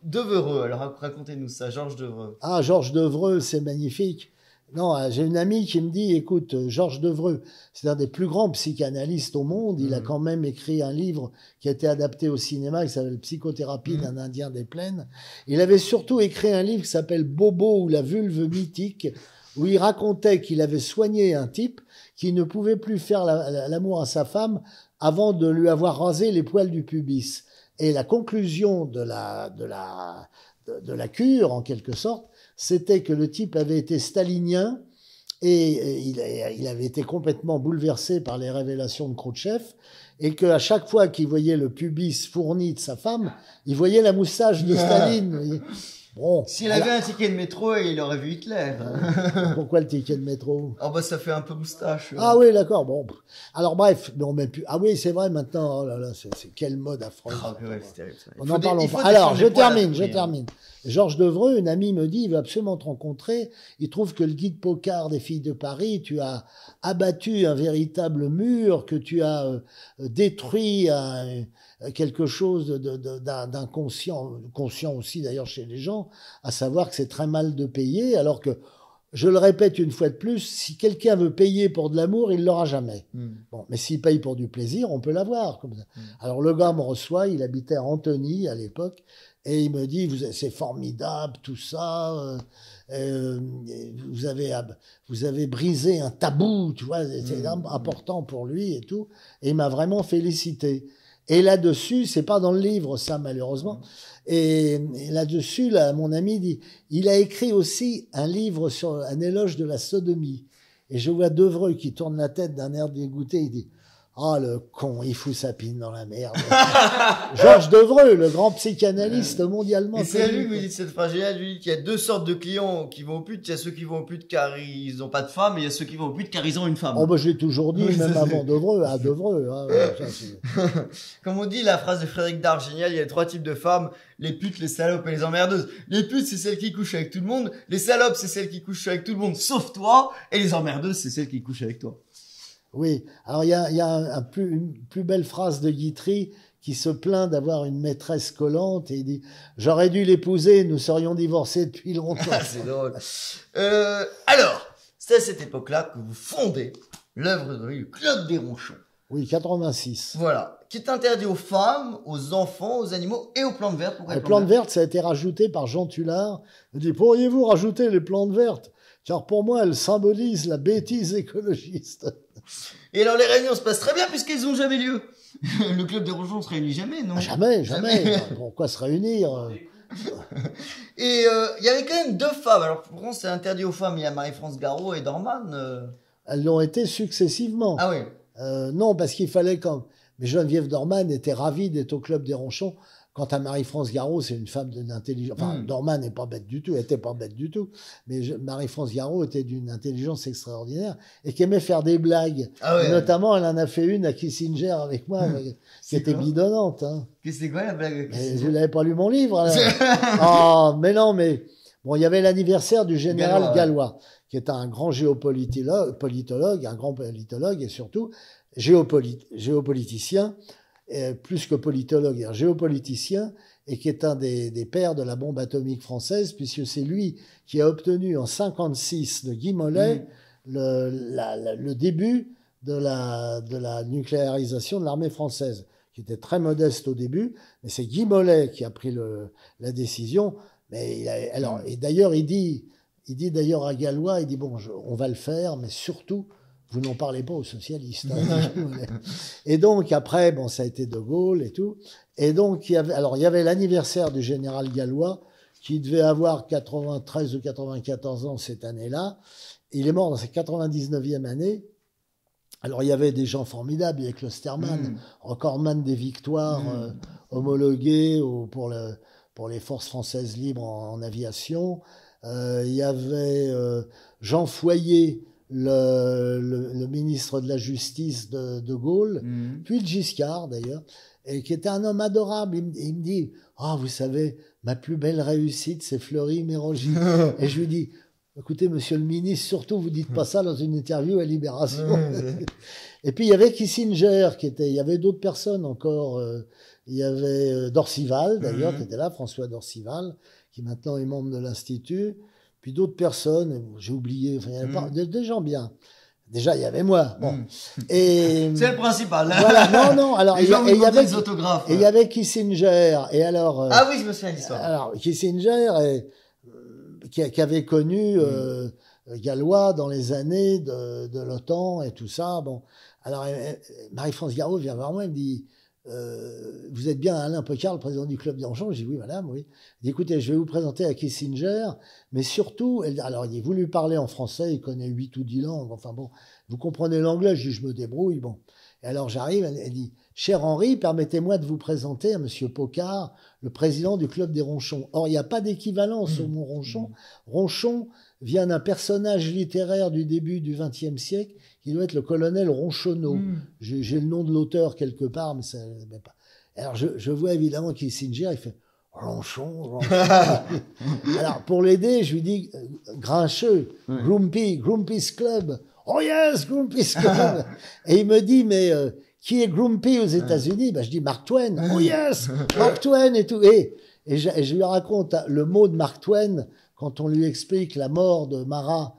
Devereux. Alors, racontez-nous ça, Georges Devereux. Ah, Georges Devereux, c'est magnifique. Non, j'ai une amie qui me dit, écoute, Georges Devereux, c'est un des plus grands psychanalystes au monde. Il a quand même écrit un livre qui a été adapté au cinéma, qui s'appelle Psychothérapie d'un Indien des plaines. Il avait surtout écrit un livre qui s'appelle Bobo ou la vulve mythique, où il racontait qu'il avait soigné un type qui ne pouvait plus faire l'amour à sa femme avant de lui avoir rasé les poils du pubis. Et la conclusion de la cure, en quelque sorte, c'était que le type avait été stalinien et il avait été complètement bouleversé par les révélations de Khrouchtchev et qu'à chaque fois qu'il voyait le pubis fourni de sa femme, il voyait la moustache de Staline. Bon, s'il avait un ticket de métro, il aurait vu Hitler. Pourquoi le ticket de métro? Oh bah ça fait un peu moustache. Ah oui, d'accord. Bon, alors bref, mais on met plus. Ah oui, c'est vrai maintenant. Oh là là, c'est quelle mode affreuse. Oh, ouais, c'est terrible. On n'en parle pas. Alors, je termine. Georges Devereux, une amie me dit, il veut absolument te rencontrer. Il trouve que le guide Pocard des filles de Paris, tu as abattu un véritable mur, que tu as détruit quelque chose d'inconscient, conscient aussi d'ailleurs chez les gens, à savoir que c'est très mal de payer, alors que, je le répète une fois de plus, si quelqu'un veut payer pour de l'amour, il l'aura jamais. Bon, mais s'il paye pour du plaisir, on peut l'avoir comme ça. Alors le gars me reçoit, il habitait à Antony à l'époque, et il me dit, c'est formidable tout ça, vous avez brisé un tabou, tu vois, c'est important pour lui et tout, et il m'a vraiment félicité. Et là-dessus, c'est pas dans le livre, ça, malheureusement. Et là-dessus, mon ami dit, il a écrit aussi un livre sur un éloge de la sodomie. Et je vois Devereux qui tourne la tête d'un air dégoûté, il dit, ah, le con, il fout sa pine dans la merde. Georges Devereux, le grand psychanalyste mondialement. Et c'est à lui que vous dites cette phrase géniale, lui, qu'il y a deux sortes de clients qui vont aux putes. Il y a ceux qui vont aux putes car ils n'ont pas de femme, et il y a ceux qui vont aux putes car ils ont une femme. Oh, bah, je l'ai toujours dit, même avant Devereux, à Devereux. Hein, comme on dit, la phrase de Frédéric Dard, génial, il y a 3 types de femmes, les putes, les salopes et les emmerdeuses. Les putes, c'est celles qui couchent avec tout le monde. Les salopes, c'est celles qui couchent avec tout le monde, sauf toi. Et les emmerdeuses, c'est celles qui couchent avec toi. Oui, alors il y a une plus belle phrase de Guitry qui se plaint d'avoir une maîtresse collante et il dit « J'aurais dû l'épouser, nous serions divorcés depuis longtemps. » C'est drôle. Alors, c'est à cette époque-là que vous fondez l'œuvre de Claude Desronchons. Oui, 86. Voilà, qui est interdit aux femmes, aux enfants, aux animaux et aux plantes vertes. Les plantes vertes, ça a été rajouté par Jean Tullard. Il dit « Pourriez-vous rajouter les plantes vertes ? Car pour moi, elles symbolisent la bêtise écologiste. » Et alors les réunions se passent très bien puisqu'elles n'ont jamais lieu. Le club des Ronchons se réunit jamais, non? Jamais. Pourquoi se réunir? Et il y avait quand même 2 femmes. Alors pour France, c'est interdit aux femmes. Il y a Marie-France Garot et Dorman. Elles l'ont été successivement. Ah oui. Non, parce qu'il fallait Mais Geneviève Dorman était ravie d'être au club des Ronchons. Quant à Marie-France Garot, c'est une femme d'intelligence. Enfin, Dorman n'est pas bête du tout, elle était pas bête du tout. Mais Marie-France Garot était d'une intelligence extraordinaire et qui aimait faire des blagues. Ah ouais. Notamment, elle en a fait une à Kissinger avec moi, qui était bidonnante. Hein. C'est quoi la blague? Vous n'avez pas lu mon livre? Oh, mais non, mais Bon, il y avait l'anniversaire du général Gallois, ouais. Gallois, qui est un grand politologue, un grand politologue et surtout géopoliticien, plus que politologue, un géopoliticien, et qui est un des pères de la bombe atomique française, puisque c'est lui qui a obtenu en 56 de Guy Mollet le début de la nucléarisation de l'armée française, qui était très modeste au début, mais c'est Guy Mollet qui a pris la décision. Mais et d'ailleurs, il dit d'ailleurs à Gallois, il dit bon, on va le faire, mais surtout, vous n'en parlez pas aux socialistes. Hein, et donc après, bon, ça a été De Gaulle et tout. Et donc il y avait l'anniversaire du général Gallois qui devait avoir 93 ou 94 ans cette année-là. Il est mort dans sa 99e année. Alors, il y avait des gens formidables. Il y avait Klosterman, recordman des victoires homologuées pour les forces françaises libres en aviation. Il y avait Jean Foyer, le ministre de la Justice de Gaulle, puis le Giscard, d'ailleurs, et qui était un homme adorable. Il me dit « Ah, vous savez, ma plus belle réussite, c'est Fleury-Mérogis. » Et je lui dis « Écoutez, monsieur le ministre, surtout, vous dites pas ça dans une interview à Libération. » Et puis, il y avait Kissinger, il y avait d'autres personnes encore. Il y avait Dorcival, d'ailleurs, qui était là, François Dorcival, qui maintenant est membre de l'Institut. Puis d'autres personnes, j'ai oublié, enfin, il y avait des gens bien. Déjà, il y avait moi. Bon. Et c'est le principal. Voilà, non. Alors, il y avait des autographes. Et il y avait Kissinger. Et alors. Ah oui, je me souviens de l'histoire. Alors, Kissinger, qui avait connu Gallois dans les années de l'OTAN et tout ça. Bon. Alors, Marie-France Garot vient vers moi et me dit vous êtes bien Alain Pocard, le président du Club des Ronchons? J'ai dit oui, madame, oui. Il dit écoutez, je vais vous présenter à Kissinger, mais surtout, alors il dit vous lui parlez en français, il connaît 8 ou 10 langues, enfin bon, vous comprenez l'anglais? Je dis je me débrouille, bon. Et alors j'arrive, elle dit cher Henri, permettez-moi de vous présenter à monsieur Pocard, le président du Club des Ronchons. Or, il n'y a pas d'équivalence au mot Ronchon. Ronchon vient d'un personnage littéraire du début du XXe siècle, qui doit être le colonel Ronchonneau. J'ai le nom de l'auteur quelque part, mais ça n'est pas. Alors, je vois évidemment Kissinger, il fait Ronchon. Alors, pour l'aider, je lui dis grincheux, Grumpy's Club. Oh yes, Grumpy's Club. Et il me dit, mais qui est Grumpy aux États-Unis? Ben, je dis Mark Twain. Oh yes, Mark Twain et tout. Et je lui raconte le mot de Mark Twain quand on lui explique la mort de Marat,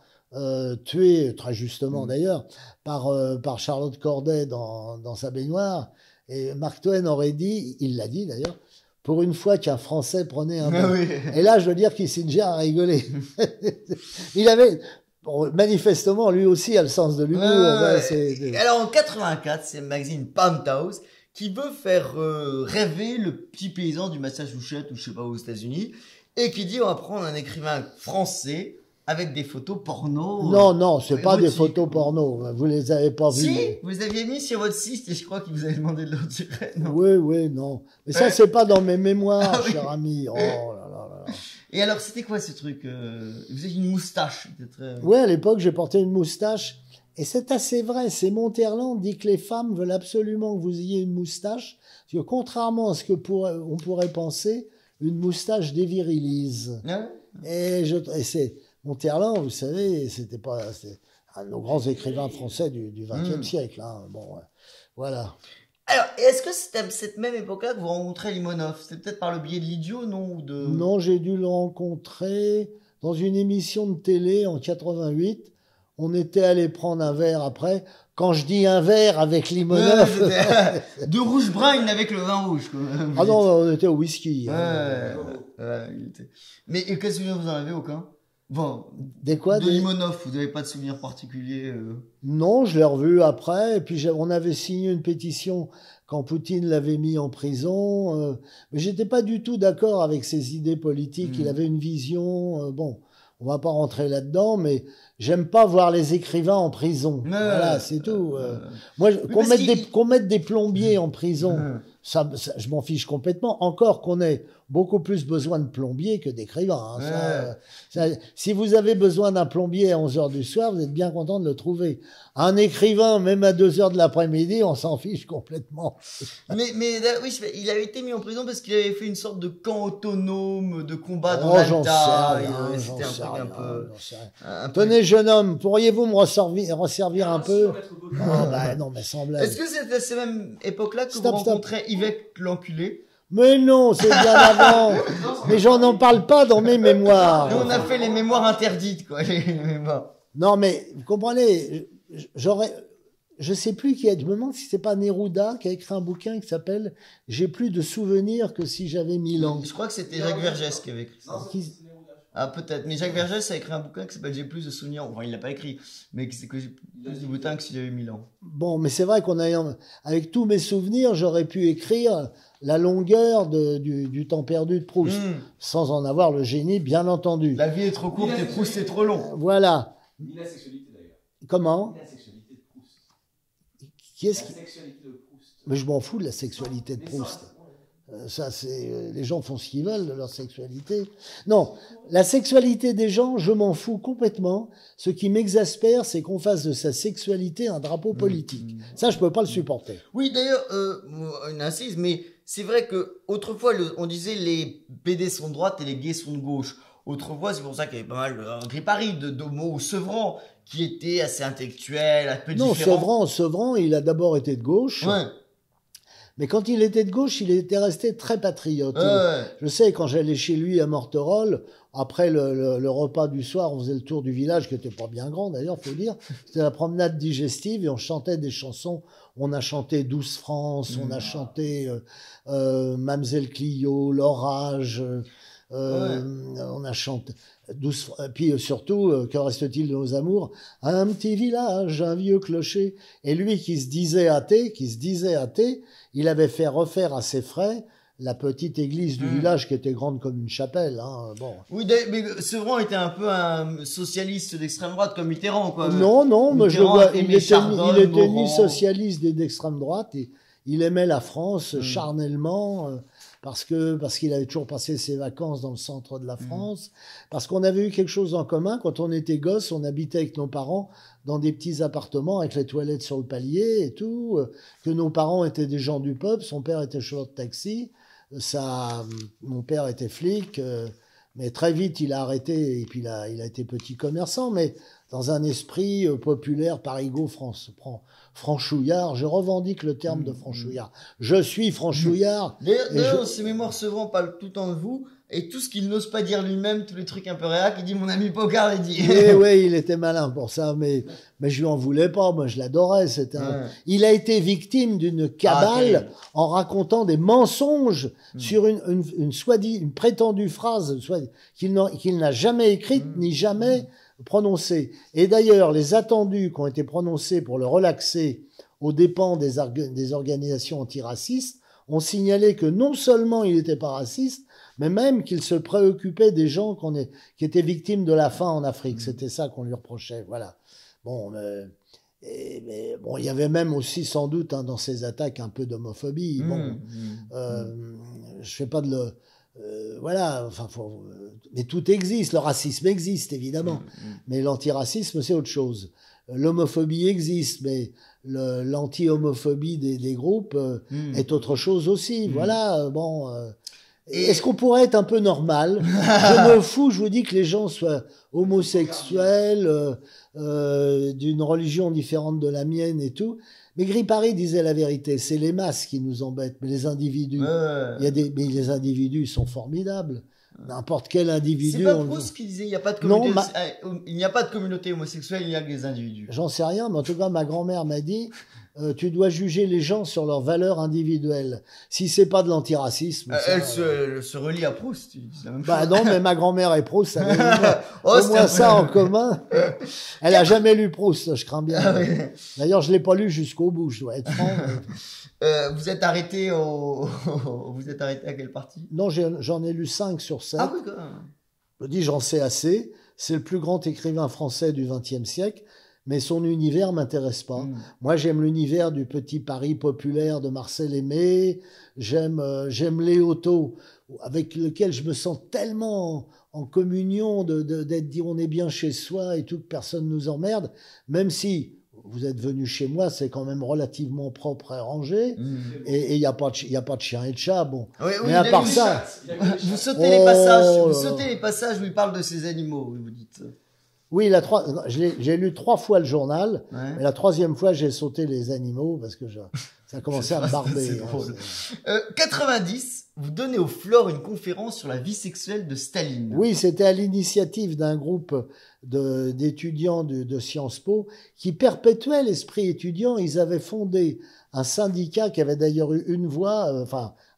tuée, très justement d'ailleurs, par Charlotte Corday dans sa baignoire. Et Mark Twain aurait dit, il l'a dit d'ailleurs, pour une fois qu'un Français prenait un bain. Oui. Et là, je veux dire, Kissinger a rigolé. Il avait... Bon, manifestement, lui aussi a le sens de l'humour. Alors, en 84, c'est le magazine Penthouse qui veut faire rêver le petit paysan du Massachusetts ou je sais pas où aux États-Unis et qui dit on va prendre un écrivain français avec des photos porno. Non, c'est pas des photos porno. Vous les avez pas vues. Si, vous les aviez mis sur votre site et je crois qu'il vous avait demandé de le retirer. Oui, non. Mais ça, c'est pas dans mes mémoires, cher ami. Oh là là. Et alors, c'était quoi ce truc vous avez une moustache peut-être. Oui, à l'époque, j'ai porté une moustache. Et c'est assez vrai. C'est Monterland dit que les femmes veulent absolument que vous ayez une moustache. Parce que contrairement à ce que on pourrait penser, une moustache dévirilise. Et c'est Monterland, vous savez, c'était un de nos grands écrivains français du XXe siècle. Hein. Bon, voilà. Alors, est-ce que c'était à cette même époque-là que vous rencontrez Limonov? C'était peut-être par le biais de l'Idiot, non Non, j'ai dû le rencontrer dans une émission de télé en 88. On était allé prendre un verre après. Quand je dis un verre avec Limonov... de rouge-brun avec le vin rouge. Ah non, on était au whisky. Mais qu'est-ce que vous en avez aucun? Bon, de Limonov, vous n'avez pas de souvenir particulier Non, je l'ai revu après. Et puis on avait signé une pétition quand Poutine l'avait mis en prison. Mais j'étais pas du tout d'accord avec ses idées politiques. Il avait une vision. Bon, on va pas rentrer là-dedans, mais j'aime pas voir les écrivains en prison. Voilà, c'est tout. Moi, qu'on mette des plombiers en prison, ça, je m'en fiche complètement. Encore qu'on ait beaucoup plus besoin de plombiers que d'écrivains. Hein. Si vous avez besoin d'un plombier à 11h du soir, vous êtes bien content de le trouver. Un écrivain, même à 2h de l'après-midi, on s'en fiche complètement. mais oui, il avait été mis en prison parce qu'il avait fait une sorte de camp autonome de combat dans l'Alta. C'était un truc un peu... Tenez, jeune homme, pourriez-vous me resservir un peu? Non, mais sans blague. Est-ce que c'est à cette même époque-là que vous rencontrez Yvette l'enculé? Mais non, c'est bien avant. Mais j'en en parle pas dans mes mémoires. Nous, on a fait les mémoires interdites, quoi, les mémoires. Non, mais vous comprenez, je sais plus qui est. Je me demande si c'est pas Neruda qui a écrit un bouquin qui s'appelle J'ai plus de souvenirs que si j'avais 1000 ans. Je crois que c'était Jacques Vergès qui avait écrit ça. Ah, peut-être. Mais Jacques Vergès a écrit un bouquin qui s'appelle J'ai plus de souvenirs. Enfin, il l'a pas écrit, mais c'est que j'ai plus de bouquins que si j'avais 1000 ans. Bon, mais c'est vrai avec tous mes souvenirs, j'aurais pu écrire la longueur du temps perdu de Proust, sans en avoir le génie, bien entendu. La vie est trop courte et Proust est trop long. Voilà. Ni la sexualité d'ailleurs. Comment? Ni la sexualité de Proust. Qui est-ce La sexualité de Proust. Mais je m'en fous de la sexualité de Proust. Ça, c'est les gens font ce qu'ils veulent de leur sexualité. Non, la sexualité des gens, je m'en fous complètement. Ce qui m'exaspère, c'est qu'on fasse de sa sexualité un drapeau politique. Ça, je peux pas le supporter. Oui, d'ailleurs, une incise, mais c'est vrai que autrefois, on disait les PD sont de droite et les gays sont de gauche. Autrefois, c'est pour ça qu'il y avait pas mal Gripari, d'homo ou Sevran, qui était assez intellectuel, un peu différent. Non, Sevran, il a d'abord été de gauche. Ouais. Mais quand il était de gauche, il était resté très patriote. Je sais, quand j'allais chez lui à Morterolles, après le repas du soir, on faisait le tour du village, qui était pas bien grand d'ailleurs, faut dire. C'était la promenade digestive et on chantait des chansons. On a chanté Douce France, on a chanté Mamselle Clio, L'Orage. On a chanté puis surtout que reste-t-il de nos amours, un petit village, un vieux clocher. Et lui qui se disait athée, il avait fait refaire à ses frais la petite église du village qui était grande comme une chapelle. Hein. Bon. Oui, mais Sevran était un peu un socialiste d'extrême droite comme Mitterrand, quoi. Non, mais je vois, il était ni socialiste ni d'extrême droite. Il aimait la France charnellement. Parce qu'il avait toujours passé ses vacances dans le centre de la France, parce qu'on avait eu quelque chose en commun. Quand on était gosse, on habitait avec nos parents dans des petits appartements avec les toilettes sur le palier et tout, que nos parents étaient des gens du peuple, son père était chauffeur de taxi, mon père était flic, mais très vite il a arrêté et puis il a été petit commerçant, mais dans un esprit populaire, parigot, franchouillard. Je revendique le terme de franchouillard. Je suis franchouillard. D'ailleurs, ses mémoires Sevran parlent tout le temps de vous, et tout ce qu'il n'ose pas dire lui-même, tous les trucs un peu réac, il dit mon ami Pocard l'a dit. Oui, il était malin pour ça, mais je lui en voulais pas, moi je l'adorais. Il a été victime d'une cabale en racontant des mensonges sur une prétendue phrase qu'il n'a jamais écrite ni jamais prononcée. Et d'ailleurs, les attendus qui ont été prononcés pour le relaxer aux dépens des organisations antiracistes ont signalé que non seulement il n'était pas raciste, mais même qu'il se préoccupait des gens qui étaient victimes de la faim en Afrique. C'était ça qu'on lui reprochait. Voilà. Bon, mais bon, il y avait même aussi sans doute dans ces attaques un peu d'homophobie. Je fais pas de le voilà, enfin, mais tout existe, le racisme existe évidemment, mais l'antiracisme c'est autre chose. L'homophobie existe, mais l'anti-homophobie des groupes est autre chose aussi. Voilà, bon. Est-ce qu'on pourrait être un peu normal? Je me fous, je vous dis que les gens soient homosexuels, d'une religion différente de la mienne et tout. Mais Gripari disait la vérité, c'est les masses qui nous embêtent, mais les individus, mais les individus sont formidables. N'importe quel individu. C'est pas Proust qui disait il n'y a pas de communauté, il n'y a pas de communauté homosexuelle, il y a que des individus. J'en sais rien, mais en tout cas ma grand-mère m'a dit tu dois juger les gens sur leurs valeurs individuelles. Si c'est pas de l'antiracisme. Elle se relie à Proust. La même bah chose. non, mais ma grand-mère et Proust, ça avait au moins ça en commun. Elle a jamais lu Proust, je crains bien. Ah, oui. D'ailleurs, je l'ai pas lu jusqu'au bout, je dois être franc. Vous êtes arrêté vous êtes arrêté à quelle partie? Non, j'en ai lu 5 sur 7. Ah oui, quand même. Je dis j'en sais assez. c'est le plus grand écrivain français du XXe siècle, mais son univers m'intéresse pas. Moi, j'aime l'univers du petit Paris populaire de Marcel Aimé, j'aime Léoto, avec lequel je me sens tellement en communion d'être dit on est bien chez soi et tout, que personne nous emmerde, même si vous êtes venu chez moi, c'est quand même relativement propre et rangé, et il n'y a pas de chien et de chat, bon. Oui, mais à part ça... Vous sautez les passages, où il parle de ces animaux, vous dites. Oui, j'ai lu 3 fois le journal, Ouais. mais la 3e fois, j'ai sauté les animaux parce que ça commençait à me barber. C'est drôle. 90, vous donnez au Flore une conférence sur la vie sexuelle de Staline. Oui, c'était à l'initiative d'un groupe d'étudiants de Sciences Po qui perpétuait l'esprit étudiant. Ils avaient fondé un syndicat qui avait d'ailleurs eu une voix,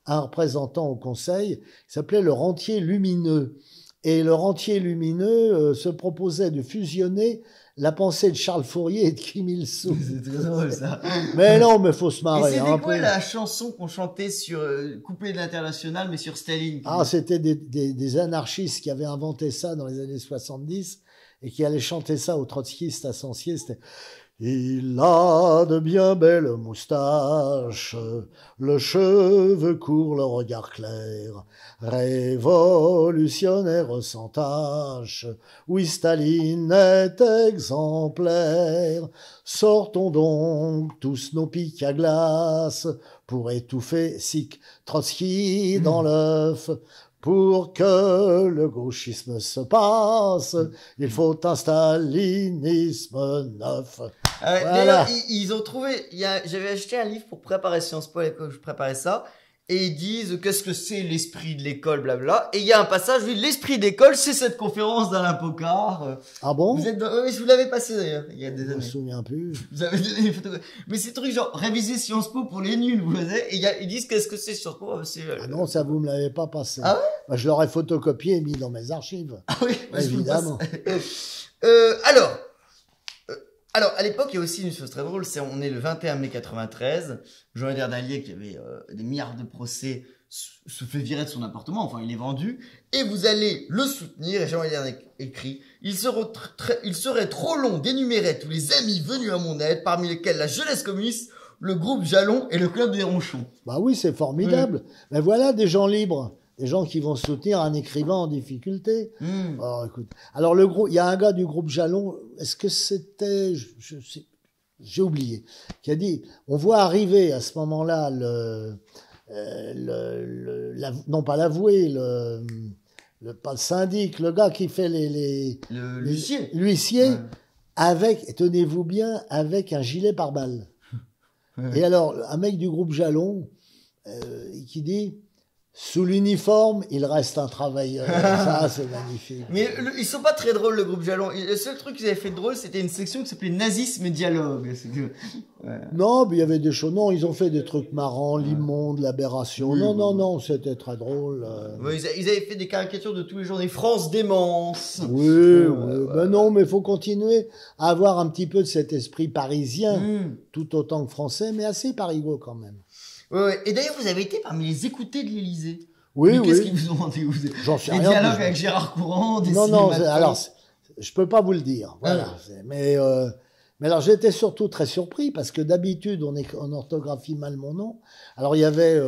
un représentant au conseil, qui s'appelait le Rentier Lumineux. Et le Rentier Lumineux se proposait de fusionner la pensée de Charles Fourier et de Kim Il-sung. C'est très drôle, ça. Mais non, mais faut se marrer. Et c'était un quoi peu. la chanson qu'on chantait sur Couplet de l'International, mais sur Staline? Ah, c'était des anarchistes qui avaient inventé ça dans les années 70 et qui allaient chanter ça aux trotskistes à Sancier. C'était il a de bien belles moustaches, le cheveu court, le regard clair, révolutionnaire sans tache. Oui, Staline est exemplaire. Sortons donc tous nos pics à glace pour étouffer Sic Trotsky dans l'œuf. Pour que le gauchisme se passe, il faut un stalinisme neuf. Voilà. D'ailleurs, ils ont trouvé. J'avais acheté un livre pour préparer Sciences Po à l'époque où je préparais ça. Et ils disent qu'est-ce que c'est l'esprit de l'école, blabla. Et il y a un passage, oui, l'esprit d'école, c'est cette conférence d'Alain Pocard. Ah bon? Oui, je vous l'avais passé d'ailleurs, il y a des Je me années. souviens plus. Vous avez donné les photos. Mais c'est truc genre réviser Sciences Po pour les nuls, vous voyez. Et ils disent qu'est-ce que c'est Sciences Po. Ah non, ça vous me l'avez pas passé. Ah ouais? Bah, je l'aurais photocopié et mis dans mes archives. Ah oui, bah, je vous le passe. Évidemment. Alors, à l'époque, il y a aussi une chose très drôle, on est le 21 mai 93, Jean-Édouard Dallier, qui avait des milliards de procès, se fait virer de son appartement, enfin, il est vendu, et vous allez le soutenir, et Jean-Édouard écrit, il serait trop long d'énumérer tous les amis venus à mon aide, parmi lesquels la jeunesse communiste, le groupe Jalon et le club des Ronchons. Bah oui, c'est formidable. Mais voilà des gens libres. Des gens qui vont soutenir un écrivain en difficulté. Alors, écoute. Alors, il y a un gars du groupe Jalon, est-ce que c'était, j'ai oublié, qui a dit, on voit arriver à ce moment-là non pas l'avoué, pas le syndic, le gars qui fait L'huissier. l'huissier, Ouais. avec, tenez-vous bien, avec un gilet pare-balles. Et alors, un mec du groupe Jalon, qui dit, sous l'uniforme, il reste un travailleur. Ça, c'est magnifique. Mais ils sont pas très drôles, le groupe Jalon. Le seul truc qu'ils avaient fait de drôle, c'était une section qui s'appelait Nazisme et Dialogue. Non, mais il y avait des choses. Non, ils ont fait des trucs marrants, l'immonde, l'aberration. Non, c'était très drôle. Ouais, ils avaient fait des caricatures de tous les jours, des France démence. Oui. Ben non, mais il faut continuer à avoir un petit peu de cet esprit parisien, tout autant que français, mais assez parigot quand même. Ouais. Et d'ailleurs, vous avez été parmi les écoutés de l'Élysée. Oui, Mais qu'est-ce oui. qu'ils vous ont demandé? J'en sais Des rien. dialogues avec Gérard Courant, des Non, cinématons. alors, je peux pas vous le dire. Voilà. Mais alors, j'étais surtout très surpris parce que d'habitude, on orthographie mal mon nom. Alors, il y avait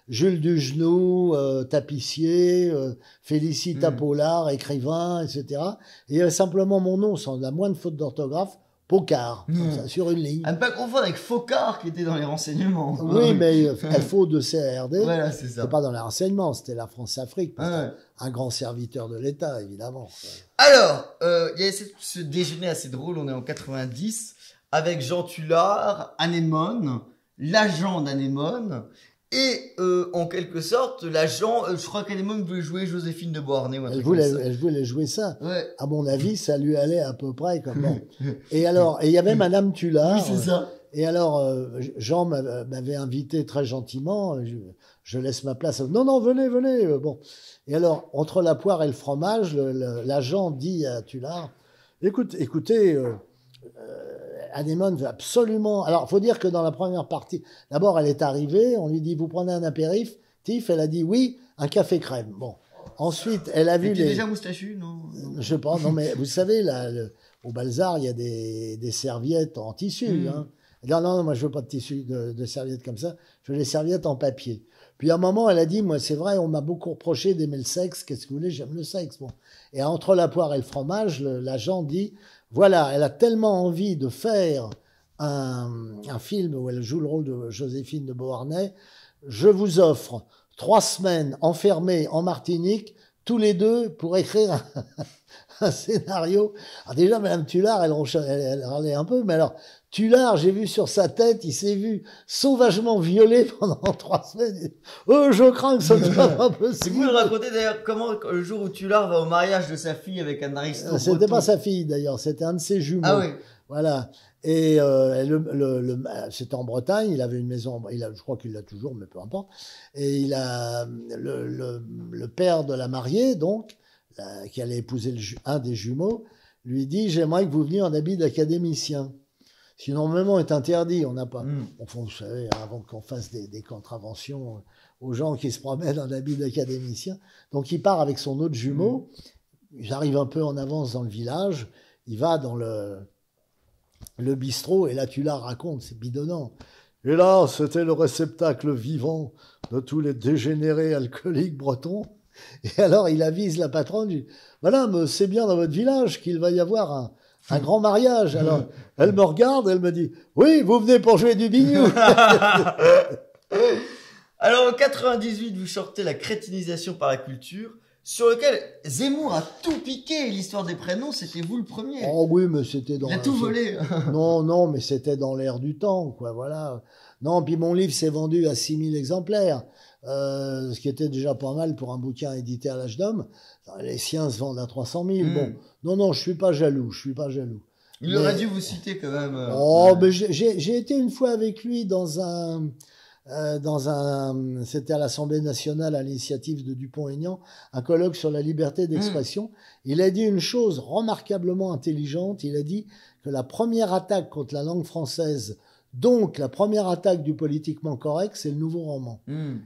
Jules Dugenou, tapissier, Félicita Paulard, écrivain, etc. Et il y avait simplement mon nom sans la moindre faute d'orthographe, Pocard, comme ça, sur une ligne. À ne pas confondre avec Focard qui était dans les renseignements. Oui, mais FO de CRD, Voilà, c'est ça. c'était pas dans les renseignements, c'était la France-Afrique. Ouais. Un grand serviteur de l'État, évidemment. Alors, il y a ce déjeuner assez drôle, on est en 90, avec Jean Tullard, Anémone, l'agent d'Anémone, et en quelque sorte, l'agent, je crois qu'Anémone voulait jouer Joséphine de Beauharnais. Ou un Elle truc comme ça. voulait jouer ça. Ouais. À mon avis, ça lui allait à peu près comme bon. Et alors, il y avait Madame Tullard. Oui, c'est ça. Et alors, Jean m'avait invité très gentiment. Je laisse ma place. Non, venez. Bon. Et alors, entre la poire et le fromage, l'agent dit à Tullard, écoutez, Anémone veut absolument... Alors, faut dire que dans la première partie, d'abord, elle est arrivée, on lui dit, vous prenez un apéritif? Elle a dit, oui, un café crème. Bon. Ensuite, elle a vu T'étais les... déjà moustachu, non? Je sais pas, non, mais vous savez, là, au Balzar, il y a des serviettes en tissu. Hein. Non, non, moi, je veux pas de tissu, de serviettes comme ça. Je veux des serviettes en papier. Puis à un moment, elle a dit, moi, c'est vrai, on m'a beaucoup reproché d'aimer le sexe. Qu'est-ce que vous voulez? J'aime le sexe. Bon. Et entre la poire et le fromage, l'agent dit, voilà, elle a tellement envie de faire un film où elle joue le rôle de Joséphine de Beauharnais. Je vous offre 3 semaines enfermées en Martinique, tous les deux, pour écrire un scénario. Alors déjà, Madame Tullard, elle râlait un peu, mais alors, Tullard, j'ai vu sur sa tête, il s'est vu sauvagement violé pendant 3 semaines. Oh, je crains que ça ne soit pas Si vous me possible. racontez d'ailleurs comment le jour où Tullard va au mariage de sa fille avec un aristo C'était breton. pas sa fille d'ailleurs, c'était un de ses jumeaux. Ah oui. Voilà. Et c'était en Bretagne, il avait une maison, je crois qu'il l'a toujours, mais peu importe. Et il a le père de la mariée, donc, qui allait épouser un des jumeaux, lui dit, j'aimerais que vous veniez en habit d'académicien. Ce qui normalement est interdit, on n'a pas. Enfin, vous savez, avant qu'on fasse des contraventions aux gens qui se promènent en habit d'académicien. Donc il part avec son autre jumeau, j'arrive un peu en avance dans le village, il va dans le bistrot, et là tu la racontes, c'est bidonnant. Et là, c'était le réceptacle vivant de tous les dégénérés alcooliques bretons. Et alors, il avise la patronne, il dit, Madame, c'est bien dans votre village qu'il va y avoir un grand mariage. Alors, elle me regarde, elle me dit, oui, vous venez pour jouer du biniou. Alors en 98, vous sortez La crétinisation par la culture, sur lequel Zemmour a tout piqué. L'histoire des prénoms, c'était vous le premier. Oh oui, mais c'était dans... Il a tout volé. Non, mais c'était dans l'air du temps, quoi, voilà. Non, puis mon livre s'est vendu à 6000 exemplaires, ce qui était déjà pas mal pour un bouquin édité à l'âge d'homme. Les siens se vendent à 300 000. Bon, non, je suis pas jaloux. Il aurait dû vous citer quand même. Mais j'ai été une fois avec lui dans un c'était à l'Assemblée nationale à l'initiative de Dupont-Aignan, un colloque sur la liberté d'expression. Il a dit une chose remarquablement intelligente. Il a dit que la première attaque contre la langue française, donc la première attaque du politiquement correct, c'est le nouveau roman.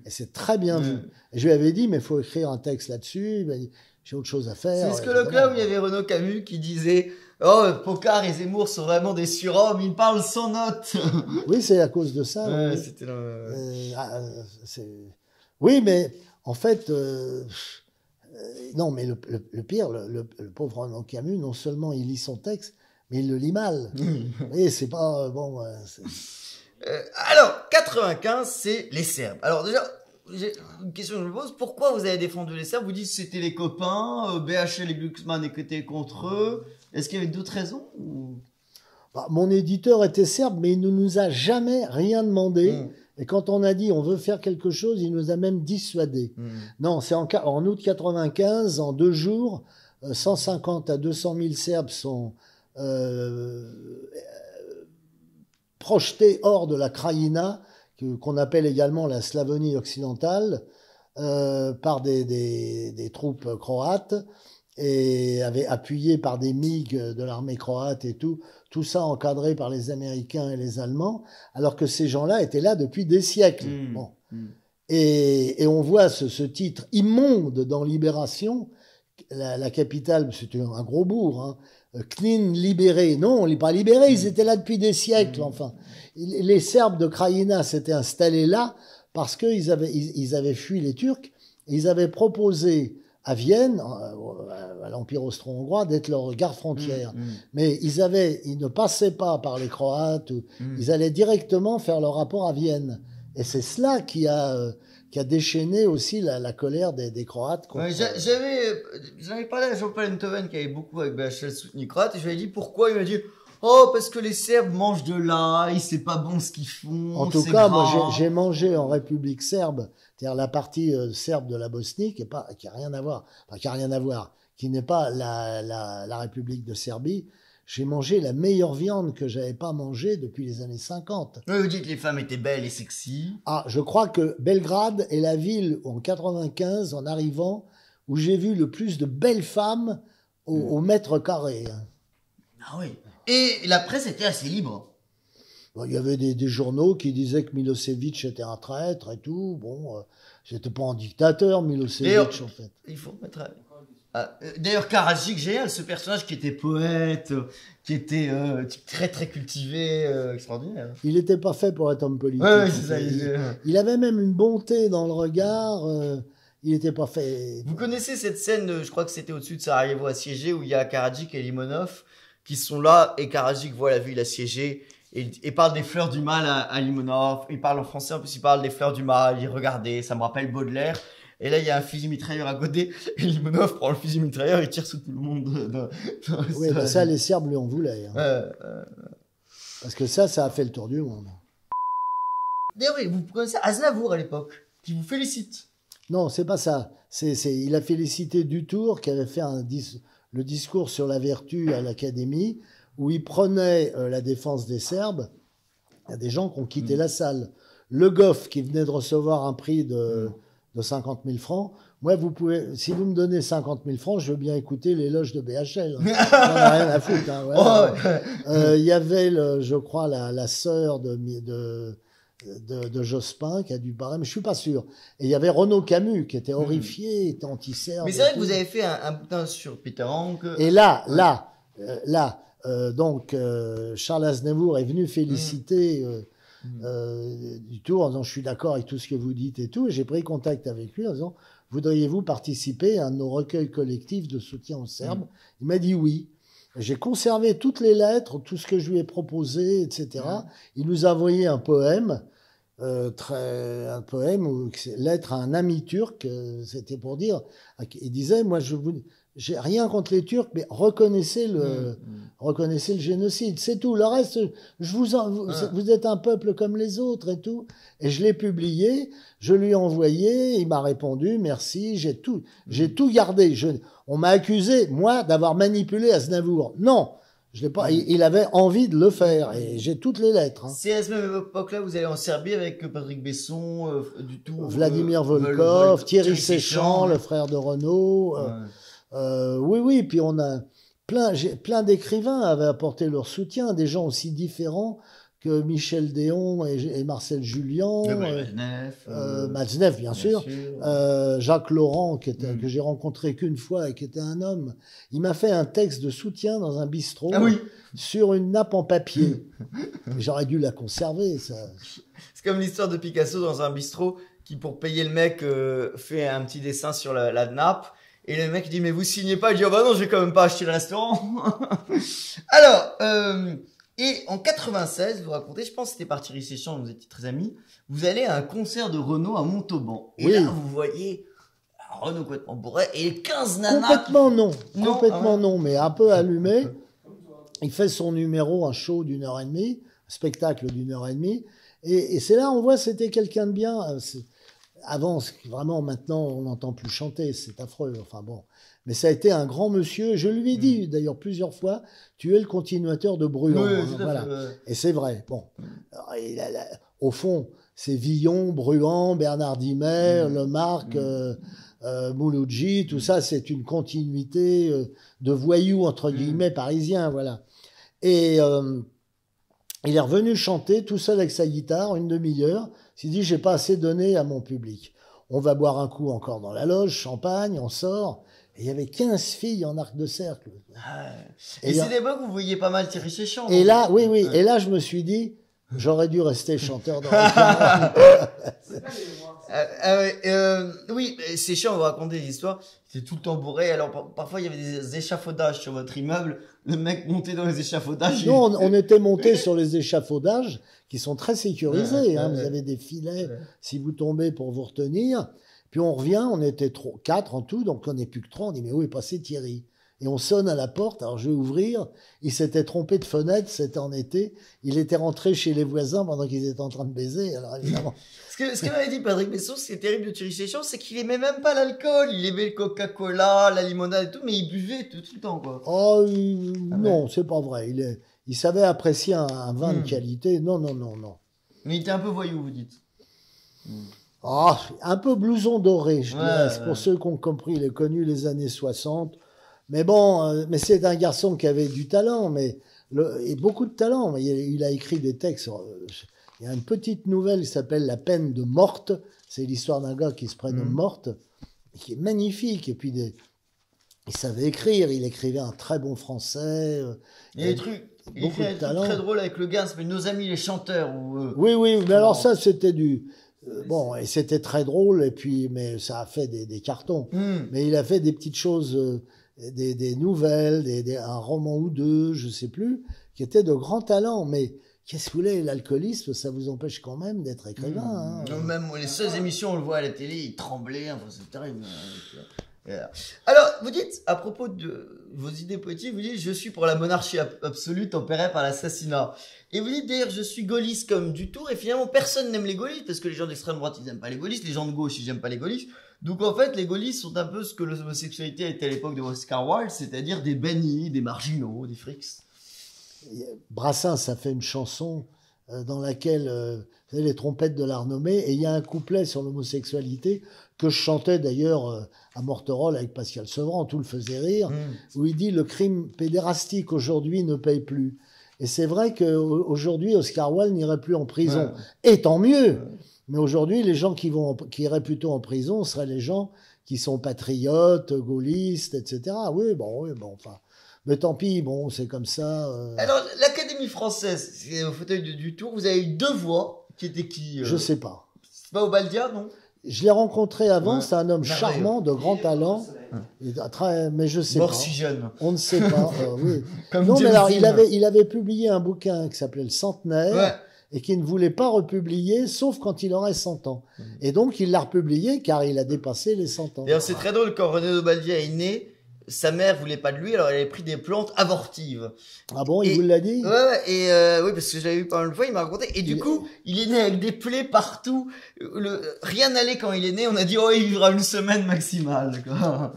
Et c'est très bien vu. Et je lui avais dit, mais il faut écrire un texte là-dessus. Il m'a dit, j'ai autre chose à faire. C'est ce colloque-là où il y avait Renaud Camus qui disait oh, Pocard et Zemmour sont vraiment des surhommes, ils parlent sans notes. Oui, c'est à cause de ça. Ouais, oui. c'était Oui, mais en fait, non, mais le pire, le pauvre Renaud Camus, non seulement il lit son texte, mais il le lit mal. Et c'est pas bon. Alors, 95, c'est les Serbes. Alors déjà, j'ai une question que je me pose. Pourquoi vous avez défendu les Serbes? Vous dites que c'était les copains, BHL et Glucksmann étaient contre eux. Est-ce qu'il y avait d'autres raisons ou... Mon éditeur était serbe, mais il ne nous a jamais rien demandé. Et quand on a dit on veut faire quelque chose, il nous a même dissuadés. Non, c'est en août 95, en 2 jours, 150 à 200 000 Serbes sont projetés hors de la Krajina, qu'on appelle également la Slavonie occidentale, par des troupes croates, et appuyées par des MiG de l'armée croate et tout ça encadré par les Américains et les Allemands, alors que ces gens-là étaient là depuis des siècles. Bon. Et on voit ce titre immonde dans Libération, la capitale, c'était un gros bourg, hein, Knin libéré. Non, on n'est pas libéré, ils étaient là depuis des siècles, enfin. Les Serbes de Krajina s'étaient installés là parce qu'ils avaient fui les Turcs, et ils avaient proposé à Vienne, à l'Empire austro-hongrois, d'être leur garde-frontière. Mais ils ne passaient pas par les Croates, ils allaient directement faire leur rapport à Vienne. Et c'est cela qui a déchaîné aussi la colère des Croates. Ouais, j'avais parlé à Jean-Paul Enthoven qui avait beaucoup avec BHL soutenu croate, et je lui ai dit pourquoi. Il m'a dit oh, parce que les Serbes mangent de l'ail, c'est pas bon ce qu'ils font. En tout cas, moi j'ai mangé en République serbe, c'est-à-dire la partie serbe de la Bosnie, qui a rien à voir, qui n'est pas la République de Serbie. J'ai mangé la meilleure viande que j'avais pas mangée depuis les années 50. Oui, vous dites que les femmes étaient belles et sexy. Ah, je crois que Belgrade est la ville en 95, en arrivant, où j'ai vu le plus de belles femmes au mètre carré. Ah oui. Et la presse était assez libre. Bon, il y avait des journaux qui disaient que Milosevic était un traître et tout. Bon, j'étais pas un dictateur, Milosevic, en fait. Il faut mettre. D'ailleurs, Karadzic, génial, ce personnage qui était poète, qui était très très cultivé, extraordinaire. Il n'était pas fait pour être homme politique. Ouais, c'est ça. Il avait même une bonté dans le regard. Il n'était pas fait. Vous connaissez cette scène, je crois que c'était au-dessus de Sarajevo assiégé, où il y a Karadzic et Limonov qui sont là, et Karadzic voit la ville assiégée, et parle des fleurs du mal à Limonov. Il parle en français, en plus il parle des fleurs du mal, il dit regardez, ça me rappelle Baudelaire. Et là, il y a un fusil mitrailleur à côté, et Limonov prend le fusil mitrailleur et tire sur tout le monde. Oui, bah ça, les Serbes lui en voulaient. Hein. Parce que ça a fait le tour du monde. D'ailleurs, oui, vous connaissez Aznavour à l'époque, qui vous félicite. Non, c'est pas ça. Il a félicité Dutour, qui avait fait le discours sur la vertu à l'Académie, où il prenait la défense des Serbes. Il y a des gens qui ont quitté la salle. Le Goff, qui venait de recevoir un prix de 50 000 francs. Moi, si vous me donnez 50 000 francs, je veux bien écouter l'éloge de BHL. J'en ai rien à foutre. Hein, y avait, je crois, la sœur de Jospin qui a dû paraître, mais je suis pas sûr. Et il y avait Renaud Camus qui était horrifié, était anti-serbe. Mais c'est vrai que vous avez fait un bouquin sur Peter Hanke. Et donc, Charles Aznavour est venu féliciter Dutour en disant je suis d'accord avec tout ce que vous dites et tout. Et j'ai pris contact avec lui en disant voudriez-vous participer à un de nos recueils collectifs de soutien aux Serbes? Il m'a dit oui. J'ai conservé toutes les lettres, tout ce que je lui ai proposé, etc. Il nous a envoyé un poème, lettre à un ami turc. C'était pour dire, il disait moi j'ai rien contre les Turcs, mais reconnaissez le génocide, c'est tout. Le reste, vous êtes un peuple comme les autres et tout. Et je l'ai publié, je lui ai envoyé, il m'a répondu, merci, j'ai tout gardé. On m'a accusé, moi, d'avoir manipulé Aznavour. Non, je l'ai pas. Il avait envie de le faire et j'ai toutes les lettres. Hein. C'est à cette même époque-là, vous allez en Serbie avec Patrick Besson, Vladimir Volkov, Thierry Séchant, le frère de Renaud. Oui, puis on a plein d'écrivains avaient apporté leur soutien, des gens aussi différents que Michel Déon et Marcel Julien, Matzneff bien sûr. Jacques Laurent que j'ai rencontré qu'une fois et qui était un homme. Il m'a fait un texte de soutien dans un bistrot sur une nappe en papier. J'aurais dû la conserver. Ça. C'est comme l'histoire de Picasso dans un bistrot qui pour payer le mec fait un petit dessin sur la nappe. Et le mec dit mais vous signez pas, il dit oh bah non je vais quand même pas acheter le restaurant. Alors et en 96 vous racontez, je pense que c'était par Thierry Séchant, vous étiez très amis, vous allez à un concert de Renaud à Montauban et là vous voyez Renaud complètement bourré et 15 nanas complètement non mais un peu allumé. Il fait son numéro, un show d'1h30, un spectacle d'1h30 et c'est là on voit c'était quelqu'un de bien. Avant, vraiment, maintenant, on n'entend plus chanter, c'est affreux. Enfin bon, mais ça a été un grand monsieur. Je lui ai dit d'ailleurs plusieurs fois, tu es le continuateur de Bruant. Voilà. Et c'est vrai. Bon, au fond, c'est Villon, Bruant, Bernard Dimet, Lemarque, Mouloudji, tout ça, c'est une continuité de voyous entre guillemets parisiens, voilà. Et il est revenu chanter tout seul avec sa guitare, une demi-heure. Il s'est dit, j'ai pas assez donné à mon public. On va boire un coup encore dans la loge, champagne, on sort. Et il y avait 15 filles en arc de cercle. Et c'est l'époque où vous voyez pas mal Thierry Séchant. Et là, oui. Et là, je me suis dit, j'aurais dû rester chanteur dans oui, Séchant, vous racontez des histoires. C'était tout le temps bourré. Alors, parfois, il y avait des échafaudages sur votre immeuble. Le mec montait dans les échafaudages. Non, on était monté sur les échafaudages qui sont très sécurisés. Vous avez des filets si vous tombez pour vous retenir. Puis on revient, on était 4 en tout, donc on n'est plus que 3. On dit, mais où est passé Thierry? Et on sonne à la porte, alors je vais ouvrir. Il s'était trompé de fenêtre, c'était en été. Il était rentré chez les voisins pendant qu'ils étaient en train de baiser, alors évidemment. Ce que m'avait dit Patrick Besson, ce qui est terrible de Thierry Séchant, c'est qu'il aimait même pas l'alcool. Il aimait le Coca-Cola, la limonade et tout, mais il buvait tout le temps, quoi. Non, c'est pas vrai. Il savait apprécier un vin de qualité. Non. Mais il était un peu voyou, vous dites. Un peu blouson doré, je dirais. C'est pour ceux qui ont compris. Il a connu les années 60. Mais bon, mais c'est un garçon qui avait du talent. Mais Et beaucoup de talent. Il a écrit des textes. Il y a une petite nouvelle qui s'appelle La peine de Morte. C'est l'histoire d'un gars qui se prénomme Morte, qui est magnifique. Et puis, il savait écrire. Il écrivait un très bon français. Il y a des trucs. Il beaucoup fait de un talent. truc très drôle avec le gars, ça s'appelle Nos amis les chanteurs. Oui, mais alors ça, c'était bon, et c'était très drôle, et puis, mais ça a fait des cartons. Mais il a fait des petites choses, des nouvelles, un roman ou deux, je sais plus, qui étaient de grands talents. Mais qu'est-ce que vous voulez, l'alcoolisme, ça vous empêche quand même d'être écrivain. Hein. Même les seules émissions, on le voit à la télé, il tremblait, enfin, c'est terrible. Alors, vous dites, à propos de vos idées politiques, vous dites, je suis pour la monarchie absolue tempérée par l'assassinat. Et vous dites, d'ailleurs, je suis gaulliste comme Dutour, et finalement, personne n'aime les gaullistes, parce que les gens d'extrême droite, ils n'aiment pas les gaullistes, les gens de gauche, ils n'aiment pas les gaullistes. Donc, en fait, les gaullistes sont un peu ce que l'homosexualité était à l'époque de Oscar Wilde, c'est-à-dire des bannis, des marginaux, des frics. Brassens a fait une chanson dans laquelle, vous savez, les trompettes de la renommée, et il y a un couplet sur l'homosexualité que je chantais d'ailleurs à Morterolles avec Pascal Sevran, tout le faisait rire, où il dit « Le crime pédérastique aujourd'hui ne paye plus ». Et c'est vrai qu'aujourd'hui, Oscar Wilde n'irait plus en prison. Et tant mieux. Mais aujourd'hui, les gens qui iraient plutôt en prison seraient les gens qui sont patriotes, gaullistes, etc. Oui, bon, enfin... Mais tant pis, bon, c'est comme ça. Alors, l'Académie française, c'est au fauteuil de Dutour, vous avez eu deux voix, qui étaient qui Je sais pas. C'est pas Obaldia, non? Je l'ai rencontré avant, c'est un homme charmant, de grand talent, mais je sais Mort pas. si jeune. On ne sait pas. Oui. Comme Non, mais James alors, Dean. il avait publié un bouquin qui s'appelait Le Centenaire, et qui ne voulait pas republier, sauf quand il aurait 100 ans. Et donc, il l'a republié, car il a dépassé les 100 ans. D'ailleurs, c'est très drôle, quand René Obaldia est né, sa mère voulait pas de lui, alors elle avait pris des plantes avortives. Ah bon, il vous l'a dit? Oui, parce que j'avais vu pas mal de fois, il m'a raconté. Et du coup, il est né avec des plaies partout. Rien n'allait quand il est né. On a dit, oh, il vivra une semaine maximale, quoi.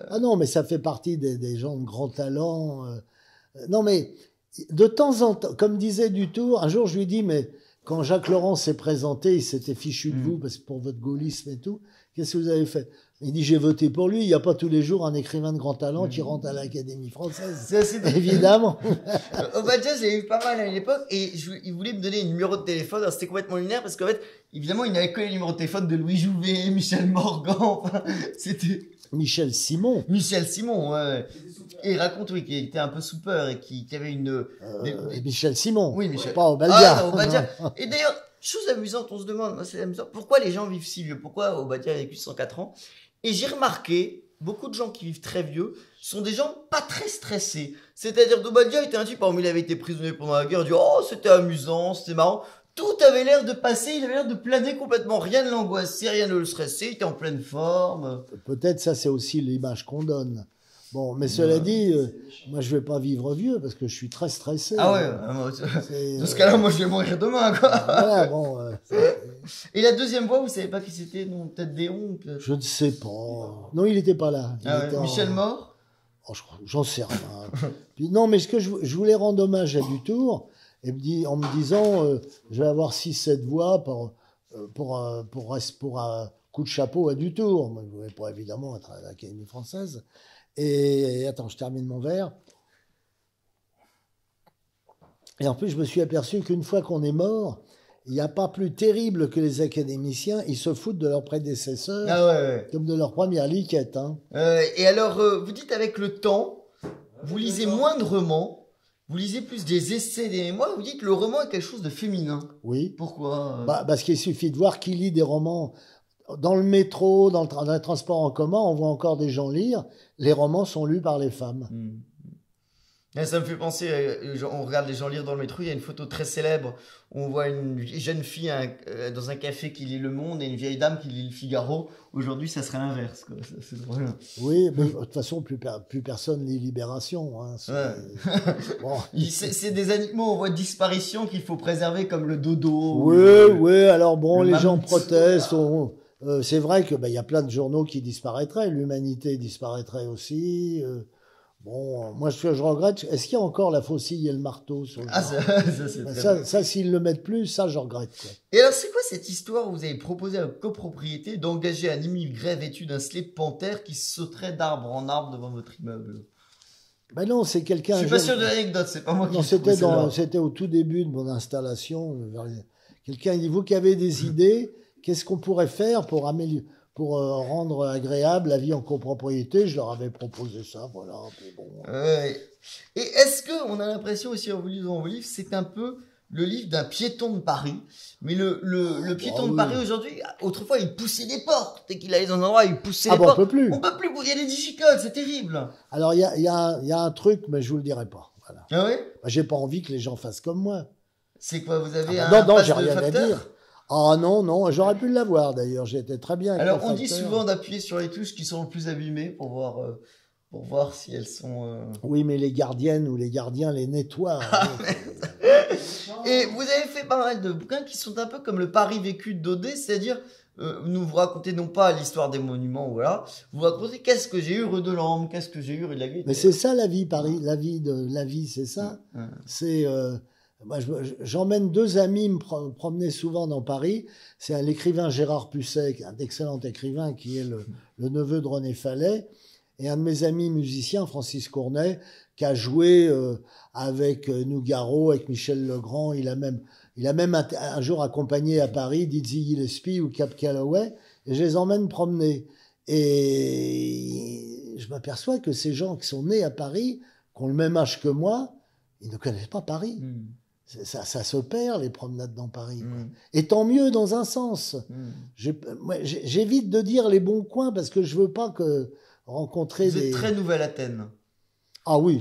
Ah non, mais ça fait partie des gens de grand talent. Non, mais de temps en temps, comme disait Dutour, un jour je lui dis, mais quand Jacques Laurent s'est présenté, il s'était fichu de vous parce que pour votre gaullisme et tout. Qu'est-ce que vous avez fait? Il dit, j'ai voté pour lui. Il n'y a pas tous les jours un écrivain de grand talent qui rentre à l'Académie française. C'est assez évidemment. Obaldia, j'ai eu pas mal à l'époque et il voulait me donner un numéro de téléphone. Alors, c'était complètement lunaire parce qu'en fait, évidemment, il n'avait que les numéros de téléphone de Louis Jouvet, Michel Morgan. Enfin, c'était... Michel Simon. Michel Simon, ouais. Et il raconte, oui, qu'il était un peu soupeur et qu'il avait une... Michel Simon. Oui, Michel. Pas Obaldia. Ah, non, Obaldia. Et d'ailleurs, chose amusante, on se demande, moi, c'est amusant, pourquoi les gens vivent si vieux? Pourquoi Obaldia a vécu 104 ans? Et j'ai remarqué, beaucoup de gens qui vivent très vieux sont des gens pas très stressés. C'est-à-dire d'Obaldia était un type, il avait été prisonnier pendant la guerre, il dit, oh, c'était amusant, c'était marrant. Tout avait l'air de passer, il avait l'air de planer complètement. Rien ne l'angoissait, rien ne le stressait, il était en pleine forme. Peut-être ça, c'est aussi l'image qu'on donne. Bon, mais cela dit, moi, je vais pas vivre vieux parce que je suis très stressé. Ah ouais, dans ce cas-là, moi, je vais mourir demain, quoi. Voilà, bon. Et la deuxième voix, vous savez pas qui c'était? Non, peut-être Déon, peut-être. Je ne sais pas. Non, il n'était pas là. Michel Mort? Oh, j'en sais rien. Puis, non, mais ce que je voulais rendre hommage à Dutour, en me disant, je vais avoir 6-7 voix pour un coup de chapeau à Dutour. Moi, je ne voulais pas évidemment être à l'Académie française. Et attends, je termine mon verre. Et en plus, je me suis aperçu qu'une fois qu'on est mort, il n'y a pas plus terrible que les académiciens. Ils se foutent de leurs prédécesseurs, comme de leur première liquette. Hein. Et alors, vous dites avec le temps, vous lisez moins de romans, vous lisez plus des essais, des mémoires. Vous dites que le roman est quelque chose de féminin. Oui. Pourquoi Parce qu'il suffit de voir qui lit des romans. Dans le métro, dans le transport en commun, on voit encore des gens lire. Les romans sont lus par les femmes. Et ça me fait penser, on regarde les gens lire dans le métro, il y a une photo très célèbre où on voit une jeune fille dans un café qui lit Le Monde et une vieille dame qui lit Le Figaro. Aujourd'hui, ça serait l'inverse. C'est drôle. Oui, mais de toute façon, plus personne lit Libération. Hein, bon. C'est des animaux en voie de disparition qu'il faut préserver comme le dodo. Oui, alors bon, les gens protestent. C'est vrai que y a plein de journaux qui disparaîtraient. L'Humanité disparaîtrait aussi. Bon, moi, ce que je regrette, est-ce qu'il y a encore la faucille et le marteau sur le ça, s'ils le mettent plus, ça, je regrette. Quoi. Et alors, c'est quoi cette histoire où vous avez proposé à votre copropriété d'engager un immigré vêtu d'un slip panthère qui sauterait d'arbre en arbre devant votre immeuble? Ben non, c'est Je quelqu'un... suis pas sûr de l'anecdote, c'est pas moi qui Non, l'ai trouvé, celle-là. c'était au tout début de mon installation. Quelqu'un il dit, vous qui avez des idées, qu'est-ce qu'on pourrait faire pour rendre agréable la vie en copropriété? Je leur avais proposé ça, voilà. Puis bon. Et est-ce que on a l'impression aussi en vous lisant vos livres, c'est un peu le livre d'un piéton de Paris, mais le piéton de oui. Paris aujourd'hui, autrefois il poussait des portes, dès qu'il allait dans un endroit, il poussait les On portes. peut plus. On peut plus, il y a des digicodes, c'est terrible. Alors, il y a un truc, mais je vous le dirai pas. Voilà. Ah oui? J'ai pas envie que les gens fassent comme moi. C'est quoi, vous avez un Non, pass j'ai de rien à facteur? dire. Ah non, j'aurais pu l'avoir d'ailleurs. J'étais très bien avec Alors le on dit facteur. souvent d'appuyer sur les touches qui sont le plus abîmées pour voir si elles sont... Oui, mais les gardiennes ou les gardiens les nettoient. Et vous avez fait pas mal de bouquins qui sont un peu comme le Paris vécu de Daudet, c'est-à-dire vous racontez non pas l'histoire des monuments, voilà, vous racontez qu'est-ce que j'ai eu rue de Lorme, qu'est-ce que j'ai eu rue de la Guille. Mais c'est ça la vie, Paris. La vie, c'est ça. C'est moi, j'emmène deux amis me promener souvent dans Paris. C'est l'écrivain Gérard Pusset, un excellent écrivain qui est le neveu de René Fallet, et un de mes amis musiciens, Francis Cournet, qui a joué avec Nougaro, avec Michel Legrand. Il a même un jour accompagné à Paris Dizzy Gillespie ou Cap Calloway, et je les emmène promener. Et je m'aperçois que ces gens qui sont nés à Paris, qui ont le même âge que moi, ils ne connaissent pas Paris. Ça se perd, les promenades dans Paris. Quoi. Et tant mieux dans un sens. J'évite de dire les bons coins parce que je veux pas rencontrer Vous êtes très Nouvelle-Athènes. Ah oui.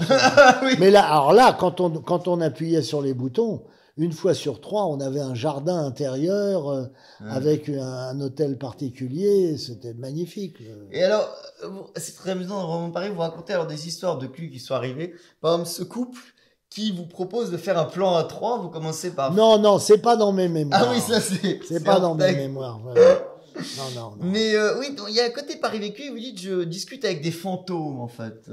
Oui. Mais là, alors là, quand on appuyait sur les boutons, une fois sur trois, on avait un jardin intérieur avec un hôtel particulier. C'était magnifique. Et alors, c'est très amusant dans le roman Paris, vous racontez alors des histoires de culs qui sont arrivés. Par exemple, ce couple qui vous propose de faire un plan à trois, vous commencez par... Non, c'est pas dans mes mémoires. Ah oui, ça c'est... C'est pas dans mes mémoires. Voilà. Non. Mais oui, il y a un côté Paris vécu, et vous dites, je discute avec des fantômes, en fait.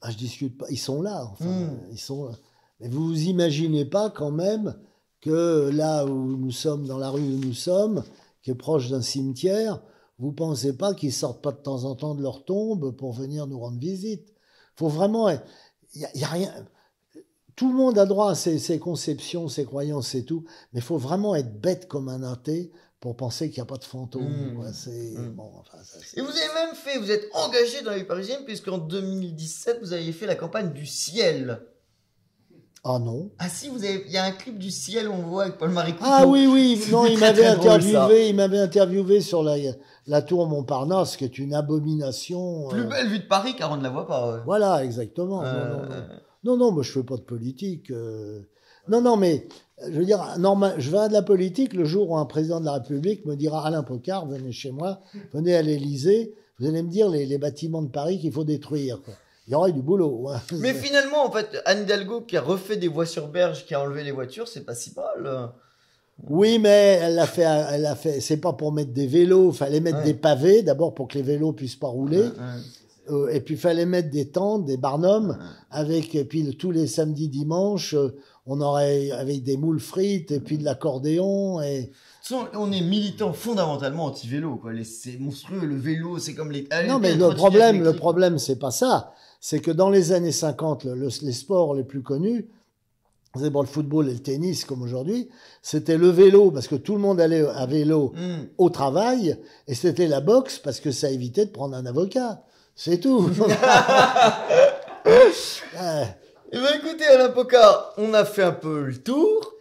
Ah, je discute pas. Ils sont là, enfin. Ils sont là. Mais vous vous imaginez pas quand même que là où nous sommes, dans la rue où nous sommes, qui est proche d'un cimetière, vous pensez pas qu'ils sortent pas de temps en temps de leur tombe pour venir nous rendre visite. Faut vraiment... y a rien... Tout le monde a droit à ses conceptions, ses croyances et tout, mais il faut vraiment être bête comme un athée pour penser qu'il n'y a pas de fantôme. Quoi. Bon, enfin, et vous avez même fait, vous êtes engagé dans la vie parisienne, puisqu'en 2017, vous avez fait la campagne du ciel. Ah non. Ah si, il y a un clip du ciel où on voit avec Paul-Marie Couteau. Ah oui, non, il m'avait interviewé. interviewé sur la tour Montparnasse, qui est une abomination. Plus belle vue de Paris, car on ne la voit pas. Ouais. Voilà, exactement. Non, moi je fais pas de politique. Non, mais je veux dire, je vais à de la politique le jour où un président de la République me dira Alain Pocard, venez chez moi, venez à l'Élysée, vous allez me dire les bâtiments de Paris qu'il faut détruire. Quoi. Il y aurait du boulot. Hein. Mais finalement, en fait, Anne Hidalgo qui a refait des voies sur berge, qui a enlevé les voitures, c'est pas si mal. Oui, mais elle a fait. C'est pas pour mettre des vélos. Fallait mettre des pavés d'abord pour que les vélos puissent pas rouler. Et puis, il fallait mettre des tentes, des barnums, et puis tous les samedis, dimanches, on aurait, avec des moules frites, et puis de l'accordéon, et... On est militant fondamentalement anti-vélo, quoi. C'est monstrueux, le vélo, c'est comme les... Non, mais le problème, c'est pas ça. C'est que dans les années 50, les sports les plus connus, c'est le football et le tennis, comme aujourd'hui, c'était le vélo, parce que tout le monde allait à vélo au travail, et c'était la boxe, parce que ça évitait de prendre un avocat. C'est tout. Eh bien, écoutez, Alain Pocard, on a fait un peu le tour.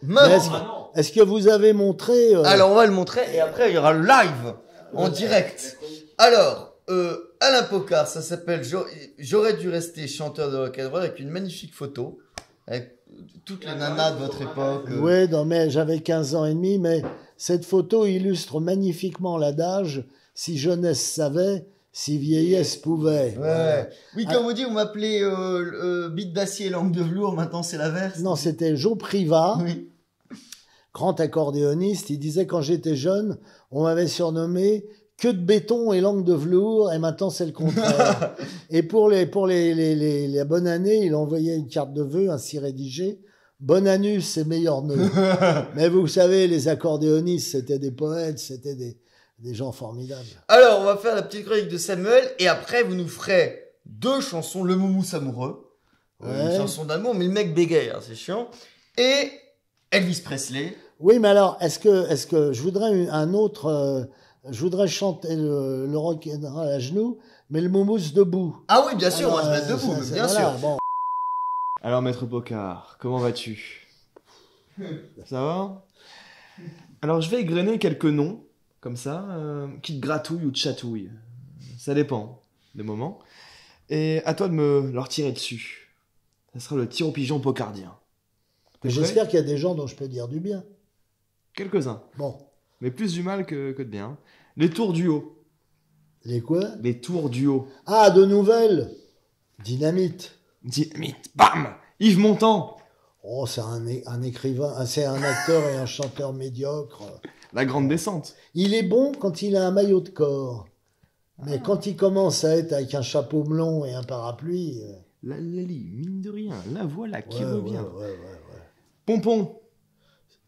Est-ce que vous avez montré... Alors, on va le montrer, et après, il y aura le live, en direct. Alors, Alain Pocard, ça s'appelle J'aurais dû rester chanteur de rock'n'roll, avec une magnifique photo, avec toutes les nanas de votre époque. Oui, non, mais j'avais 15 ans et demi, mais cette photo illustre magnifiquement l'adage « Si jeunesse savait ». Si vieillesse pouvait. Ouais. Oui, comme vous dites, vous m'appelez bite d'acier et langue de velours, maintenant c'est l'inverse. Non, c'était Joe Privat, oui. Grand accordéoniste. Il disait quand j'étais jeune, on m'avait surnommé queue de béton et langue de velours, et maintenant c'est le contraire. Et pour les bonnes années, il envoyait une carte de vœux ainsi rédigée. Bon anus et meilleur nœud. Mais vous savez, les accordéonistes, c'était des poètes, c'était des gens formidables. Alors, on va faire la petite chronique de Samuel, et après, vous nous ferez 2 chansons, Le Moumousse amoureux. Ouais. une chanson d'amour, mais le mec bégaye, hein, c'est chiant. Et Elvis Presley. Oui, mais alors, est-ce que je voudrais un autre, je voudrais chanter le rock and roll à genoux, mais le moumousse debout. Ah oui, bien sûr, on Alors, va se mettre debout, ça, bien voilà, sûr. bon. Alors, Maître Pocard, comment vas-tu? Ça va? Alors, je vais égrener quelques noms, comme ça, qui te gratouillent ou te chatouillent. Ça dépend, des moments. Et à toi de me leur tirer dessus. Ça sera le tir au pigeon pocardien. T'es prêt? J'espère qu'il y a des gens dont je peux dire du bien. Quelques-uns, Bon, mais plus du mal que de bien. Les tours du haut. les quoi? Les tours du haut. Ah, de nouvelles. Dynamite. Dynamite, bam! Yves Montand. Oh, c'est un écrivain, c'est un acteur et un chanteur médiocre. La grande descente. Il est bon quand il a un maillot de corps. Mais quand il commence à être avec un chapeau melon et un parapluie... La Lali, mine de rien, la voilà qui ouais, revient. ouais. Pompon.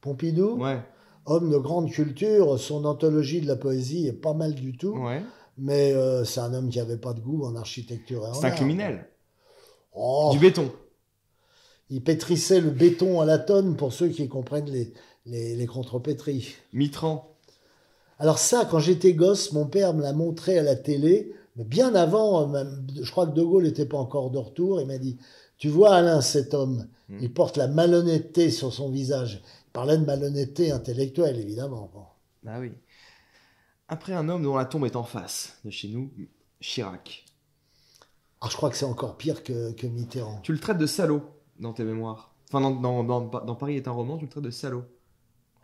Pompidou, Ouais, homme de grande culture, son anthologie de la poésie est pas mal du tout. ouais. Mais c'est un homme qui avait pas de goût en architecture et en C'est un art. criminel. Oh, Du béton. il pétrissait le béton à la tonne pour ceux qui comprennent les contrepétries. Mitran. Alors ça, quand j'étais gosse, mon père me l'a montré à la télé, mais bien avant, même, je crois que De Gaulle n'était pas encore de retour, il m'a dit, tu vois Alain, cet homme, il porte la malhonnêteté sur son visage. Il parlait de malhonnêteté intellectuelle, évidemment. Bon. Ah oui. Après un homme dont la tombe est en face de chez nous, Chirac. Alors je crois que c'est encore pire que Mitterrand. Tu le traites de salaud dans tes mémoires. Enfin, dans Paris est un roman, tu le traites de salaud.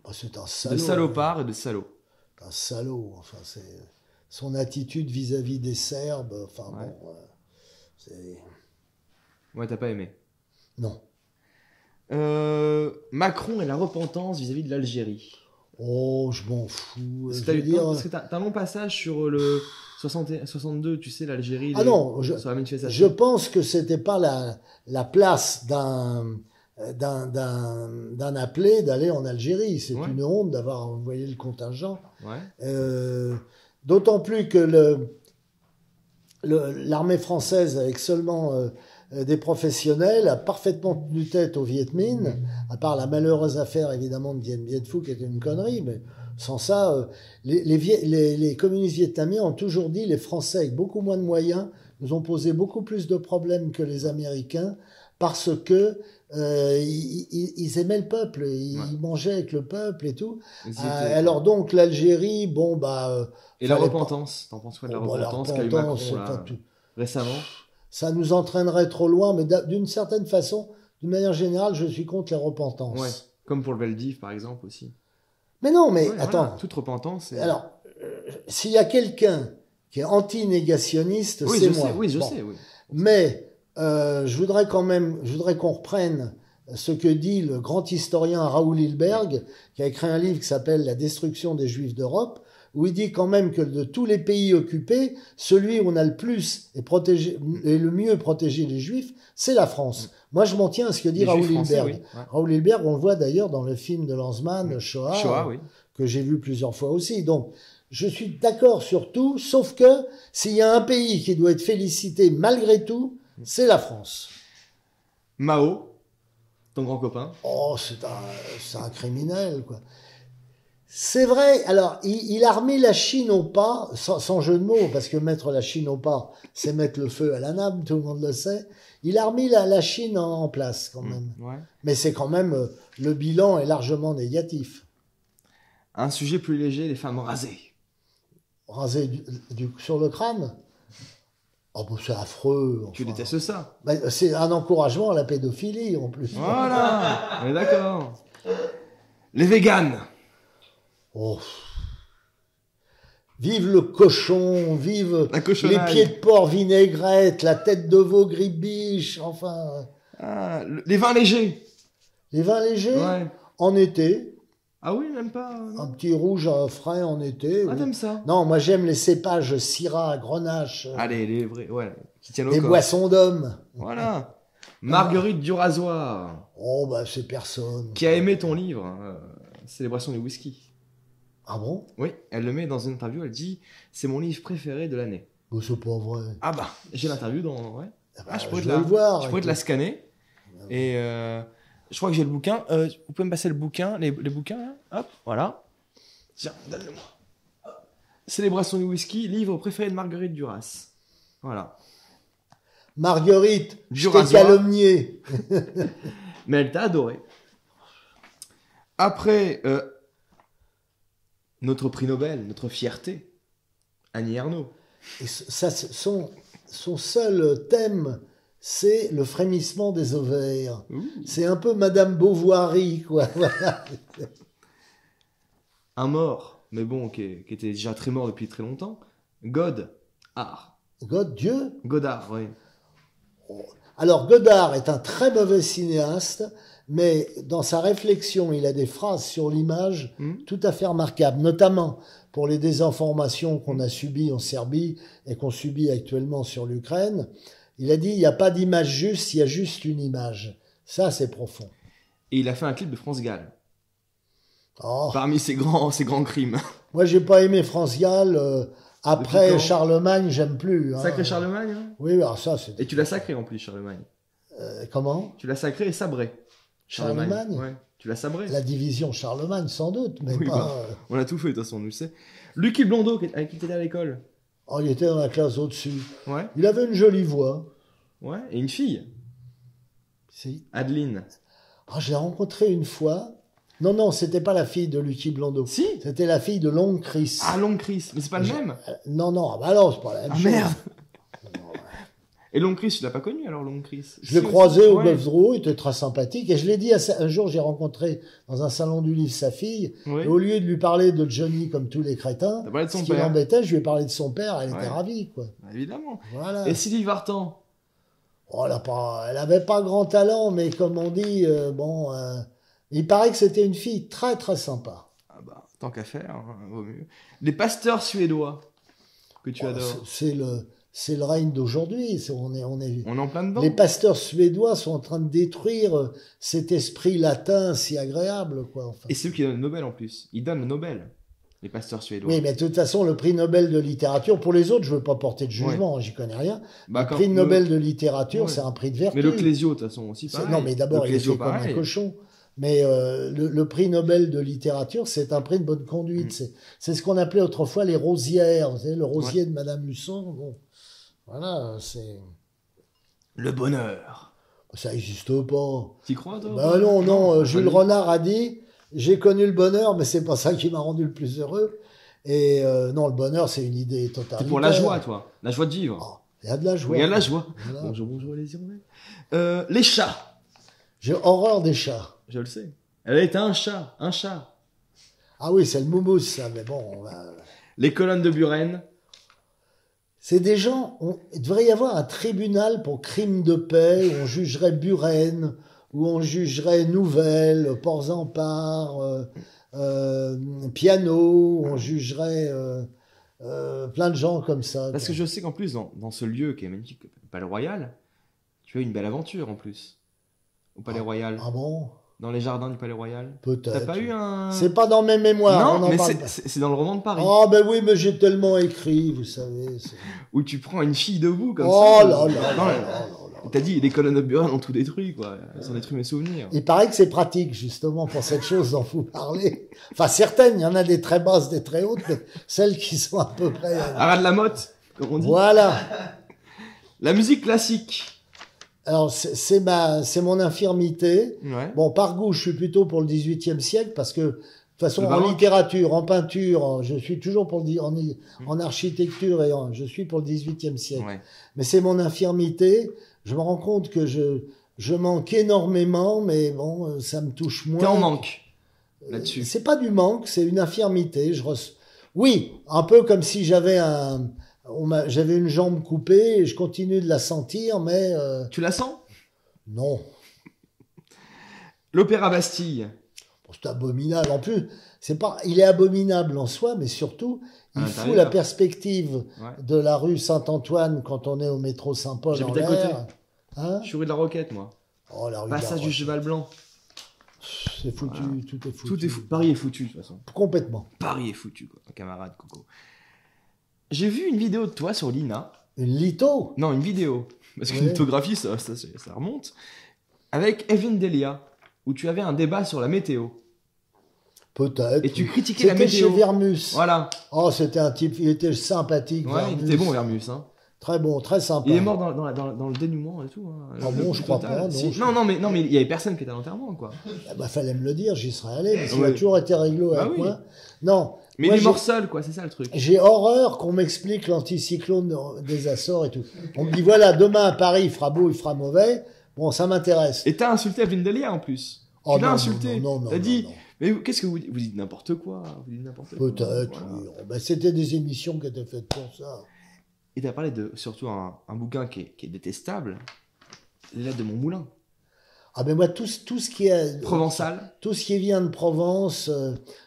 Oh, c'est un salaud. De salopard et de salaud. Un salaud. Enfin, c'est son attitude vis-à-vis des Serbes. Enfin Ouais. bon, c'est Ouais, t'as pas aimé. non. Macron et la repentance vis-à-vis de l'Algérie. Oh, je m'en fous. Parce Je que veux dire. parce que t'as un long passage sur le 62, tu sais, l'Algérie. Ah non, sur la je manifestation. pense que c'était pas la place d'un appelé d'aller en Algérie. C'est Ouais. une honte d'avoir envoyé le contingent. Ouais. D'autant plus que l'armée française, avec seulement des professionnels, a parfaitement tenu tête aux Viet Minh, à part la malheureuse affaire évidemment de Dien Bien Phu qui était une connerie, mais sans ça, les communistes vietnamiens ont toujours dit les Français avec beaucoup moins de moyens nous ont posé beaucoup plus de problèmes que les Américains parce que ils aimaient le peuple, ils mangeaient avec le peuple et tout. Ils y étaient. Alors donc l'Algérie, bon bah Et la fallait pas- repentance. T'en penses quoi de la Oh, bah, la repentance qu'a eu Macron repentance, c'est là, pas tout. récemment? Ça nous entraînerait trop loin, mais d'une certaine façon, d'une manière générale, je suis contre la repentance. Ouais. Comme pour le Veldiv, par exemple, aussi. Mais non, mais Ouais, attends. voilà. Toute repentance. c'est- Alors, s'il y a quelqu'un qui est anti-négationniste, oui, c'est je moi. sais, oui, je Bon. sais, oui. Mais je voudrais qu'on reprenne ce que dit le grand historien Raoul Hilberg, qui a écrit un livre qui s'appelle La destruction des Juifs d'Europe, où il dit quand même que de tous les pays occupés, celui où on a le plus et le mieux protégé les Juifs, c'est la France. Moi, je m'en tiens à ce que dit Les Raoul Juifs français, Hilberg. oui. Ouais. Raoul Hilberg, on le voit d'ailleurs dans le film de Lanzmann, Shoah, Shoah, oui. que j'ai vu plusieurs fois aussi. Donc, je suis d'accord sur tout, sauf que s'il y a un pays qui doit être félicité malgré tout, c'est la France. Mao, ton grand copain. Oh, c'est un criminel, quoi. C'est vrai, alors, il a remis la Chine au pas, sans jeu de mots, parce que mettre la Chine au pas, c'est mettre le feu à la nappe, tout le monde le sait. Il a remis la Chine en place, quand même. Ouais. Mais c'est quand même, le bilan est largement négatif. Un sujet plus léger, les femmes rasées. Raser sur le crâne? Oh, bah, c'est affreux. Tu enfin. détestes ça. Bah, c'est un encouragement à la pédophilie, en plus. Voilà, on est d'accord. Les véganes. Oh. Vive le cochon, vive La les cochonaille. pieds de porc vinaigrette, la tête de veau gribiche, enfin, Ah, les vins légers. les vins légers, Ouais. en été, Ah oui, même pas. un petit rouge frais en été. Ah, oui. t'aimes ça? Non, moi j'aime les cépages Syrah, Grenache, Allez, les vrais, ouais, qui tiennent au les corps. boissons d'hommes. Voilà. Marguerite du rasoir, Oh, bah c'est personne. qui a aimé ton livre, Célébration du whisky. Ah bon? Oui, elle le met dans une interview, elle dit « C'est mon livre préféré de l'année Bah, c'est pas vrai. ». Ah bah, j'ai l'interview dans... Ouais. Ah, je je pourrais te veux la, le voir. je pourrais te la scanner. Et je crois que j'ai le bouquin. Vous pouvez me passer le bouquin, les bouquins là. Hop, voilà. Tiens, donne-le-moi. Hop. Célébration du whisky, livre préféré de Marguerite Duras. Voilà. Marguerite, Du je t'ai rasoir. calomnié. Mais elle t'a adoré. Après, notre prix Nobel, notre fierté, Annie Ernaux. Et ça, son seul thème, c'est le frémissement des ovaires. Ouh. C'est un peu Madame Beauvoirie, quoi. Voilà. Un mort, mais bon, qui était déjà très mort depuis très longtemps. Godard. God, Dieu. Godard, oui. Alors, Godard est un très mauvais cinéaste, mais dans sa réflexion, il a des phrases sur l'image tout à fait remarquables, notamment pour les désinformations qu'on a subies en Serbie et qu'on subit actuellement sur l'Ukraine. Il a dit, il n'y a pas d'image juste, il y a juste une image. Ça, c'est profond. Et il a fait un clip de France Gall. Oh. Parmi ses grands crimes. Moi, j'ai pas aimé France Gall. Depuis Après quand Charlemagne, j'aime plus. Hein. Sacré Charlemagne, hein. Oui, alors ça, c'est... Et tu l'as sacré en plus, Charlemagne. Comment? Tu l'as sacré et sabré. Charlemagne Ouais. Tu l'as sabré. La division Charlemagne, sans doute, mais Oui, pas... bah, on a tout fait, de toute façon, on le sait. Lucky Blondeau, avec qui t'étais à l'école. Oh, il était dans la classe au-dessus. Ouais. Il avait une jolie voix. Ouais. Et une fille, Si. Adeline. Ah, je l'ai rencontrée une fois. Non, c'était pas la fille de Lucky Blondeau. Si. C'était la fille de Long Chris. Ah, Long Chris. Mais c'est pas le même. Non, ah bah non, c'est pas la même Ah chose. merde. Et Long Chris, tu l'as pas connu alors, Long Chris? Je l'ai Si, croisé aussi. au Ouais. Bœuf Drouot, il était très sympathique. Et je l'ai dit, un jour, j'ai rencontré dans un salon du livre sa fille. Oui. Et au lieu de lui parler de Johnny comme tous les crétins, T'as parlé de son ce qui père. l'embêtait, je lui ai parlé de son père. Elle Ouais. était ravie, quoi. Évidemment. Voilà. Et Sylvie Vartan. Oh, elle avait pas grand talent, mais comme on dit, il paraît que c'était une fille très, très sympa. Ah bah, tant qu'à faire, hein, vaut mieux. Les pasteurs suédois que tu Oh, adores. c'est le règne d'aujourd'hui. On est, On est en plein dedans. les pasteurs suédois sont en train de détruire cet esprit latin si agréable, quoi. Enfin. Et c'est eux qui donnent le Nobel en plus. Ils donnent le Nobel, les pasteurs suédois. Oui, mais de toute façon, le prix Nobel de littérature, pour les autres, je veux pas porter de jugement, hein, j'y connais rien. Bah, Le quand prix le- Nobel de littérature, Ouais. c'est un prix de vertu. Mais le Clésio, de toute façon, aussi, C'est- pareil. Non, mais d'abord, Le il est Clésio, fait comme un pareil. cochon. Mais le prix Nobel de littérature, c'est un prix de bonne conduite. C'est ce qu'on appelait autrefois les rosières. Vous savez, le rosier de Madame Husson. Bon, voilà, Le bonheur. ça n'existe pas. T'y crois, toi? Ben non, pas Jules du- Renard a dit, j'ai connu le bonheur, mais c'est pas ça qui m'a rendu le plus heureux. Et non, le bonheur, c'est une idée totalitaire. C'est pour la joie, toi. La joie de vivre. Oh, il y a de la joie. Il y a de la joie. Voilà. Bonjour les hirondelles. Les chats. J'ai horreur des chats. Je le sais. Elle était un chat. Un chat. Ah oui, c'est le moumous, ça, mais bon... Les colonnes de Buren. C'est des gens. Il devrait y avoir un tribunal pour crime de paix où on jugerait Buren, où on jugerait Nouvelle, Port-Zampar, Piano, où on jugerait plein de gens comme ça. Parce que quoi. je sais qu'en plus, dans ce lieu qui est magnifique, le Palais Royal, tu as une belle aventure en plus. Au Palais Royal. Ah bon? Dans les jardins du Palais Royal. Peut-être. T'as pas eu un. C'est pas dans mes mémoires. on Non, en mais parle pas. c'est dans le roman de Paris. Oh ben oui, mais j'ai tellement écrit, vous savez. Où tu prends une fille debout comme Oh ça. là là Non, là mais- là là là. T'as dit, les colonnes de Buren ont tout détruit, quoi. Elles ont détruit mes souvenirs. Il paraît que c'est pratique, justement, pour cette chose dont vous parlez. Enfin, certaines, il y en a des très basses, des très hautes, mais celles qui sont à peu près... Arrête la motte, comme on dit. Voilà. La musique classique. Alors, c'est mon infirmité. Ouais. Bon, par goût, je suis plutôt pour le XVIIIe siècle, parce que, de toute façon, Le en baroque. littérature, en peinture, je suis toujours pour en architecture, je suis pour le XVIIIe siècle. Ouais. Mais c'est mon infirmité. Je me rends compte que je manque énormément, mais bon, ça me touche moins. T'es en manque là-dessus. C'est pas du manque, c'est une infirmité. Oui, un peu comme si j'avais j'avais une jambe coupée et je continue de la sentir, mais Tu la sens? non. L'Opéra Bastille. Bon, c'est abominable. En plus, il est abominable en soi, mais surtout, À il l'intérieur. fout la perspective Ouais. de la rue Saint-Antoine quand on est au métro Saint-Paul en J'habite à l'air. côté. Hein? Je suis rue de la Roquette, moi. Oh, la rue de la Passage du Roche. Cheval Blanc. C'est foutu, Voilà. tout est foutu. Tout est fou. Paris est foutu, de toute façon. Complètement. Paris est foutu, quoi, camarade Coco. J'ai vu une vidéo de toi sur l'INA. Une litho. Non, une vidéo. Parce qu'une Ouais. lithographie, ça remonte. Avec Evelyne Delia, où tu avais un débat sur la météo. Peut-être. Et tu critiquais la C'était météo. chez Vermus. Voilà. Oh, c'était un type, il était sympathique. Ouais, il Vermus. était bon, Vermus. Hein. Très bon, très sympa. Il est mort dans le dénouement et tout. Hein. Ah bon, je crois Total. pas, non, Si. je- Non, mais il y avait personne qui était à l'enterrement, quoi. Ah bah, fallait me le dire, j'y serais allé, parce qu'il Ouais. a toujours été réglo Bah avec oui. moi. Non. Mais moi, il est mort seul, quoi, c'est ça le truc. j'ai horreur qu'on m'explique l'anticyclone des Açores et tout. On me dit, voilà, demain à Paris, il fera beau, il fera mauvais. Bon, ça m'intéresse. Et t'as insulté Evelyne Delia en plus. Oh, Tu l'as non, insulté. non, non, T'as non, dit, non. mais qu'est-ce que vous dites? Vous dites n'importe quoi. Vous dites n'importe quoi. Peut-être, Voilà. oui. Oh, bah, c'était des émissions qui étaient faites pour ça. Et t'as parlé de surtout un bouquin qui est détestable, Les Lettres de mon moulin. Ah ben moi, tout ce qui est... Provençal. Tout ce qui vient de Provence,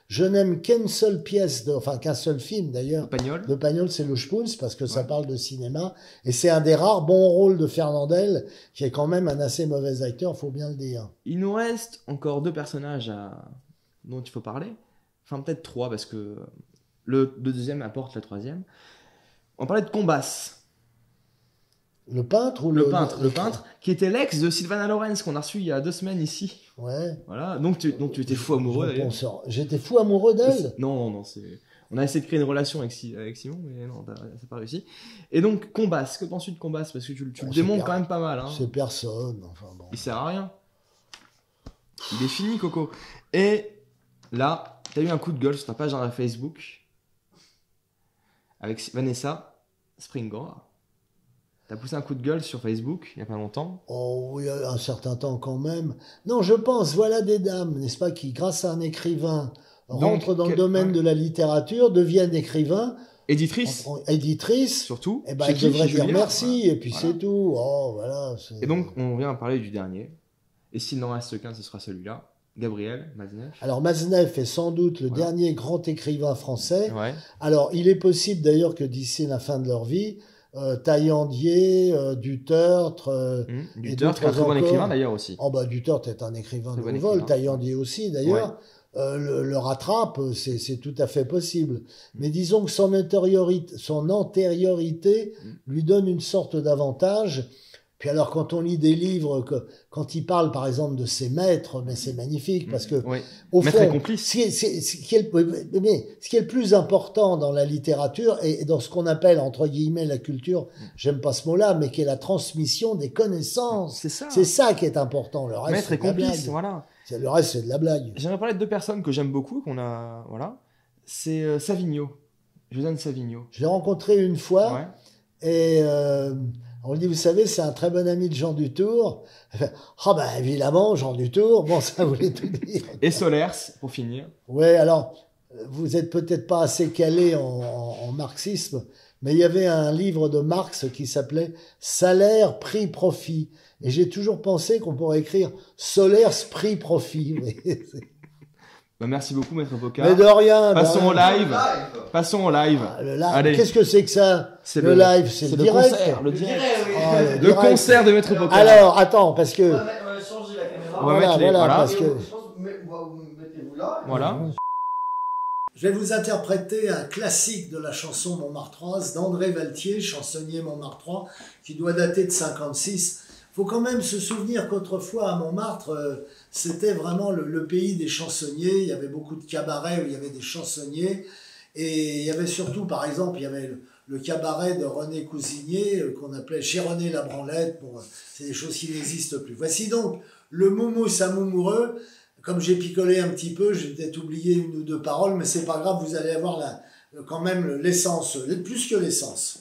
je n'aime qu'une seule pièce, enfin qu'un seul film d'ailleurs, Pagnol. de Pagnol, c'est le Spoons, parce que ça Ouais. parle de cinéma, et c'est un des rares bons rôles de Fernandel, qui est quand même un assez mauvais acteur, faut bien le dire. Il nous reste encore 2 personnages dont il faut parler. Enfin, peut-être 3, parce que le deuxième apporte la troisième. On parlait de Combas, Le peintre ou le peintre, qui était l'ex de Sylvana Lorenz, qu'on a reçu il y a 2 semaines ici. Ouais. Voilà, donc tu étais fou amoureux d'ailleurs. J'étais fou amoureux d'elle. Non, on a essayé de créer une relation avec Simon, mais non, ça n'a pas réussi. Et donc, Combas, que penses-tu de Combas? Parce que tu le Oh, démontres c'est quand même pas mal. Hein. C'est personne, enfin bon. Il sert à rien. Il est fini, Coco. Et là, t'as eu un coup de gueule sur ta page dans Facebook avec Vanessa Springora. T'as poussé un coup de gueule sur Facebook il y a pas longtemps. Oh oui, un certain temps quand même. Non, je pense, voilà des dames, n'est-ce pas, qui, grâce à un écrivain, rentrent dans le domaine de la littérature, deviennent écrivains, Éditrice, éditrices, surtout. et ben Chez elles qui? devraient Chez dire Julien. merci, et puis Voilà. c'est tout. Oh, voilà. Et donc, on vient parler du dernier. Et s'il n'en reste qu'un, ce sera celui-là. Gabriel Maznev. Alors, Maznev est sans doute le Voilà. dernier grand écrivain français. Ouais. Alors, il est possible d'ailleurs que d'ici la fin de leur vie, Taillandier, Dutertre, Du Et Turc, un d'autres très bon encore. écrivain d'ailleurs aussi. oh bah Dutertre est un écrivain Très de bon haut vol, écrivain. Taillandier aussi d'ailleurs. Le rattrape, c'est tout à fait possible. Mais disons que son antériorité lui donne une sorte d'avantage. Puis alors, quand on lit des livres, quand il parle par exemple de ses maîtres, mais c'est magnifique parce que Oui. au Maître fond, et complice. ce qui est le plus important dans la littérature et dans ce qu'on appelle entre guillemets la culture, j'aime pas ce mot-là, mais qui est la transmission des connaissances. C'est ça. C'est ça qui est important. Le reste, Maître c'est et de la complice, blague. voilà. Le reste, c'est de la blague. J'aimerais parler de 2 personnes que j'aime beaucoup, qu'on a. Voilà. C'est Savigno. Josane Savigno. Je l'ai rencontré une fois. Ouais. Et on lui dit, vous savez, c'est un très bon ami de Jean Dutour. Elle fait, ah ben évidemment, Jean Dutour, bon, ça voulait tout dire. Et Solers, pour finir. Ouais, alors, vous êtes peut-être pas assez calé en marxisme, mais il y avait un livre de Marx qui s'appelait Salaire, prix, profit. Et j'ai toujours pensé qu'on pourrait écrire Solers, prix, profit. Bah, merci beaucoup, Maître Pocard. Mais de rien. de Passons au rien. live. Passons au live. Ah, le live. Allez. Qu'est-ce que c'est que ça? C'est Le live, c'est le direct. concert, le direct. Ah, le Le direct. concert de Maître Pocard. Alors, attends, parce que... On va changer la caméra. On va mettre les- voilà. parce Et que... je pense que mettez-vous là. Voilà. Je vais vous interpréter un classique de la chanson Montmartroise d'André Valtier, chansonnier montmartrois, qui doit dater de 56. Faut quand même se souvenir qu'autrefois à Montmartre, c'était vraiment le pays des chansonniers. Il y avait beaucoup de cabarets où il y avait des chansonniers. Et il y avait surtout, par exemple, il y avait le cabaret de René Cousinier, qu'on appelait Chez René la Branlette. Bon, c'est des choses qui n'existent plus. Voici donc le Moumous à Moumoureux. Comme j'ai picolé un petit peu, j'ai peut-être oublié 1 ou 2 paroles, mais c'est pas grave, vous allez avoir quand même l'essence, plus que l'essence.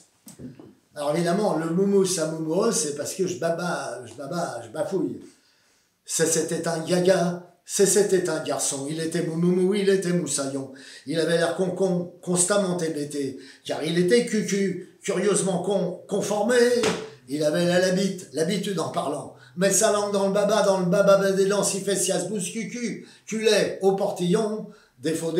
Alors évidemment, le Moumous à Moumoureux, c'est parce que je bafouille. C'était un gaga, c'était un garçon, il était moumoumou, il était moussaillon. Il avait l'air con, constamment hébété, car il était cucu, curieusement conformé. Il avait l'habitude en parlant. Met sa langue dans le baba des dents, s'y fait sias bousse cucu, culé au portillon, défaut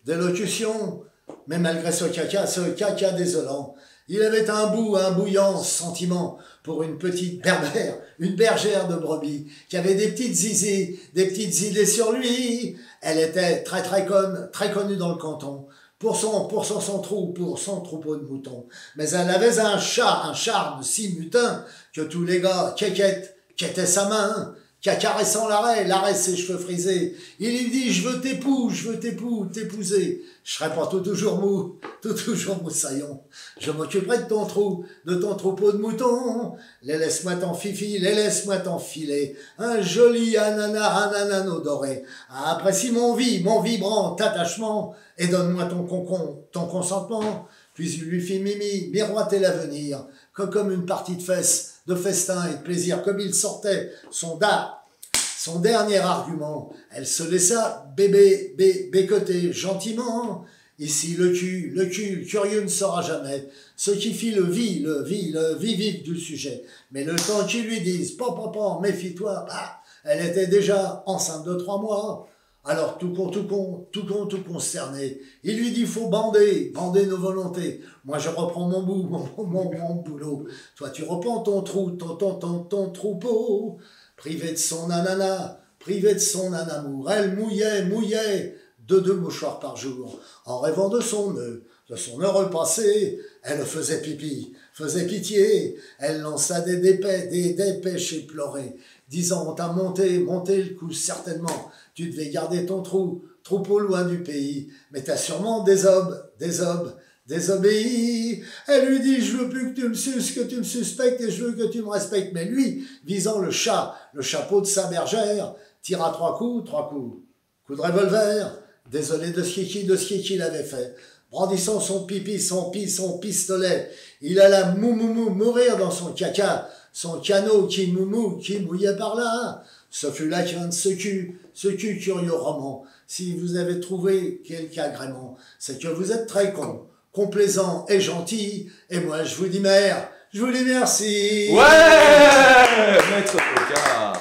d'élocution, mais malgré ce caca désolant, il avait un bouillant sentiment pour une petite berbère, une bergère de brebis, qui avait des petites idées sur lui. Elle était très connue dans le canton, son trou, pour son troupeau de moutons. Mais elle avait un charme si mutin, que tous les gars quêtaient sa main, caressant l'arrêt ses cheveux frisés. Il lui dit, je veux t'épouser. Je serai pas toujours moussaillon. Je m'occuperai de ton troupeau de moutons. Laisse-moi t'enfiler. Un joli ananano doré. Apprécie mon vibrant attachement, et donne-moi ton consentement. Puis il lui fit miroiter l'avenir, comme une partie de festin et de plaisir. Comme il sortait son dernier argument, elle se laissa bécoter gentiment. Ici, le cul, curieux ne saura jamais ce qui fit le vif du sujet. Mais le temps qu'il lui dise, papa, méfie-toi, elle était déjà enceinte de 3 mois. Alors, tout concerné, il lui dit, faut bander nos volontés. Moi, je reprends mon boulot. Toi, tu reprends ton troupeau. Privé de son ananas, privé de son anamour, elle mouillait de 2 mouchoirs par jour. En rêvant de son heureux passé, elle faisait pitié. Elle lança des dépêches et pleurait, disant, on t'a monté le coup, certainement. Tu devais garder ton troupeau loin du pays, mais t'as sûrement désobéi. Elle lui dit, je veux plus que tu me suces, que tu me suspectes, et je veux que tu me respectes. Mais lui, visant le chapeau de sa bergère, tira 3 coups de revolver, désolé de ce qu'il avait fait. Brandissant son pistolet, il alla mourir dans son caca, son canot qui mouillait par là. Ce fut la fin de ce curieux roman. Si vous avez trouvé quelque agrément, c'est que vous êtes très complaisant et gentil, et moi je vous dis merci. Ouais, maître Pocard.